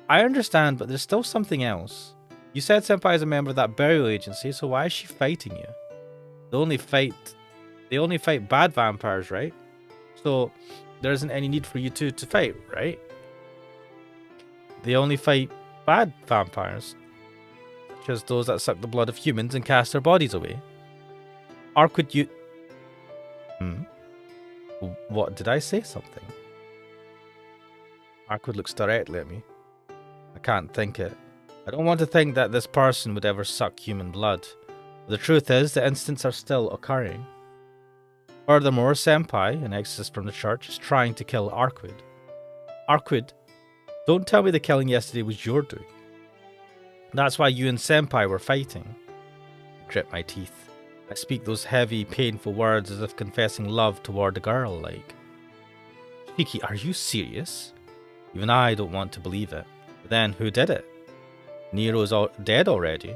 I understand, but there's still something else. You said Senpai is a member of that burial agency, so why is she fighting you? They only fight bad vampires, right? So there isn't any need for you two to fight, right? They only fight bad vampires, such as those that suck the blood of humans and cast their bodies away. Or could you... What, did I say something? Arquid looks directly at me. I can't think it. I don't want to think that this person would ever suck human blood. The truth is, the incidents are still occurring. Furthermore, Sempai, an exorcist from the church, is trying to kill Arquid. Arquid, don't tell me the killing yesterday was your doing. That's why you and Sempai were fighting. I grit my teeth. I speak those heavy, painful words as if confessing love toward a girl, like. Shiki, are you serious? Even I don't want to believe it. But then, who did it? Nero is dead already.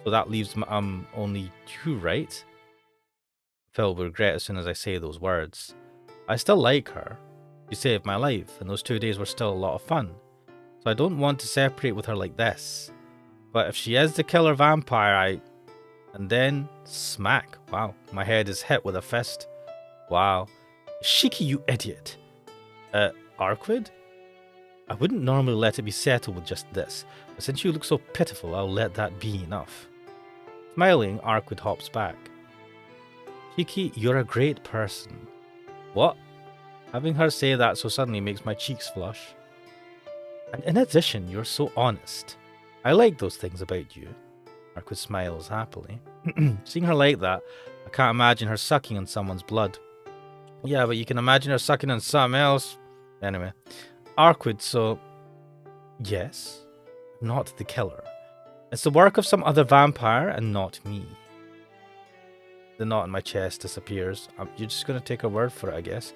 So that leaves only you, right? Filled with regret as soon as I say those words. I still like her. She saved my life, and those 2 days were still a lot of fun. So I don't want to separate with her like this. But if she is the killer vampire, And then, smack. Wow, my head is hit with a fist. Wow. Shiki, you idiot. Arquid? I wouldn't normally let it be settled with just this, but since you look so pitiful, I'll let that be enough. Smiling, Arquid hops back. Shiki, you're a great person. What? Having her say that so suddenly makes my cheeks flush. And in addition, you're so honest. I like those things about you. Arquid smiles happily. Seeing her like that, I can't imagine her sucking on someone's blood. Yeah, but you can imagine her sucking on something else. Anyway, Arquid, so... Yes, not the killer. It's the work of some other vampire and not me. The knot in my chest disappears. You're just going to take her word for it, I guess.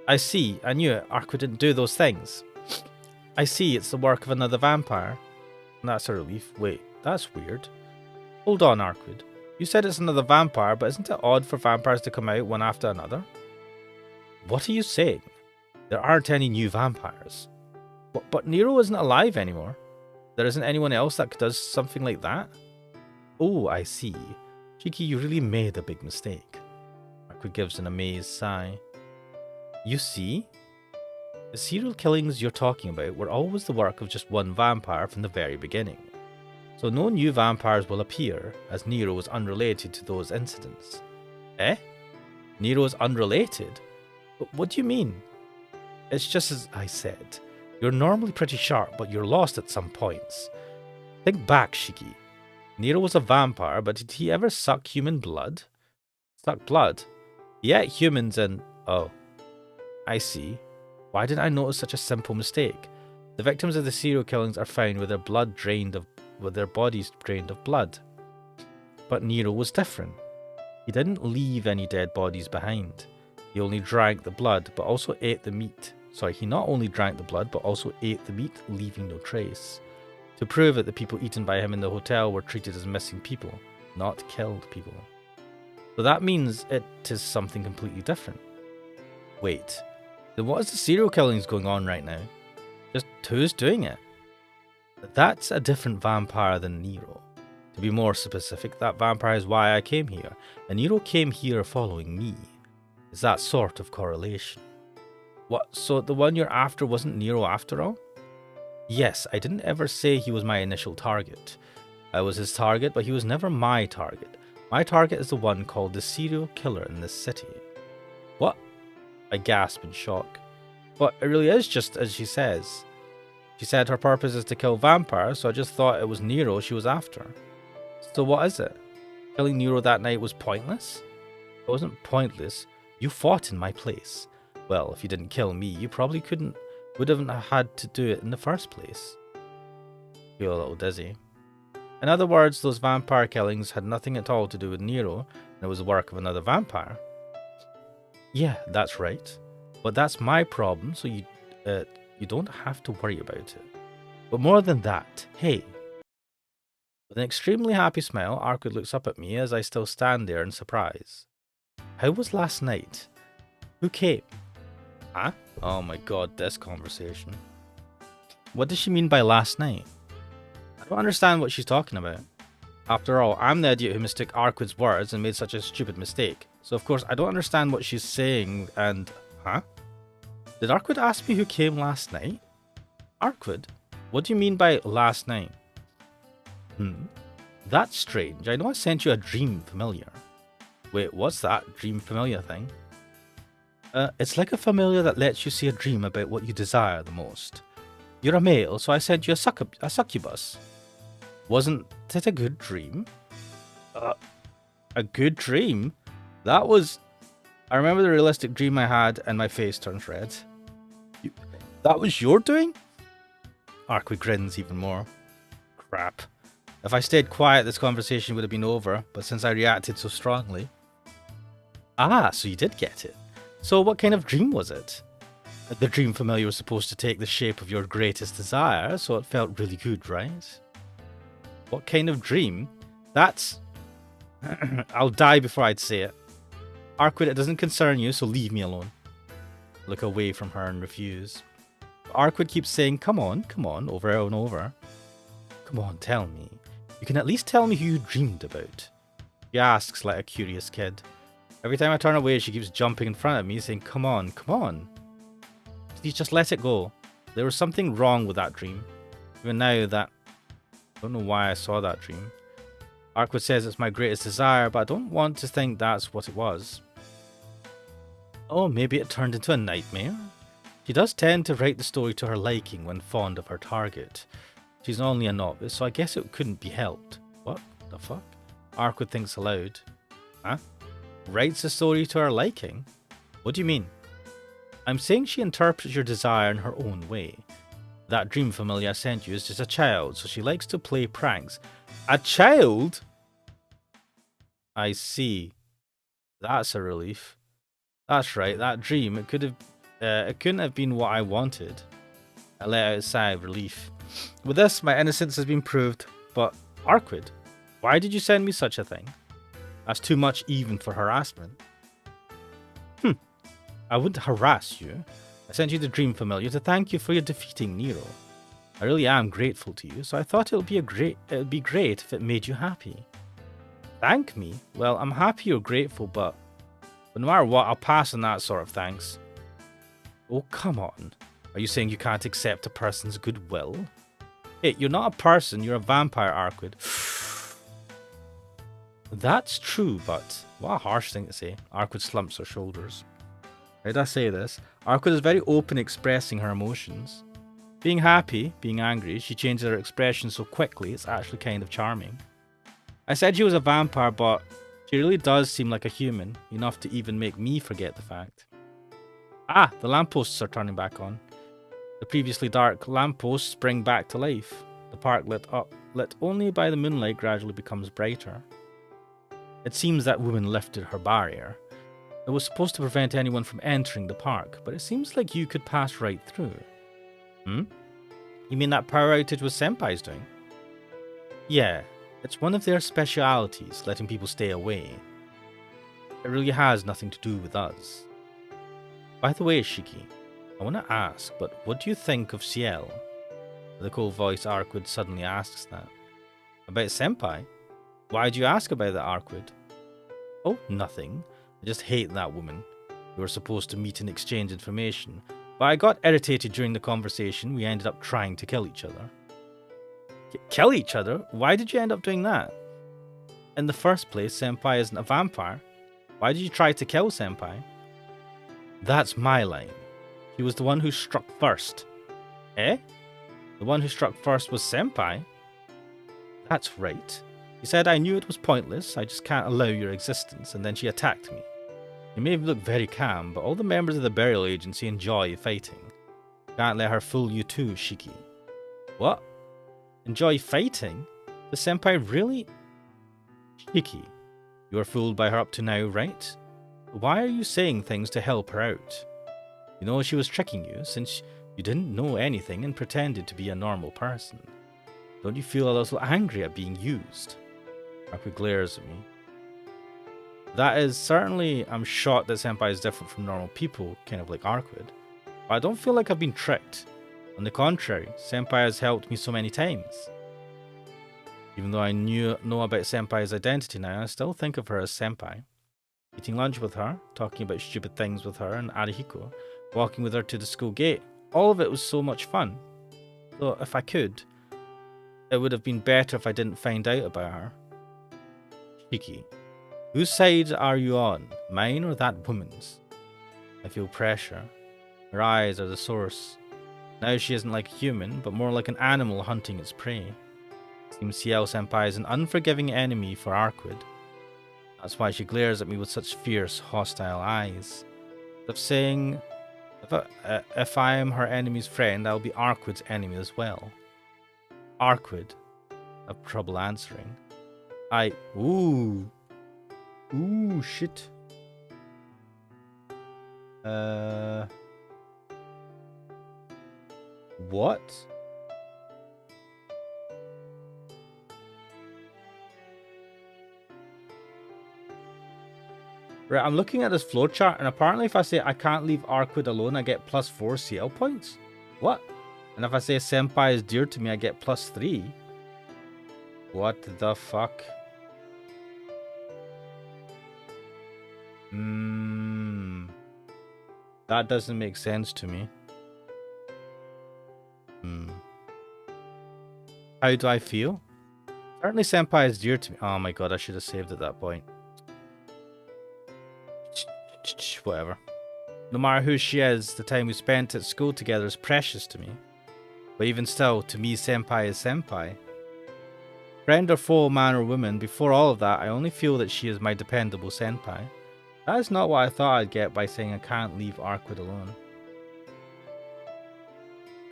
I see. I knew it. Arquid didn't do those things. I see. It's the work of another vampire. And that's a relief. Wait, that's weird. Hold on, Arquid. You said it's another vampire, but isn't it odd for vampires to come out one after another? What are you saying? There aren't any new vampires. But Nero isn't alive anymore. There isn't anyone else that does something like that? Oh, I see. Shiki, you really made a big mistake. Arquid gives an amazed sigh. You see? The serial killings you're talking about were always the work of just one vampire from the very beginning. So no new vampires will appear, as Nero is unrelated to those incidents. Eh? Nero is unrelated? What do you mean? It's just as I said. You're normally pretty sharp, but you're lost at some points. Think back, Shiki. Nero was a vampire, but did he ever suck human blood? Suck blood? He ate humans and... Oh. I see. Why didn't I notice such a simple mistake? The victims of the serial killings are found with their bodies drained of blood. But Nero was different. He didn't leave any dead bodies behind. He only drank the blood, but also ate the meat. Sorry, he not only drank the blood, but also ate the meat, leaving no trace. To prove it, the people eaten by him in the hotel were treated as missing people, not killed people. So that means it is something completely different. Wait, then what is the serial killings going on right now? Just who's doing it? That's a different vampire than Nero. To be more specific, that vampire is why I came here, and Nero came here following me. It's that sort of correlation. What, so the one you're after wasn't Nero after all? Yes, I didn't ever say he was my initial target. I was his target, but he was never my target. My target is the one called the serial killer in this city. What? I gasped in shock. But it really is just as she says. She said her purpose is to kill vampires, so I just thought it was Nero she was after. So what is it? Killing Nero that night was pointless? It wasn't pointless. You fought in my place. Well, if you didn't kill me, you probably wouldn't have had to do it in the first place. I feel a little dizzy. In other words, those vampire killings had nothing at all to do with Nero, and it was the work of another vampire. Yeah, that's right. But that's my problem, so you don't have to worry about it. But more than that, hey. With an extremely happy smile, Arkwood looks up at me as I still stand there in surprise. How was last night? Who came? Huh? Oh my god, this conversation. What does she mean by last night? I don't understand what she's talking about. After all, I'm the idiot who mistook Arkwood's words and made such a stupid mistake. So of course I don't understand what she's saying and... Huh? Did Arkwood ask me who came last night? Arkwood? What do you mean by last night? That's strange. I know I sent you a dream familiar. Wait, what's that dream familiar thing? It's like a familiar that lets you see a dream about what you desire the most. You're a male, so I sent you a succubus. Wasn't it a good dream? A good dream? That was... I remember the realistic dream I had and my face turns red. That was your doing? Arkwood grins even more. Crap. If I stayed quiet, this conversation would have been over, but since I reacted so strongly... Ah, so you did get it. So what kind of dream was it? The dream familiar was supposed to take the shape of your greatest desire, so it felt really good, right? What kind of dream? That's... I'll die before I'd say it. Arkwood, it doesn't concern you, so leave me alone. Look away from her and refuse. But Arkwood keeps saying, come on, over and over. Come on, tell me. You can at least tell me who you dreamed about. She asks like a curious kid. Every time I turn away, she keeps jumping in front of me, saying, come on. Please just let it go. There was something wrong with that dream. Even now that... I don't know why I saw that dream. Arkwood says it's my greatest desire, but I don't want to think that's what it was. Oh, maybe it turned into a nightmare? She does tend to write the story to her liking when fond of her target. She's only a novice, so I guess it couldn't be helped. What the fuck? Arkwood thinks aloud. Huh? Writes the story to her liking? What do you mean? I'm saying she interprets your desire in her own way. That dream familiar I sent you is just a child, so she likes to play pranks. A child? I see. That's a relief. That's right, that dream, it couldn't have been what I wanted. I let out a sigh of relief. With this, my innocence has been proved, but Arkwood, why did you send me such a thing? That's too much even for harassment. I wouldn't harass you. I sent you the dream familiar to thank you for your defeating Nero. I really am grateful to you, so I thought it would be great if it made you happy. Thank me? Well, I'm happy you're grateful, but no matter what, I'll pass on that sort of thanks. Oh, come on. Are you saying you can't accept a person's goodwill? Hey, you're not a person, you're a vampire, Arkwood. That's true, but what a harsh thing to say. Arkwood slumps her shoulders. How did I say this? Arkwood is very open expressing her emotions. Being happy, being angry, she changes her expression so quickly, it's actually kind of charming. I said she was a vampire, but she really does seem like a human, enough to even make me forget the fact. Ah, the lampposts are turning back on. The previously dark lampposts spring back to life. The park lit only by the moonlight gradually becomes brighter. It seems that woman lifted her barrier. It was supposed to prevent anyone from entering the park, but it seems like you could pass right through. Hmm? You mean that power outage was Senpai's doing? Yeah, it's one of their specialities, letting people stay away. It really has nothing to do with us. By the way, Shiki, I want to ask, but what do you think of Ciel? The cold voice Arquid suddenly asks that. About Senpai? Why do you ask about that, Arquid? Oh, nothing. I just hate that woman. We were supposed to meet and exchange information, but I got irritated during the conversation. We ended up trying to kill each other. Kill each other? Why did you end up doing that? In the first place, Senpai isn't a vampire. Why did you try to kill Senpai? That's my line. He was the one who struck first. Eh? The one who struck first was Senpai? That's right. He said I knew it was pointless, I just can't allow your existence, and then she attacked me. You may look very calm, but all the members of the burial agency enjoy fighting. Can't let her fool you too, Shiki. What? Enjoy fighting? The Senpai really? Shiki, you were fooled by her up to now, right? Why are you saying things to help her out? You know she was tricking you, since you didn't know anything and pretended to be a normal person. Don't you feel a little angry at being used? Arquid glares at me. That is certainly, I'm shocked that Senpai is different from normal people, kind of like Arquid. But I don't feel like I've been tricked. On the contrary, Senpai has helped me so many times. Even though I know about Senpai's identity now, I still think of her as Senpai. Eating lunch with her, talking about stupid things with her and Arihiko, walking with her to the school gate. All of it was so much fun. So if I could, it would have been better if I didn't find out about her. Shiki, whose side are you on, mine or that woman's? I feel pressure. Her eyes are the source. Now she isn't like a human, but more like an animal hunting its prey. Seems Ciel Senpai is an unforgiving enemy for Arquid. That's why she glares at me with such fierce, hostile eyes. Of saying, if I am her enemy's friend, I'll be Arquid's enemy as well. Arquid, I have trouble answering. Ooh, shit. What? Right, I'm looking at this flowchart, and apparently if I say I can't leave Arquid alone, I get +4 CL points. What? And if I say Senpai is dear to me, I get +3. What the fuck? That doesn't make sense to me. How do I feel? Certainly Senpai is dear to me. Oh my god, I should have saved at that point. Whatever. No matter who she is, the time we spent at school together is precious to me. But even still, to me, Senpai is Senpai. Friend or foe, man or woman, before all of that, I only feel that she is my dependable Senpai. That is not what I thought I'd get by saying I can't leave Arquid alone.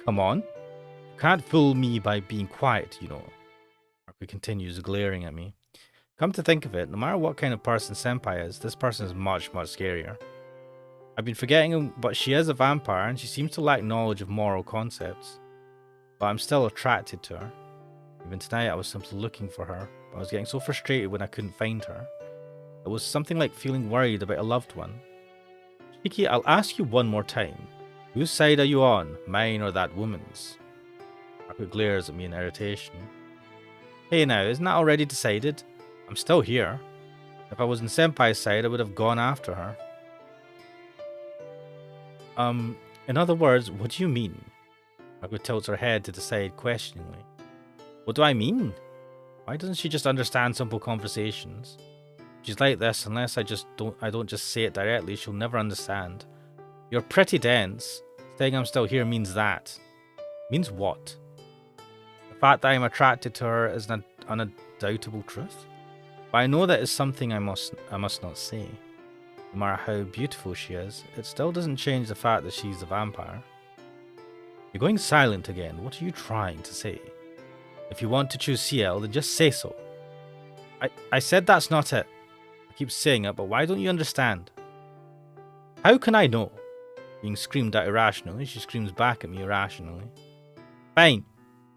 Come on. You can't fool me by being quiet, you know. Arquid continues glaring at me. Come to think of it, no matter what kind of person Senpai is, this person is much, much scarier. I've been forgetting him, but she is a vampire and she seems to lack knowledge of moral concepts. But I'm still attracted to her. Even tonight I was simply looking for her, but I was getting so frustrated when I couldn't find her. It was something like feeling worried about a loved one. Shiki, I'll ask you one more time. Whose side are you on, mine or that woman's? Arquid glares at me in irritation. Hey now, isn't that already decided? I'm still here. If I was on Senpai's side, I would have gone after her. In other words, what do you mean? Arquid tilts her head to the side questioningly. What do I mean? Why doesn't she just understand simple conversations? She's like this, unless I don't just say it directly, she'll never understand. You're pretty dense. Saying I'm still here means that. Means what? The fact that I'm attracted to her is an undoubtable truth. But I know that is something I must not say. No matter how beautiful she is, it still doesn't change the fact that she's a vampire. You're going silent again. What are you trying to say? If you want to choose Ciel, then just say so. I said that's not it. keep saying it, but why don't you understand? How can I know? Being screamed at irrationally, she screams back at me irrationally. Fine.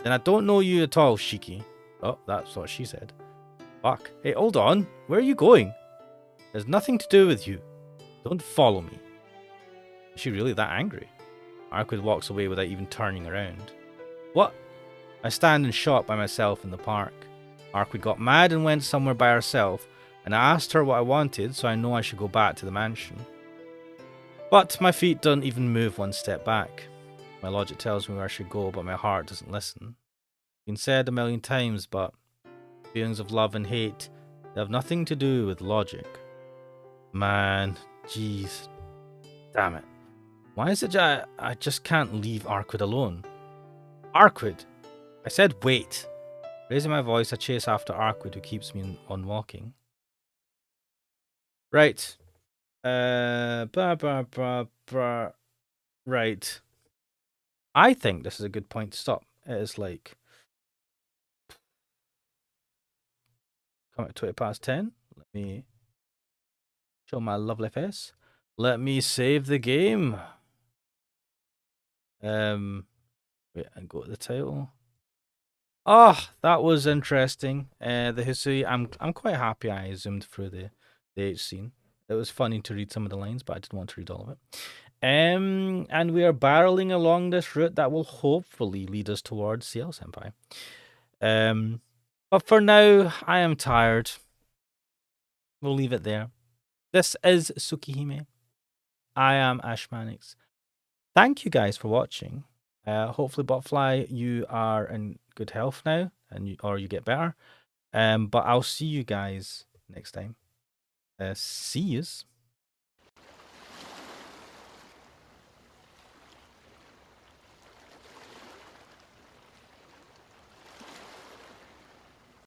Then I don't know you at all, Shiki. Oh, that's what she said. Fuck. Hey, hold on. Where are you going? There's nothing to do with you. Don't follow me. Is she really that angry? Arkwood walks away without even turning around. What? I stand in shock by myself in the park. Arkwood got mad and went somewhere by herself, and I asked her what I wanted, so I know I should go back to the mansion. But my feet don't even move one step back. My logic tells me where I should go, but my heart doesn't listen. It's been said a million times, but feelings of love and hate, they have nothing to do with logic. Man, jeez. Damn it. Why is it I just can't leave Arkwood alone? Arkwood! I said wait. Raising my voice, I chase after Arkwood, who keeps me on walking. Right. Right. I think this is a good point to stop. It is like coming at 20 past 10. Let me show my lovely face. Let me save the game. Wait, and go to the title. Oh, that was interesting. The history. I'm quite happy I zoomed through the H scene. It was funny to read some of the lines, but I didn't want to read all of it. And we are barreling along this route that will hopefully lead us towards Ciel Senpai. But for now, I am tired. We'll leave it there. This is Tsukihime. I am Ashmanix. Thank you guys for watching. Hopefully, Botfly, you are in good health now, or you get better. But I'll see you guys next time. See yous.